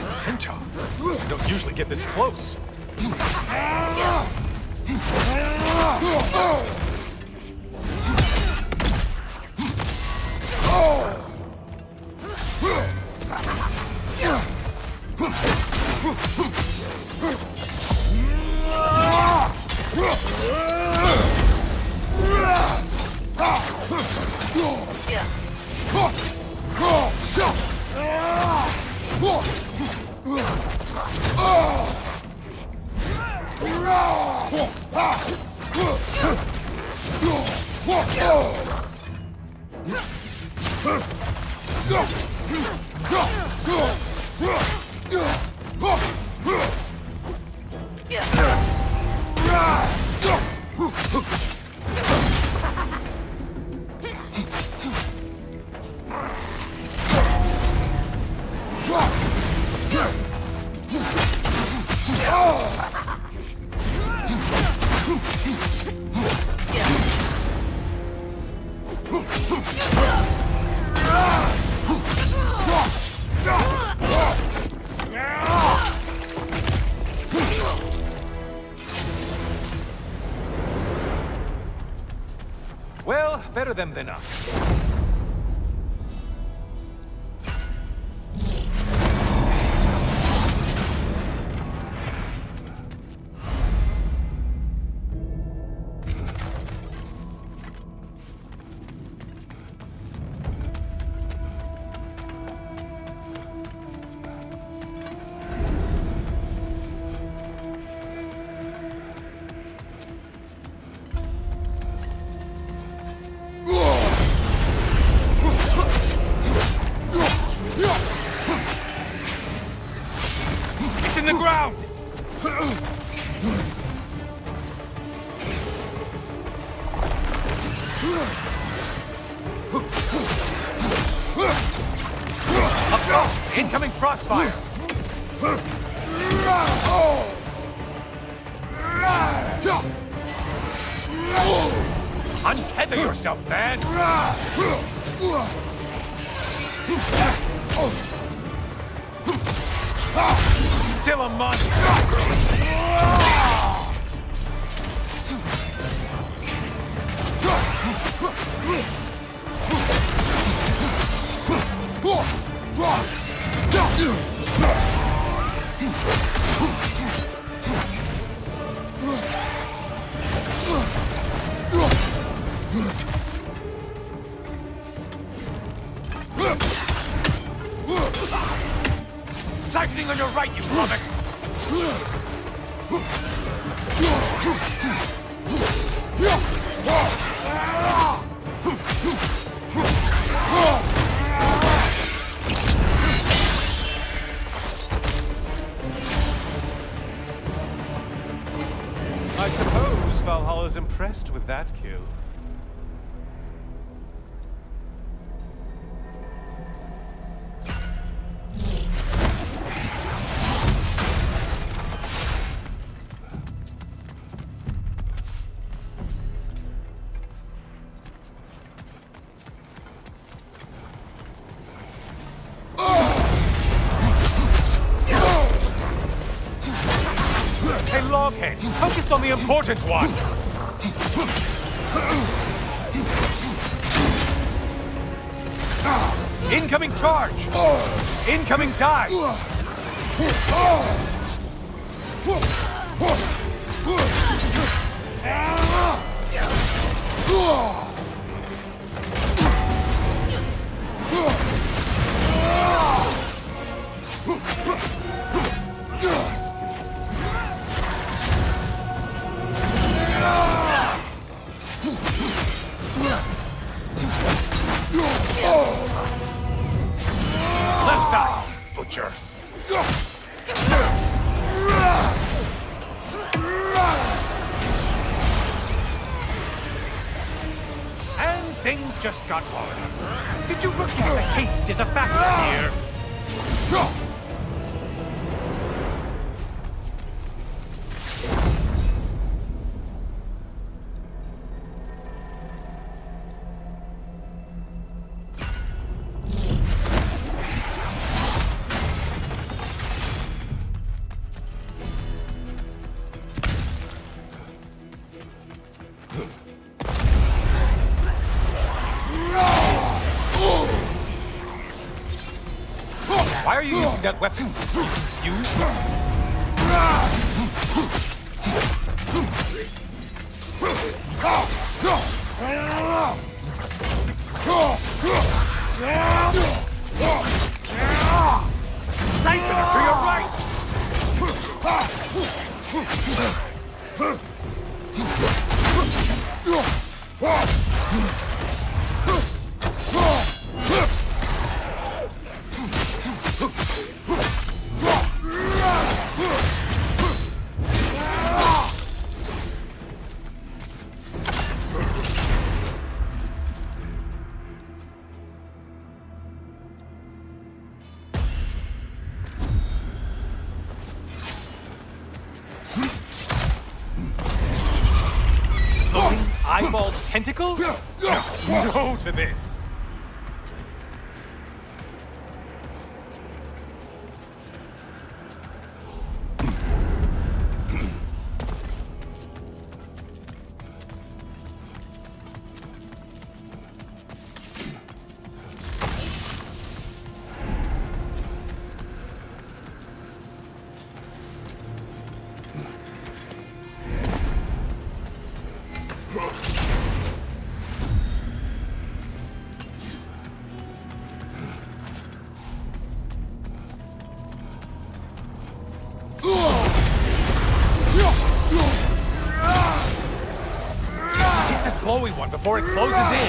Centaur? I don't usually get this close. Well, better them than us. The ground! Up go! Incoming frostfire! Untether yourself, man! Still a monster! Siphoning on your right, you lummox! I suppose Valhalla's impressed with that kill. Hey, Loghead, focus on the important one! Incoming charge! Incoming dive! Things just got worse. Did you forget that haste is a factor here? Why are you using that weapon? Confused? Sniper to your right! Eyeballs, tentacles? No to this. Glowy one before it closes in.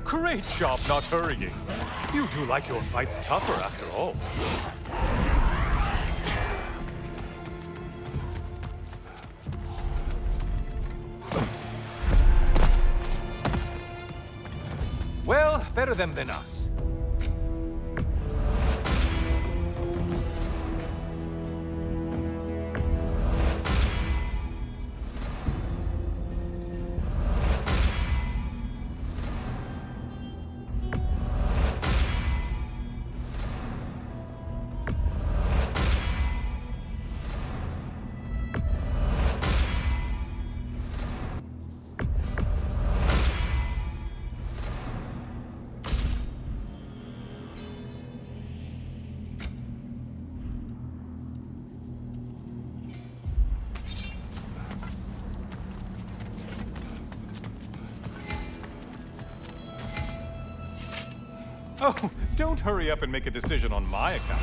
Great job not hurrying. You do like your fights tougher after all. Well, better them than us. Oh, don't hurry up and make a decision on my account.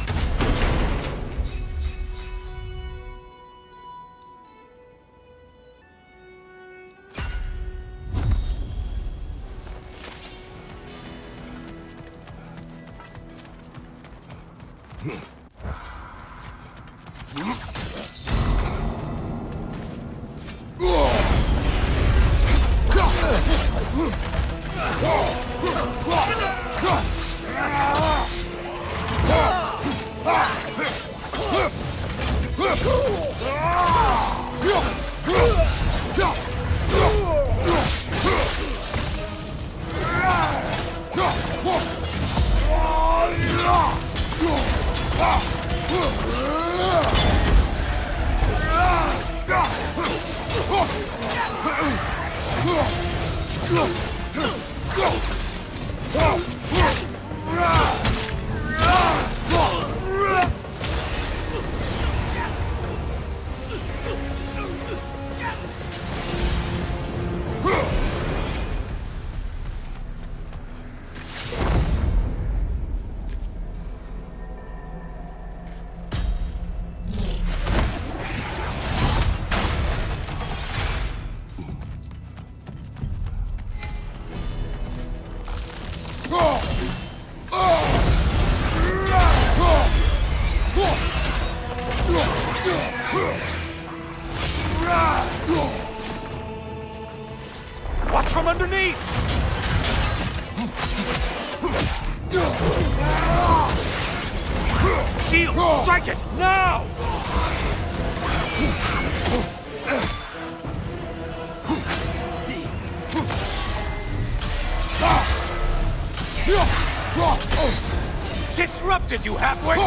Watch from underneath! Shield! Strike it! Now! Disrupted, you halfway!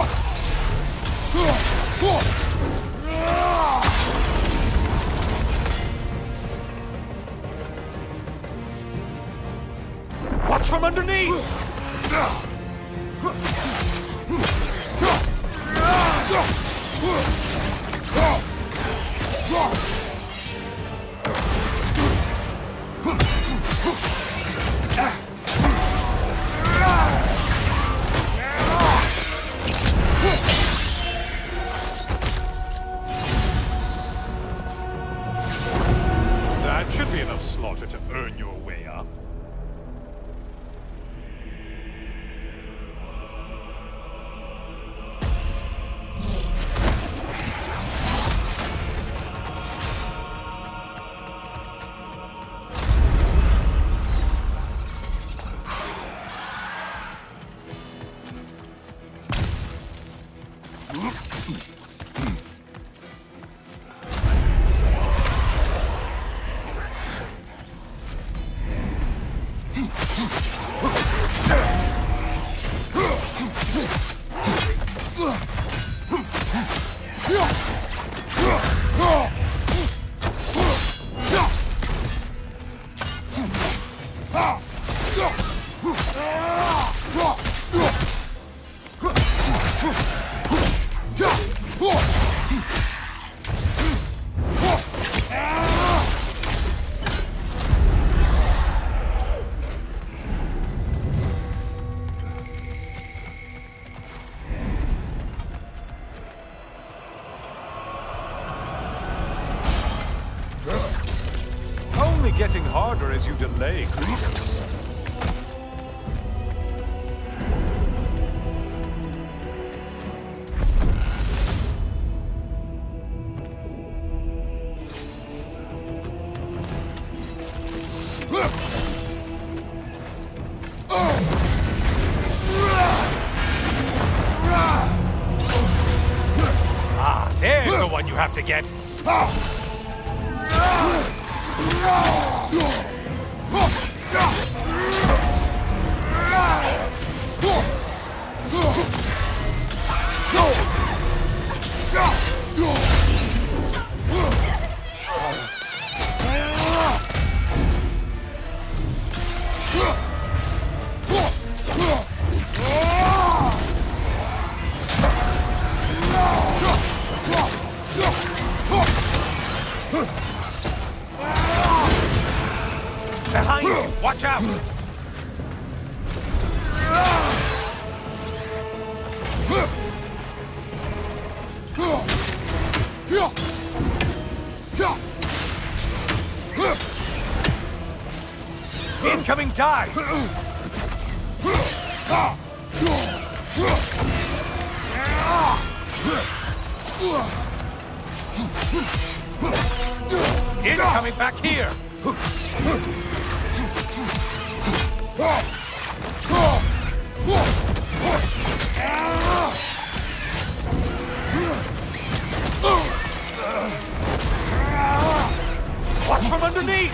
Watch from underneath! That should be enough slaughter to earn your way up. Only getting harder as you delay, Kratos. Ah, there's the one you have to get. Behind you! Watch out! Incoming dive! Incoming back here! Watch from underneath!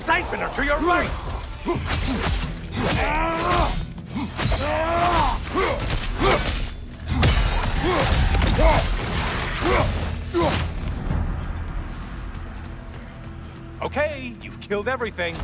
Siphoner to your right! Okay, you've killed everything.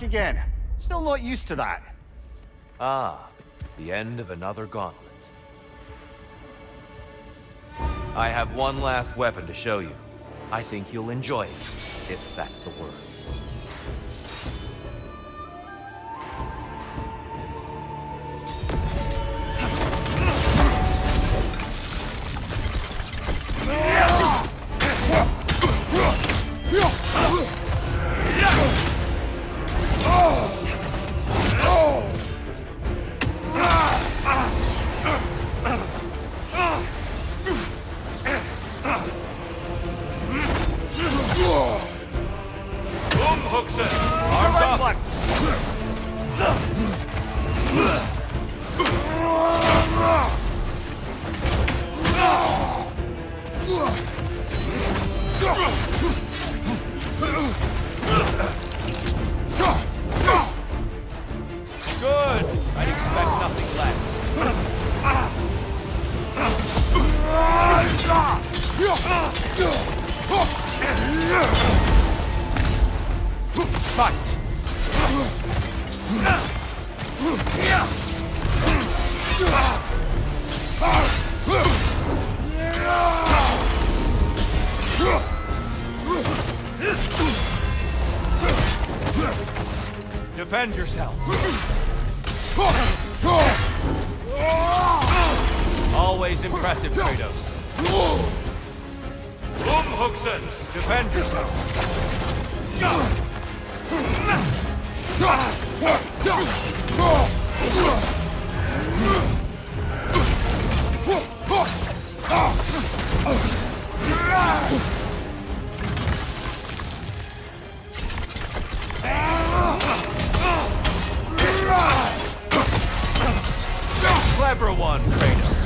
again. Still not used to that. Ah, the end of another gauntlet. I have one last weapon to show you. I think you'll enjoy it, if that's the word. Good! I'd expect nothing less. Fight! Defend yourself. Always impressive, Kratos. Umhuxen! Defend yourself. Clever one, Kratos.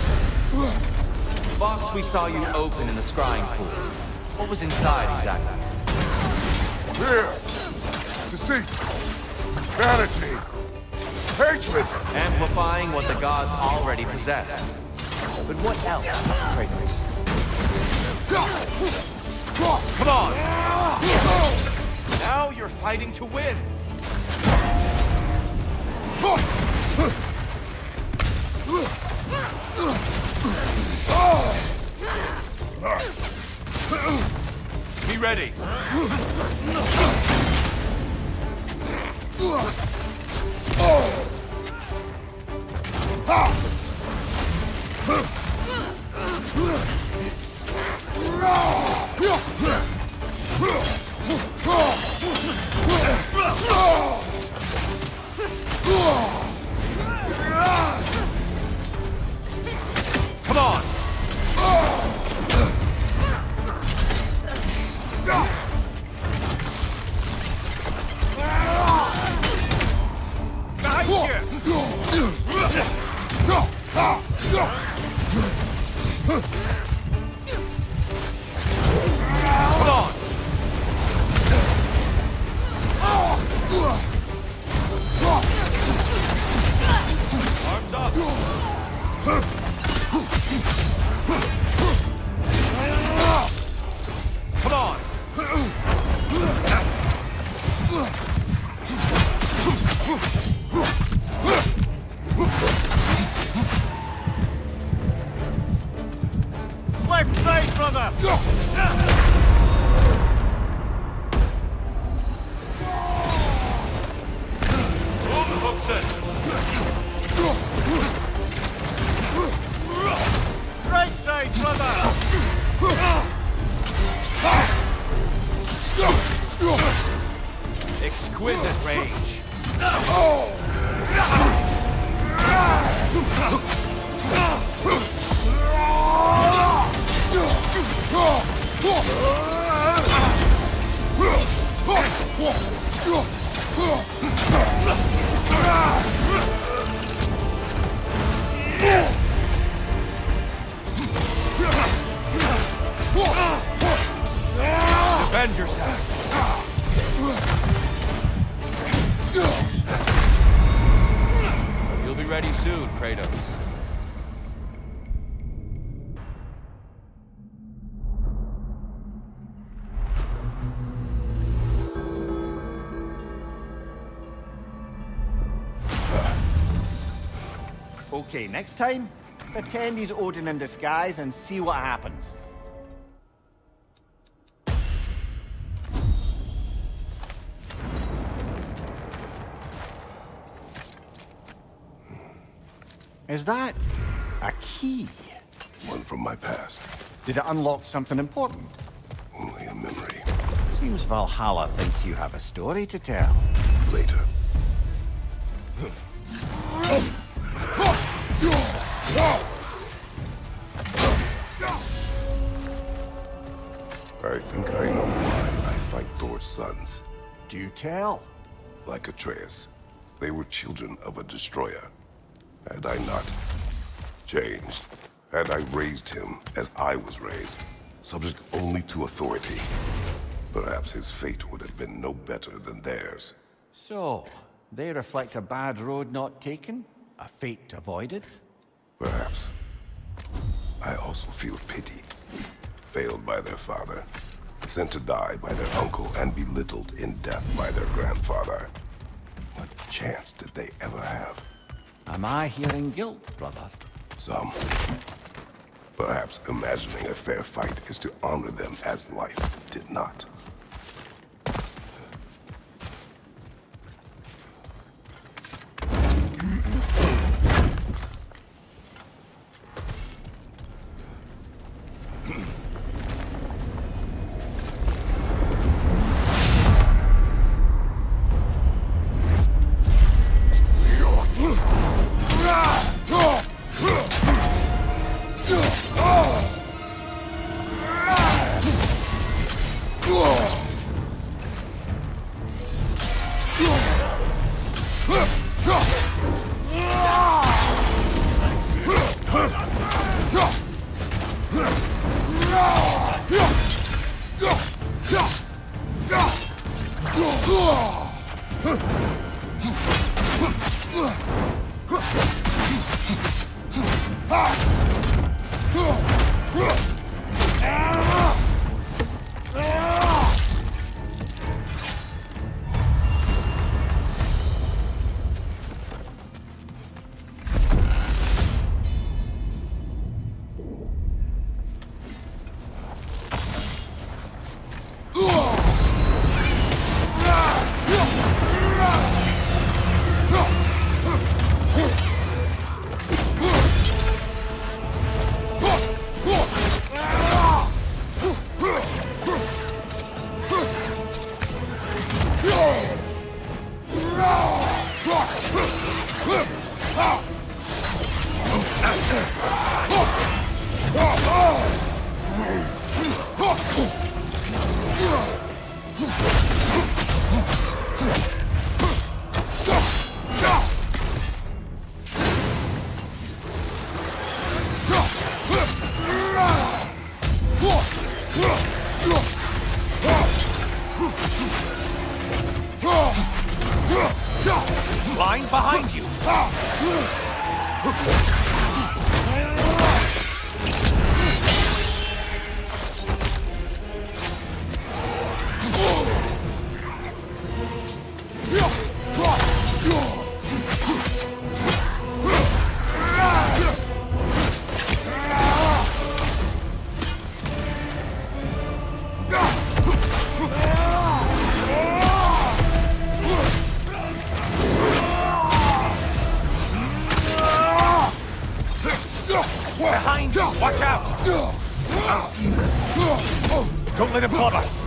The box we saw you open in the scrying pool. What was inside exactly? Fear, deceit, vanity, hatred. Amplifying what the gods already possess. But what else, Kratos? Come on! Now you're fighting to win! Be ready! Come on! Come on! Arms up! Come on! Left side, brother! Right side, brother! Exquisite range. Defend yourself. You'll be ready soon, Kratos. Okay, next time, pretend he's Odin in disguise and see what happens. Is that a key? One from my past. Did it unlock something important? Only a memory. Seems Valhalla thinks you have a story to tell. Later. I think I know why I fight Thor's sons. Do tell. Like Atreus, they were children of a destroyer. Had I not changed, had I raised him as I was raised, subject only to authority, perhaps his fate would have been no better than theirs. So, they reflect a bad road not taken? A fate avoided? Perhaps. I also feel pity. Failed by their father, sent to die by their uncle, and belittled in death by their grandfather. What chance did they ever have? Am I hearing guilt, brother? Some. Perhaps imagining a fair fight is to honor them as life did not. Line behind you! Behind you! Watch out! Don't let him club us!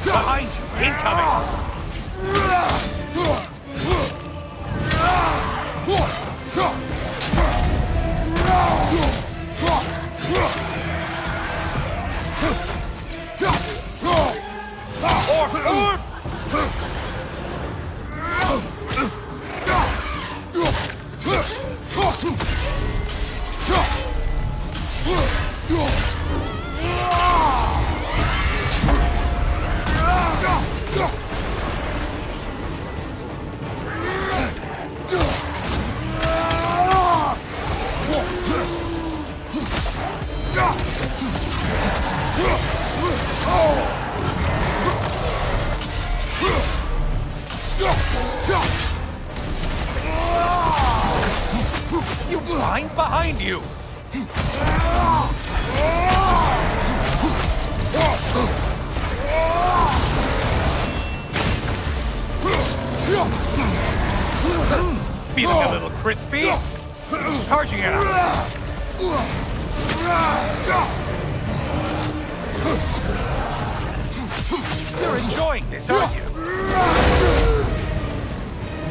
Behind you! Incoming! behind you! Feeling a little crispy? It's charging at us! You're enjoying this, aren't you?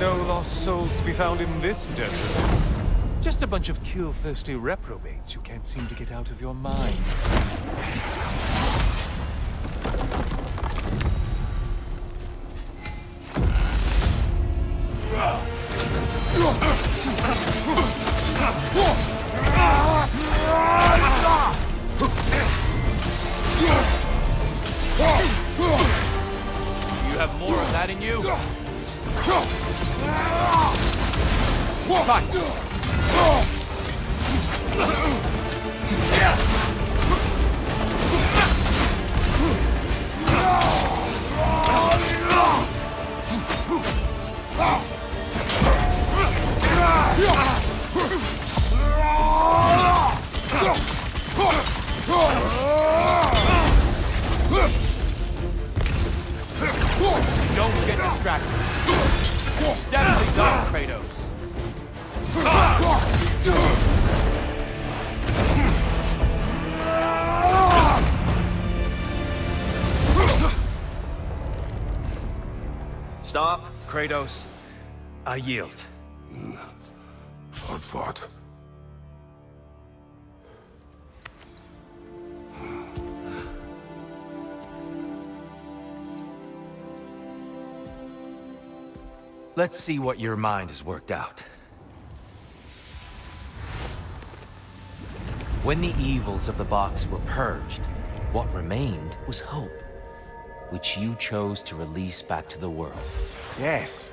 No lost souls to be found in this desert. Just a bunch of kill-thirsty reprobates you can't seem to get out of your mind. You have more of that in you? Fight! Don't get distracted. Definitely don't, Kratos. Stop, Kratos. I yield. Hard fought. Let's see what your mind has worked out. When the evils of the box were purged, what remained was hope, which you chose to release back to the world. Yes.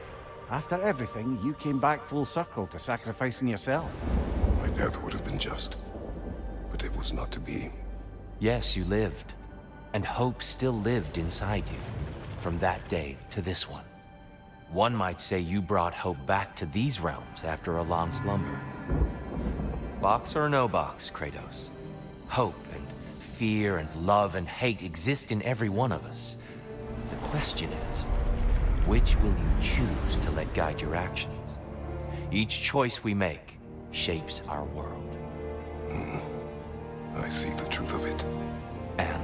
After everything, you came back full circle to sacrificing yourself. My death would have been just, but it was not to be. Yes, you lived, and hope still lived inside you, from that day to this one. One might say you brought hope back to these realms after a long slumber. Box or no box, Kratos. Hope and fear and love and hate exist in every one of us. The question is, which will you choose to let guide your actions? Each choice we make shapes our world. I see the truth of it. And?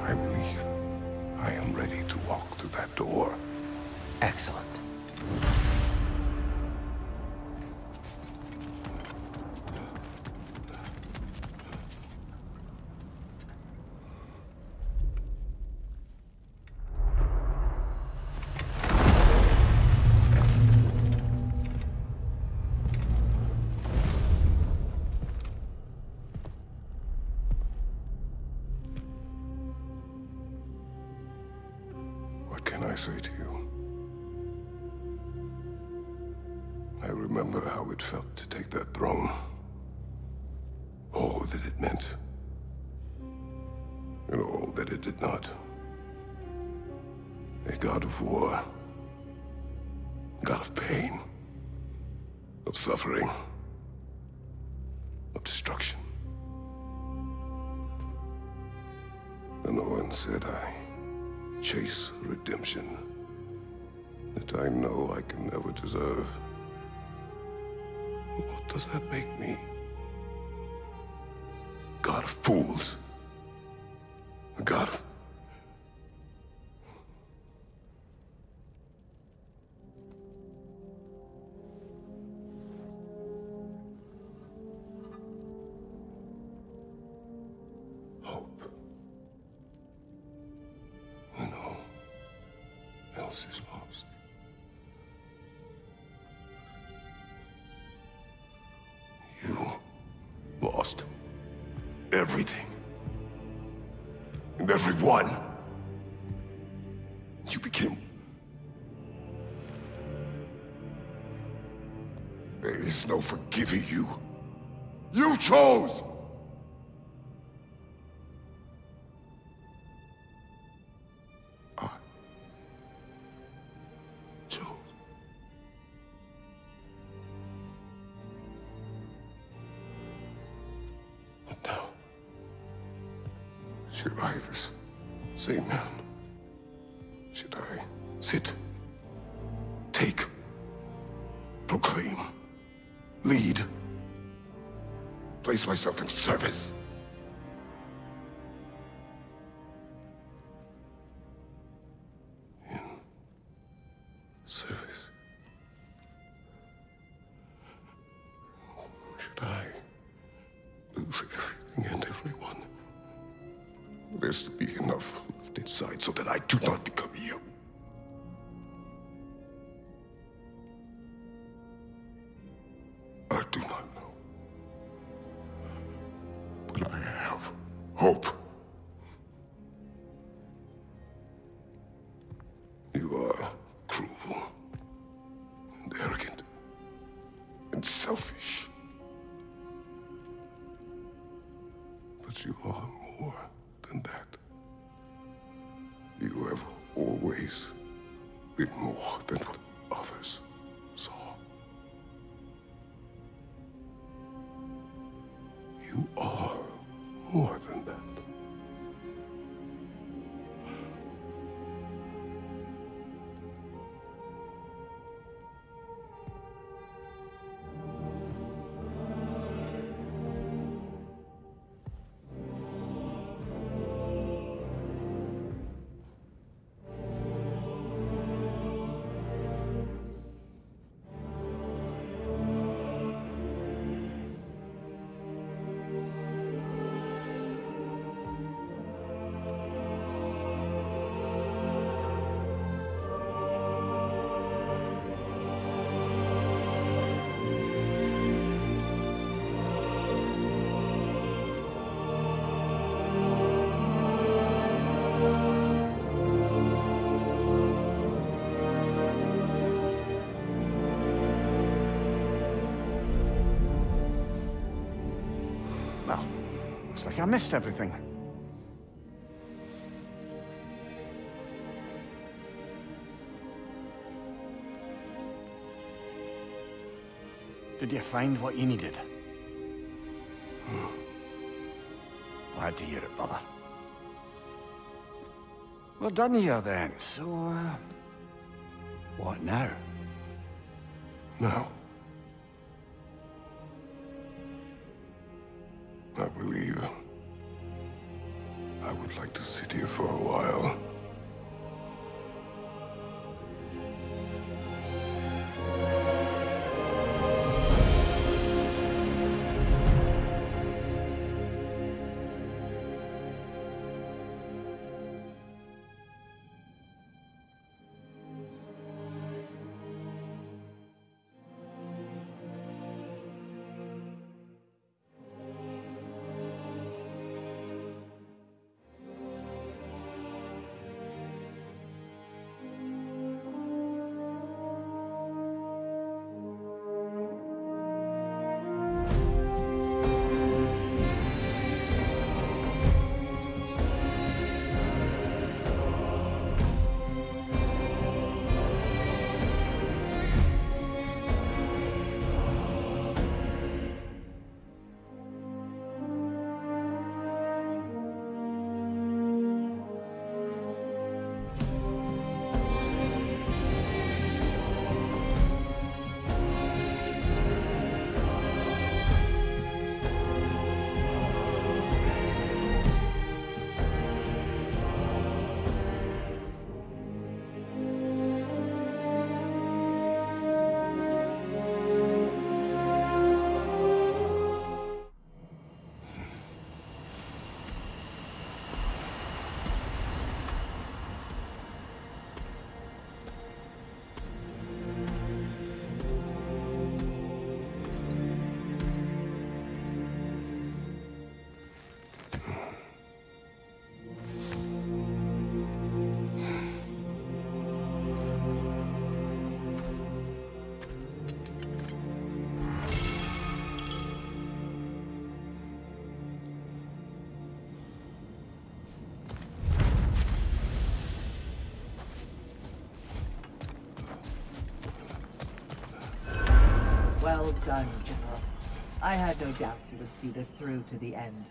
I believe I am ready to walk through that door. Excellent. What can I say to you? I remember how it felt to take that throne. All that it meant. And all that it did not. A god of war. God of pain. Of suffering. Of destruction. And Owen said I chase redemption that I know I can never deserve. What does that make me? God of fools. A god of... hope. When all else is lost. You lost everything. And everyone. You became... There is no forgiving you. You chose! I chose. Should I, this same man, should I sit, take, proclaim, lead, place myself in service? In service? Should I lose everything and everyone? There's to be enough left inside so that I do not become you. I do not know. But I have hope. You are cruel and arrogant and selfish. But you are more than that. You have always been more than what others saw. You are more than that. Well, looks like I missed everything. Did you find what you needed? Glad to hear it, brother. We're done here then, so, what now? Now, I believe I would like to sit here for a while. Well done, General. I had no doubt you would see this through to the end.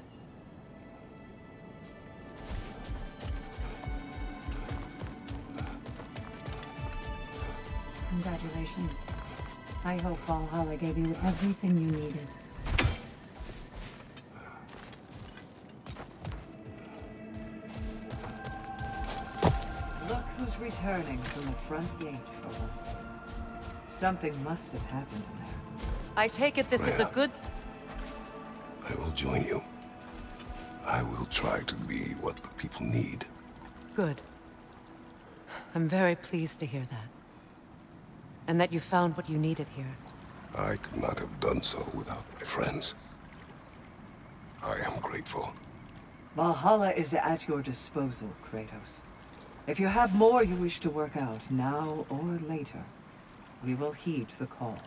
Congratulations. I hope Valhalla gave you everything you needed. Look who's returning from the front gate for once. Something must have happened in there. I take it this is a good... I will join you. I will try to be what the people need. Good. I'm very pleased to hear that. And that you found what you needed here. I could not have done so without my friends. I am grateful. Valhalla is at your disposal, Kratos. If you have more you wish to work out, now or later, we will heed the call.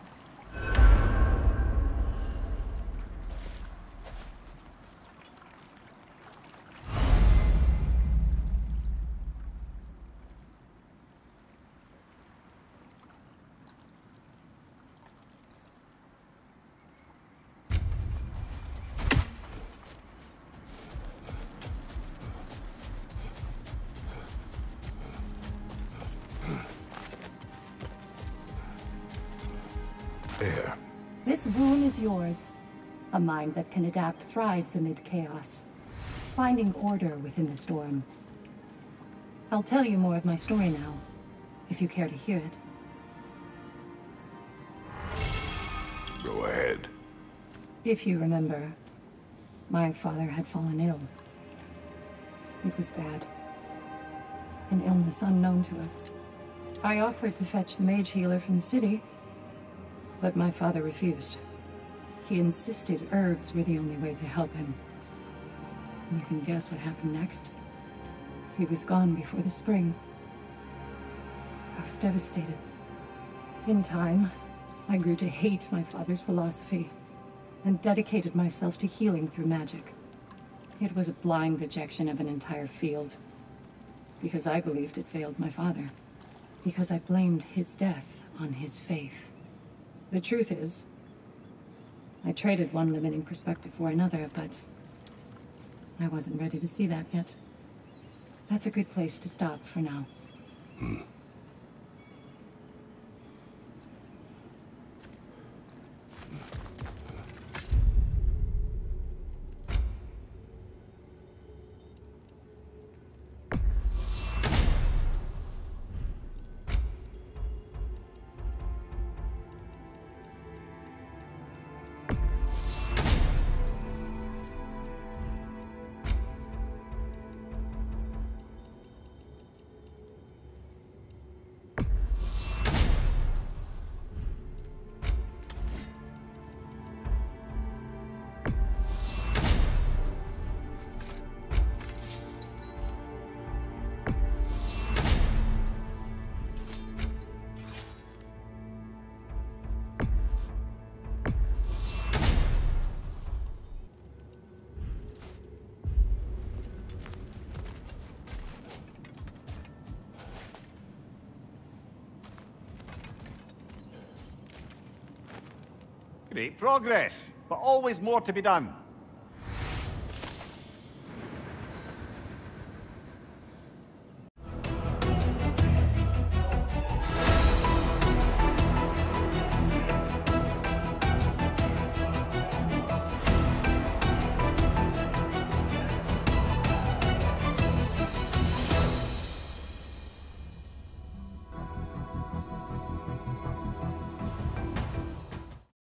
There. This boon is yours. A mind that can adapt thrives amid chaos, finding order within the storm. I'll tell you more of my story now, if you care to hear it. Go ahead. If you remember, my father had fallen ill. It was bad. An illness unknown to us. I offered to fetch the mage healer from the city, but my father refused. He insisted herbs were the only way to help him. You can guess what happened next. He was gone before the spring. I was devastated. In time, I grew to hate my father's philosophy and dedicated myself to healing through magic. It was a blind rejection of an entire field, because I believed it failed my father, because I blamed his death on his faith. The truth is, I traded one limiting perspective for another, but I wasn't ready to see that yet. That's a good place to stop for now. Great progress, but always more to be done.